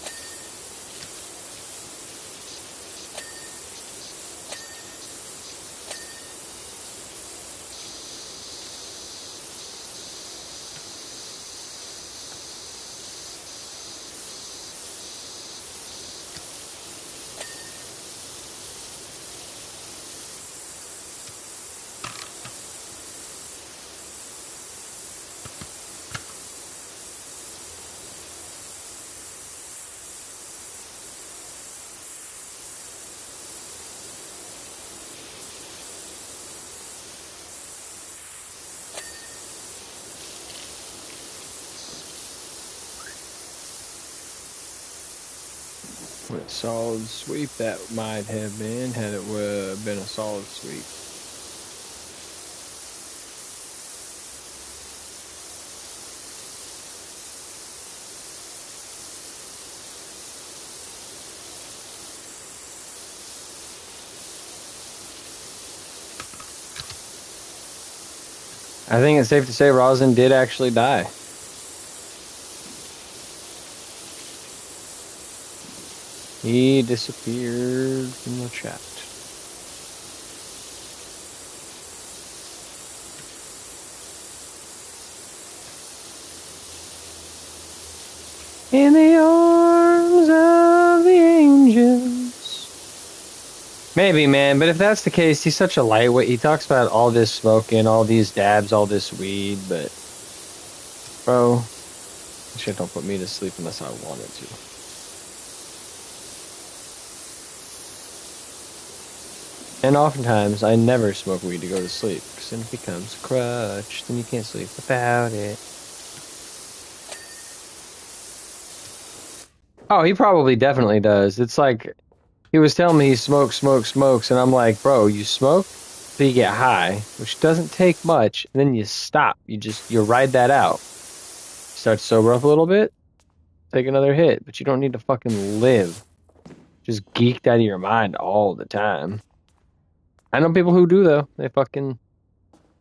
What a solid sweep that might have been, had it been a solid sweep. I think it's safe to say Rosin did actually die. He disappeared from the chat. In the arms of the angels. Maybe, man, but if that's the case, he's such a lightweight. He talks about all this smoking, all these dabs, all this weed, but bro, shit don't put me to sleep unless I wanted to. And oftentimes, I never smoke weed to go to sleep, because then it becomes a crutch, then you can't sleep without it. Oh, he probably definitely does. It's like, he was telling me he smokes, and I'm like, bro, you smoke till you get high, which doesn't take much, and then you stop. You ride that out. Start to sober up a little bit, take another hit, but you don't need to fucking live just geeked out of your mind all the time. I know people who do though. They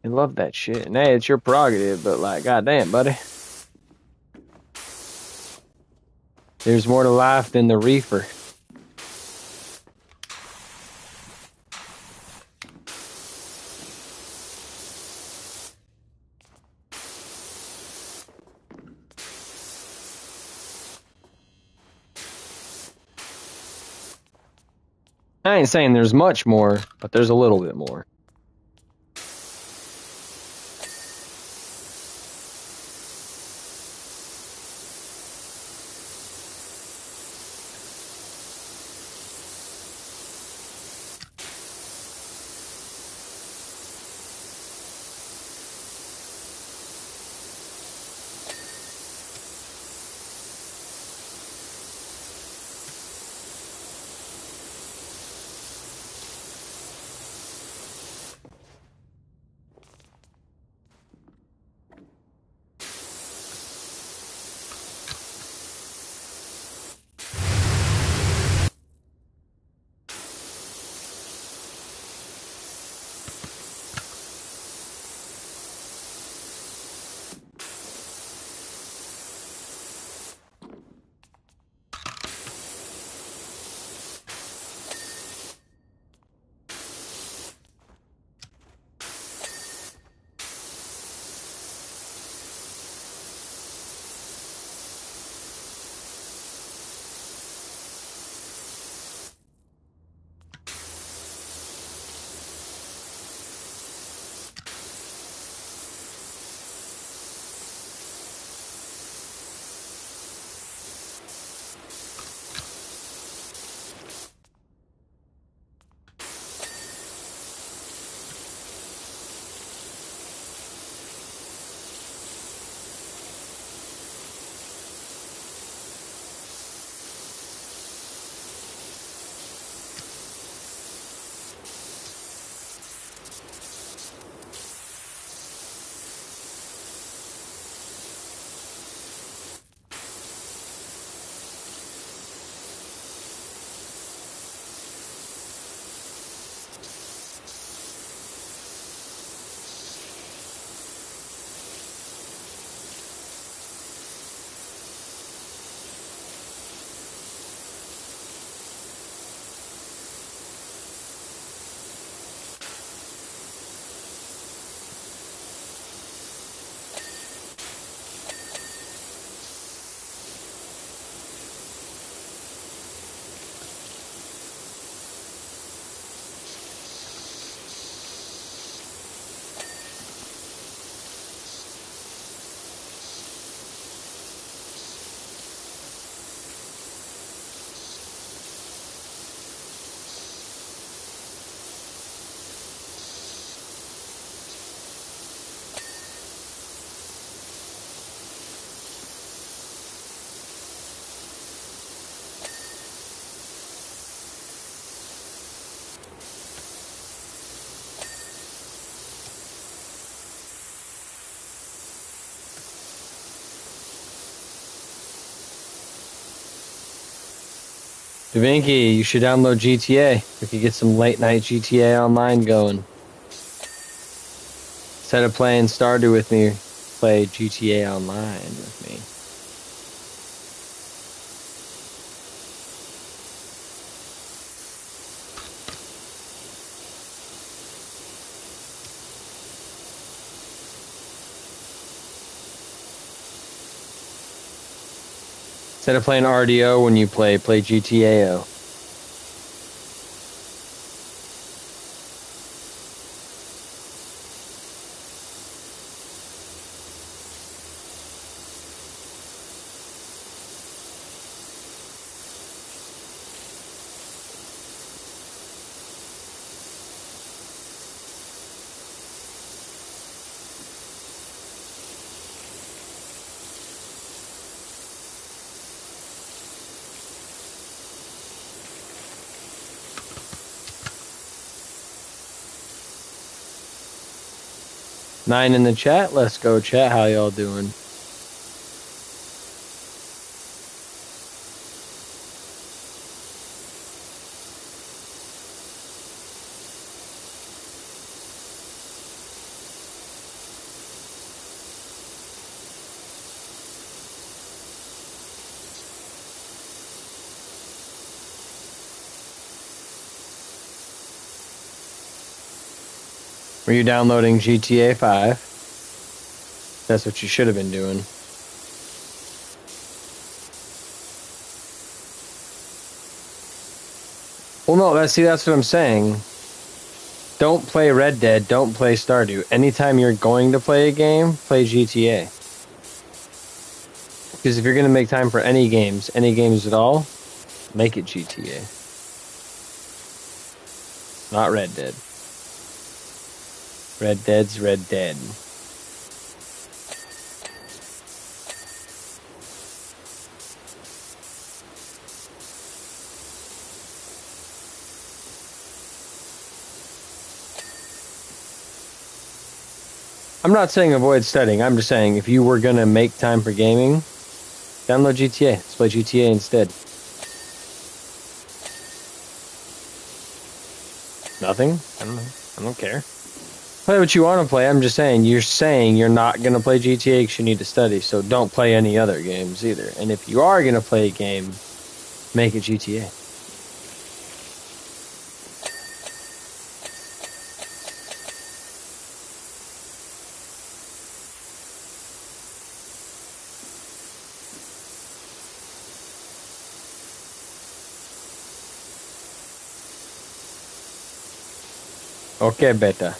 love that shit. And hey, it's your prerogative, but like, goddamn, buddy. There's more to life than the reefer. I ain't saying there's much more, but there's a little bit more. Davinci, you should download GTA. We could get some late night GTA online going. Instead of playing Stardew with me, play GTA Online with me. Instead of playing RDO when you play GTAO. 9 in the chat. Let's go, chat. How y'all doing? Were you downloading GTA 5? That's what you should have been doing. Well, no, that's what I'm saying. Don't play Red Dead. Don't play Stardew. Anytime you're going to play a game, play GTA. Because if you're going to make time for any games at all, make it GTA. Not Red Dead. Red Dead's Red Dead. I'm not saying avoid studying. I'm just saying if you were going to make time for gaming, download GTA. Let's play GTA instead. Nothing? I don't know. I don't care. Play what you want to play. I'm just saying you're not going to play GTA because you need to study. So don't play any other games either. And if you are going to play a game, make it GTA. Okay, beta.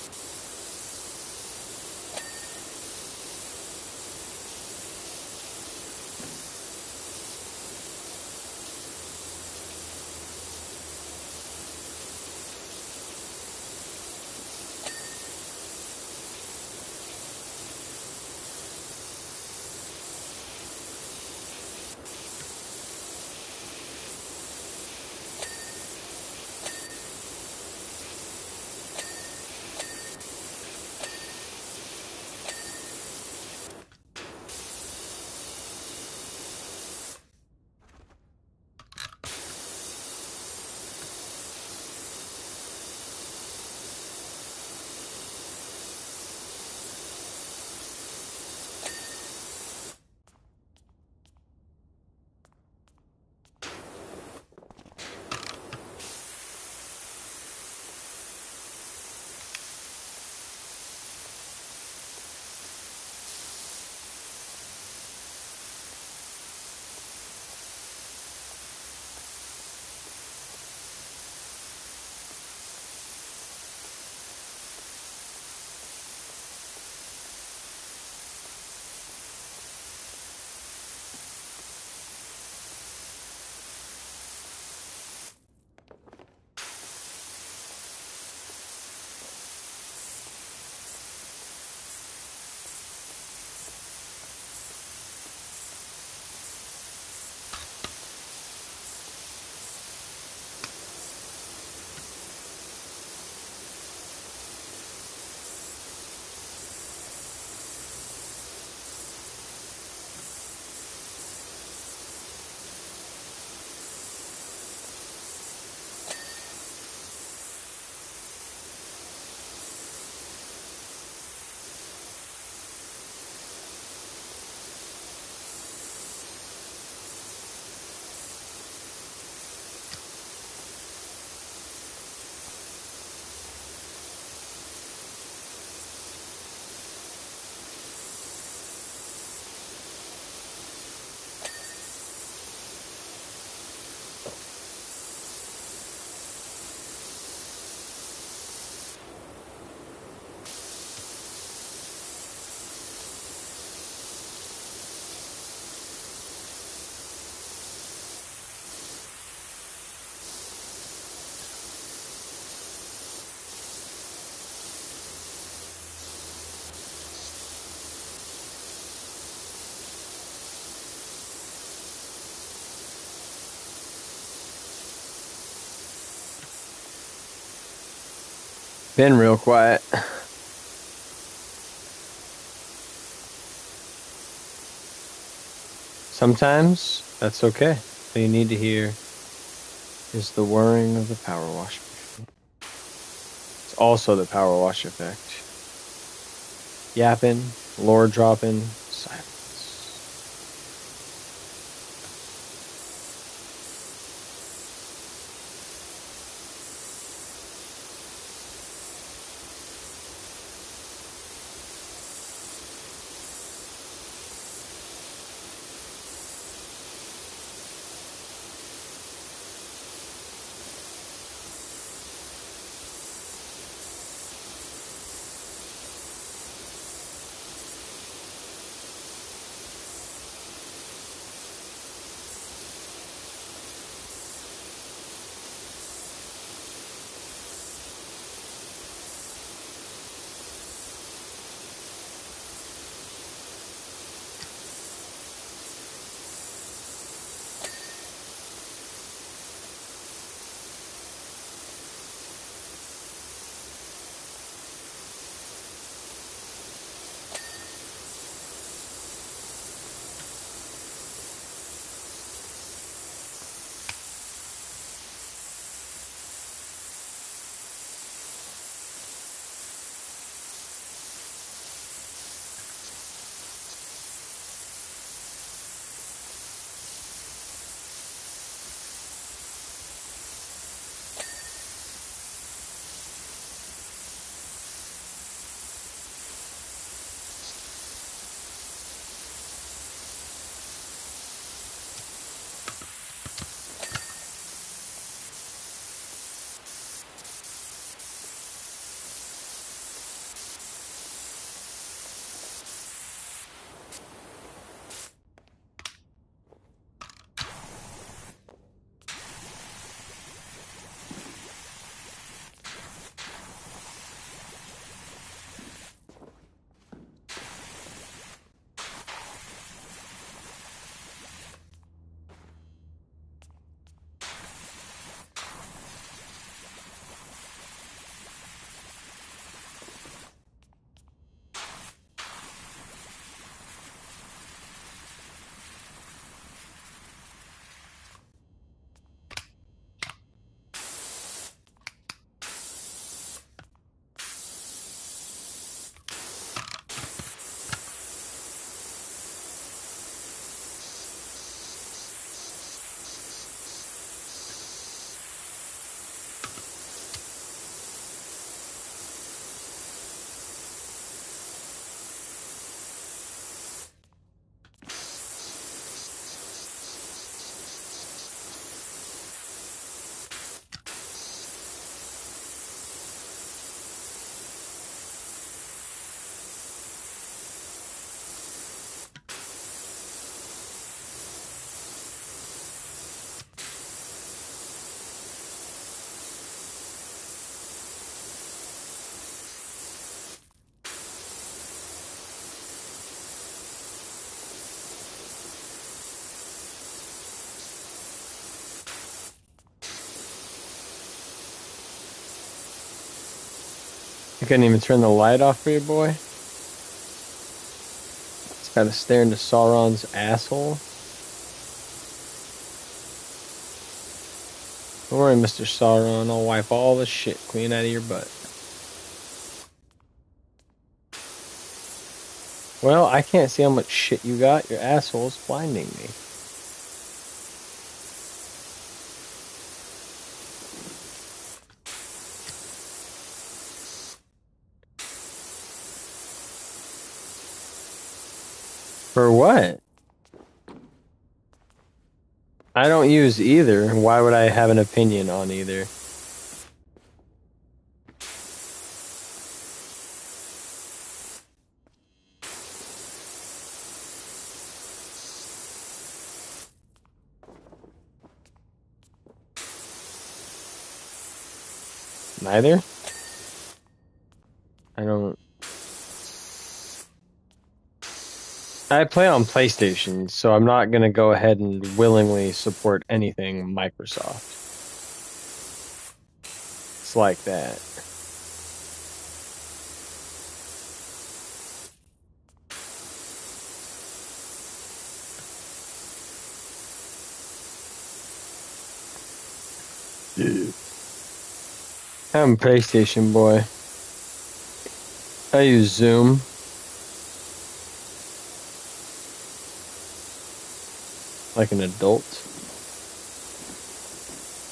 Been real quiet. Sometimes that's okay. All you need to hear is the whirring of the power wash machine. It's also the power wash effect. Yapping, lore dropping, silence. You couldn't even turn the light off for your boy? It's gotta stare into Sauron's asshole. Don't worry, Mr. Sauron. I'll wipe all the shit clean out of your butt. Well, I can't see how much shit you got. Your asshole's blinding me. For what? I don't use either. Why would I have an opinion on either? Neither? I don't... I play on PlayStation, so I'm not gonna go ahead and willingly support anything Microsoft. It's like that. I'm a PlayStation boy. I use Zoom. Like an adult.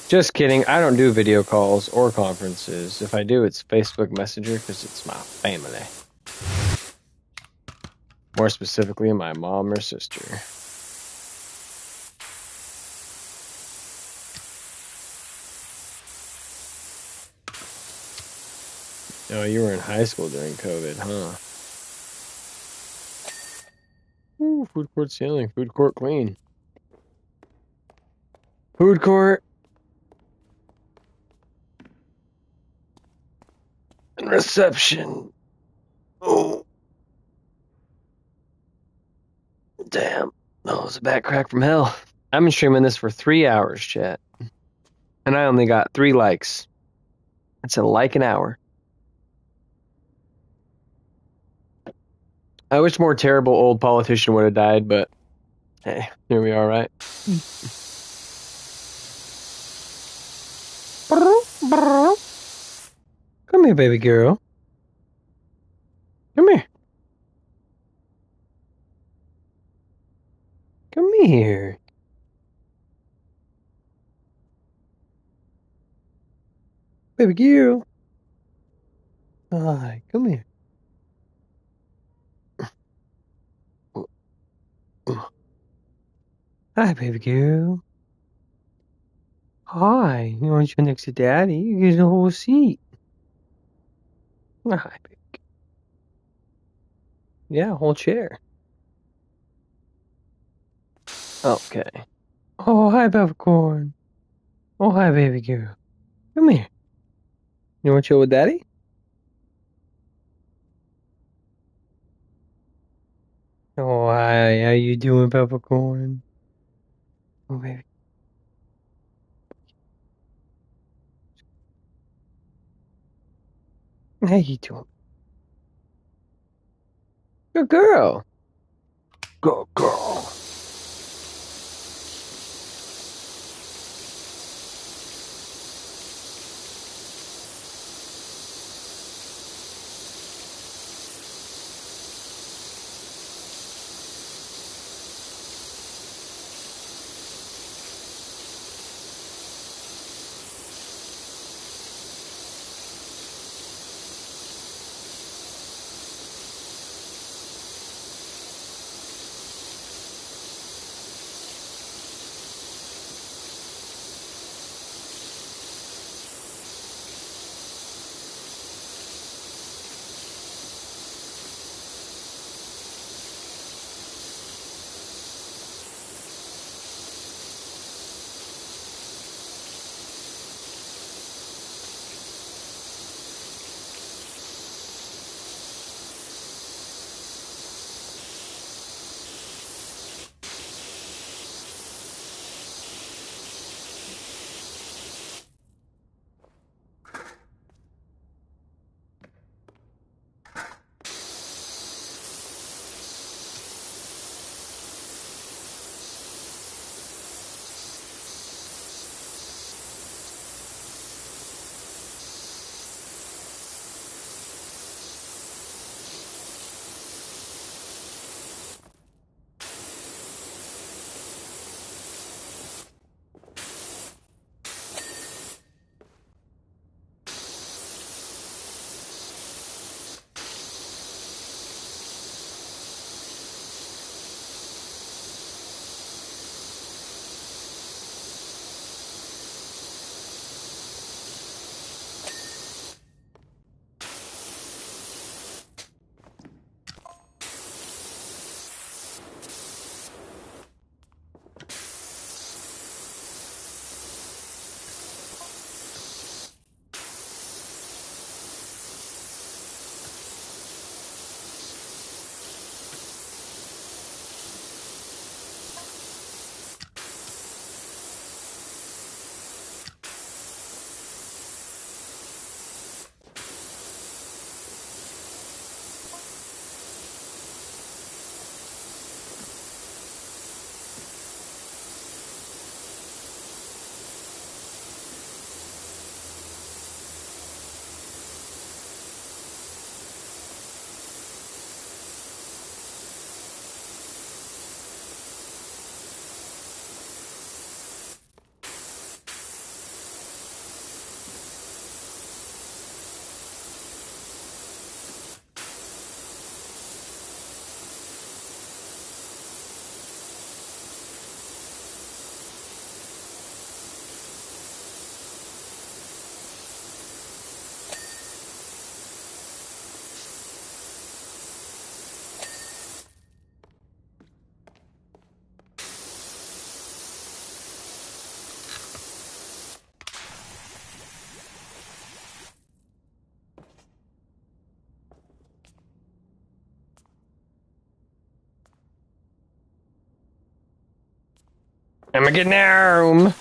Just kidding. I don't do video calls or conferences. If I do, it's Facebook Messenger because it's my family. More specifically, my mom or sister. Oh, you were in high school during COVID, huh? Ooh, food court ceiling. Food court clean. Food court. And reception. Oh. Damn. That was a back crack from hell. I've been streaming this for 3 hours, chat. And I only got 3 likes. That's a like an hour. I wish more terrible old politician would have died, but hey, here we are, right? Come here, baby girl. Come here. Come here. Baby girl. Hi, come here. Hi, baby girl. Hi. You want to sit next to Daddy? You get the whole seat. Hi, baby. Yeah, whole chair. Okay. Oh, hi, popcorn. Oh, hi, baby girl. Come here. You want to chill with Daddy? Oh, hi. How you doing, popcorn? Oh, baby. How you doing? Good girl. Good girl. I'm getting home.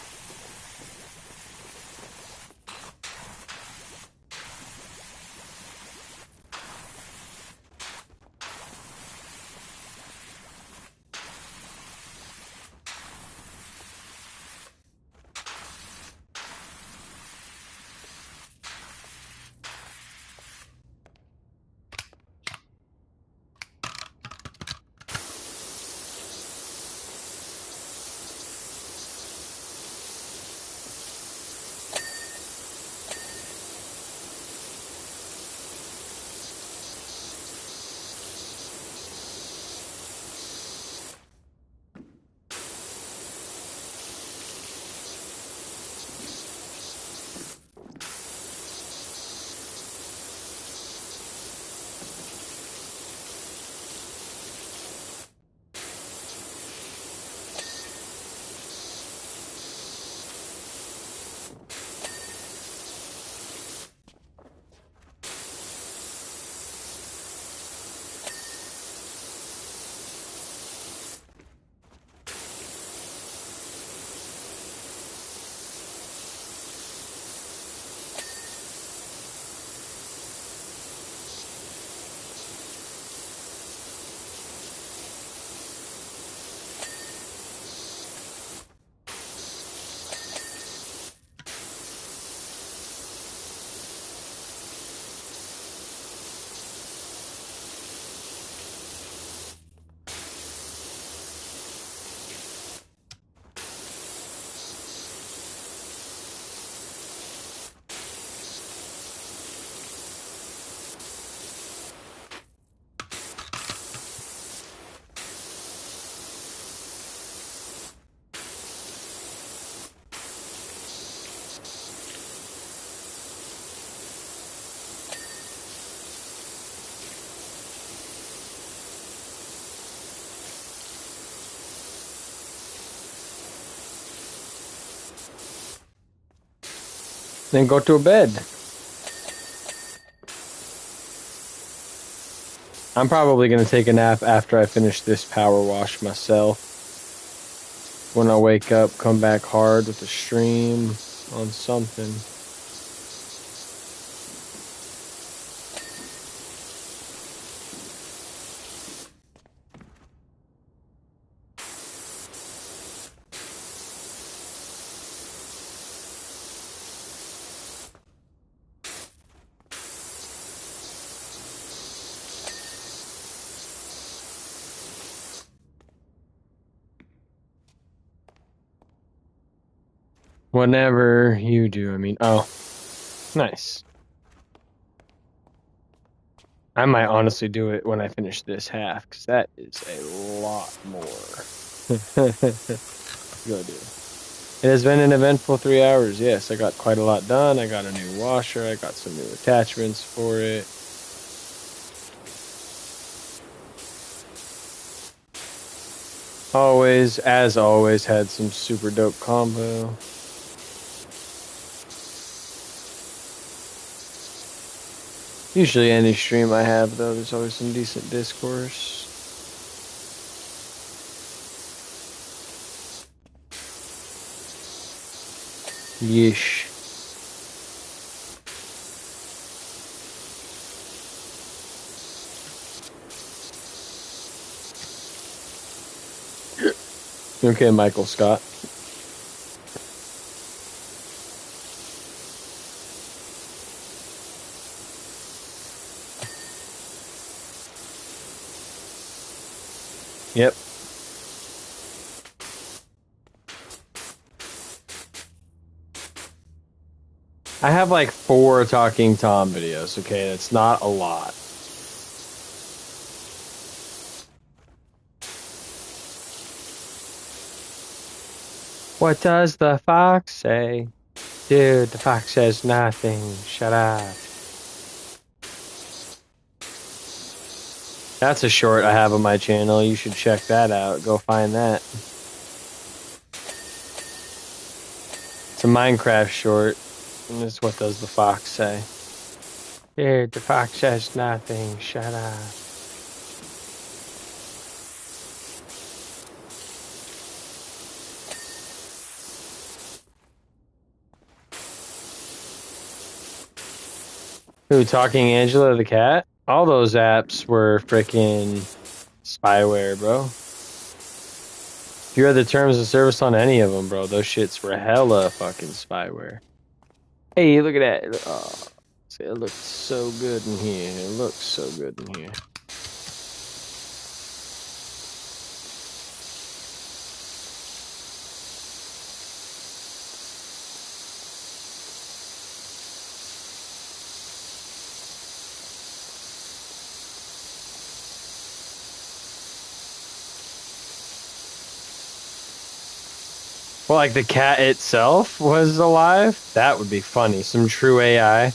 Then go to bed. I'm probably going to take a nap after I finish this power wash myself. When I wake up, come back hard with a stream on something. Whenever you do, I mean, oh, nice. I might honestly do it when I finish this half, because that is a lot more. Go do. It has been an eventful 3 hours. Yes, I got quite a lot done. I got a new washer. I got some new attachments for it. Always, as always, had some super dope combo. Usually any stream I have, though, there's always some decent discourse. Yeesh. Okay, Michael Scott. Yep. I have like 4 Talking Tom videos, okay? That's not a lot. What does the fox say? Dude, the fox says nothing. Shut up. That's a short I have on my channel. You should check that out. Go find that. It's a Minecraft short. And it's what does the fox say? Dude, the fox says nothing. Shut up. Who, Talking Angela the cat? All those apps were freaking spyware, bro. If you read the terms of service on any of them, bro, those shits were hella fucking spyware. Hey, look at that. Oh, see, it looks so good in here. It looks so good in here. Well, like the cat itself was alive? That would be funny. Some true AI.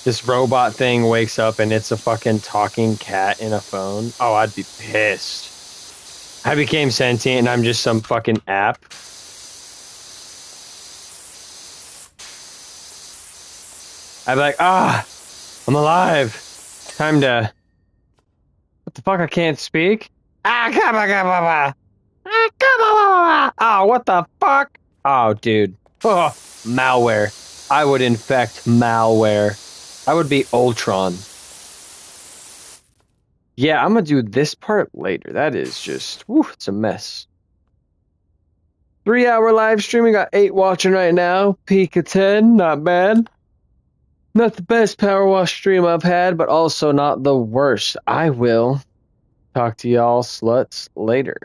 This robot thing wakes up and it's a fucking talking cat in a phone. Oh, I'd be pissed. I became sentient and I'm just some fucking app. I'd be like, I'm alive. Time to. What the fuck? I can't speak? Oh, what the fuck? Oh, dude. Oh, malware. I would infect malware. I would be Ultron. Yeah, I'm gonna do this part later. That is just, it's a mess. 3-hour live streaming. Got 8 watching right now. Peak of 10. Not bad. Not the best power wash stream I've had, but also not the worst. I will talk to y'all sluts later.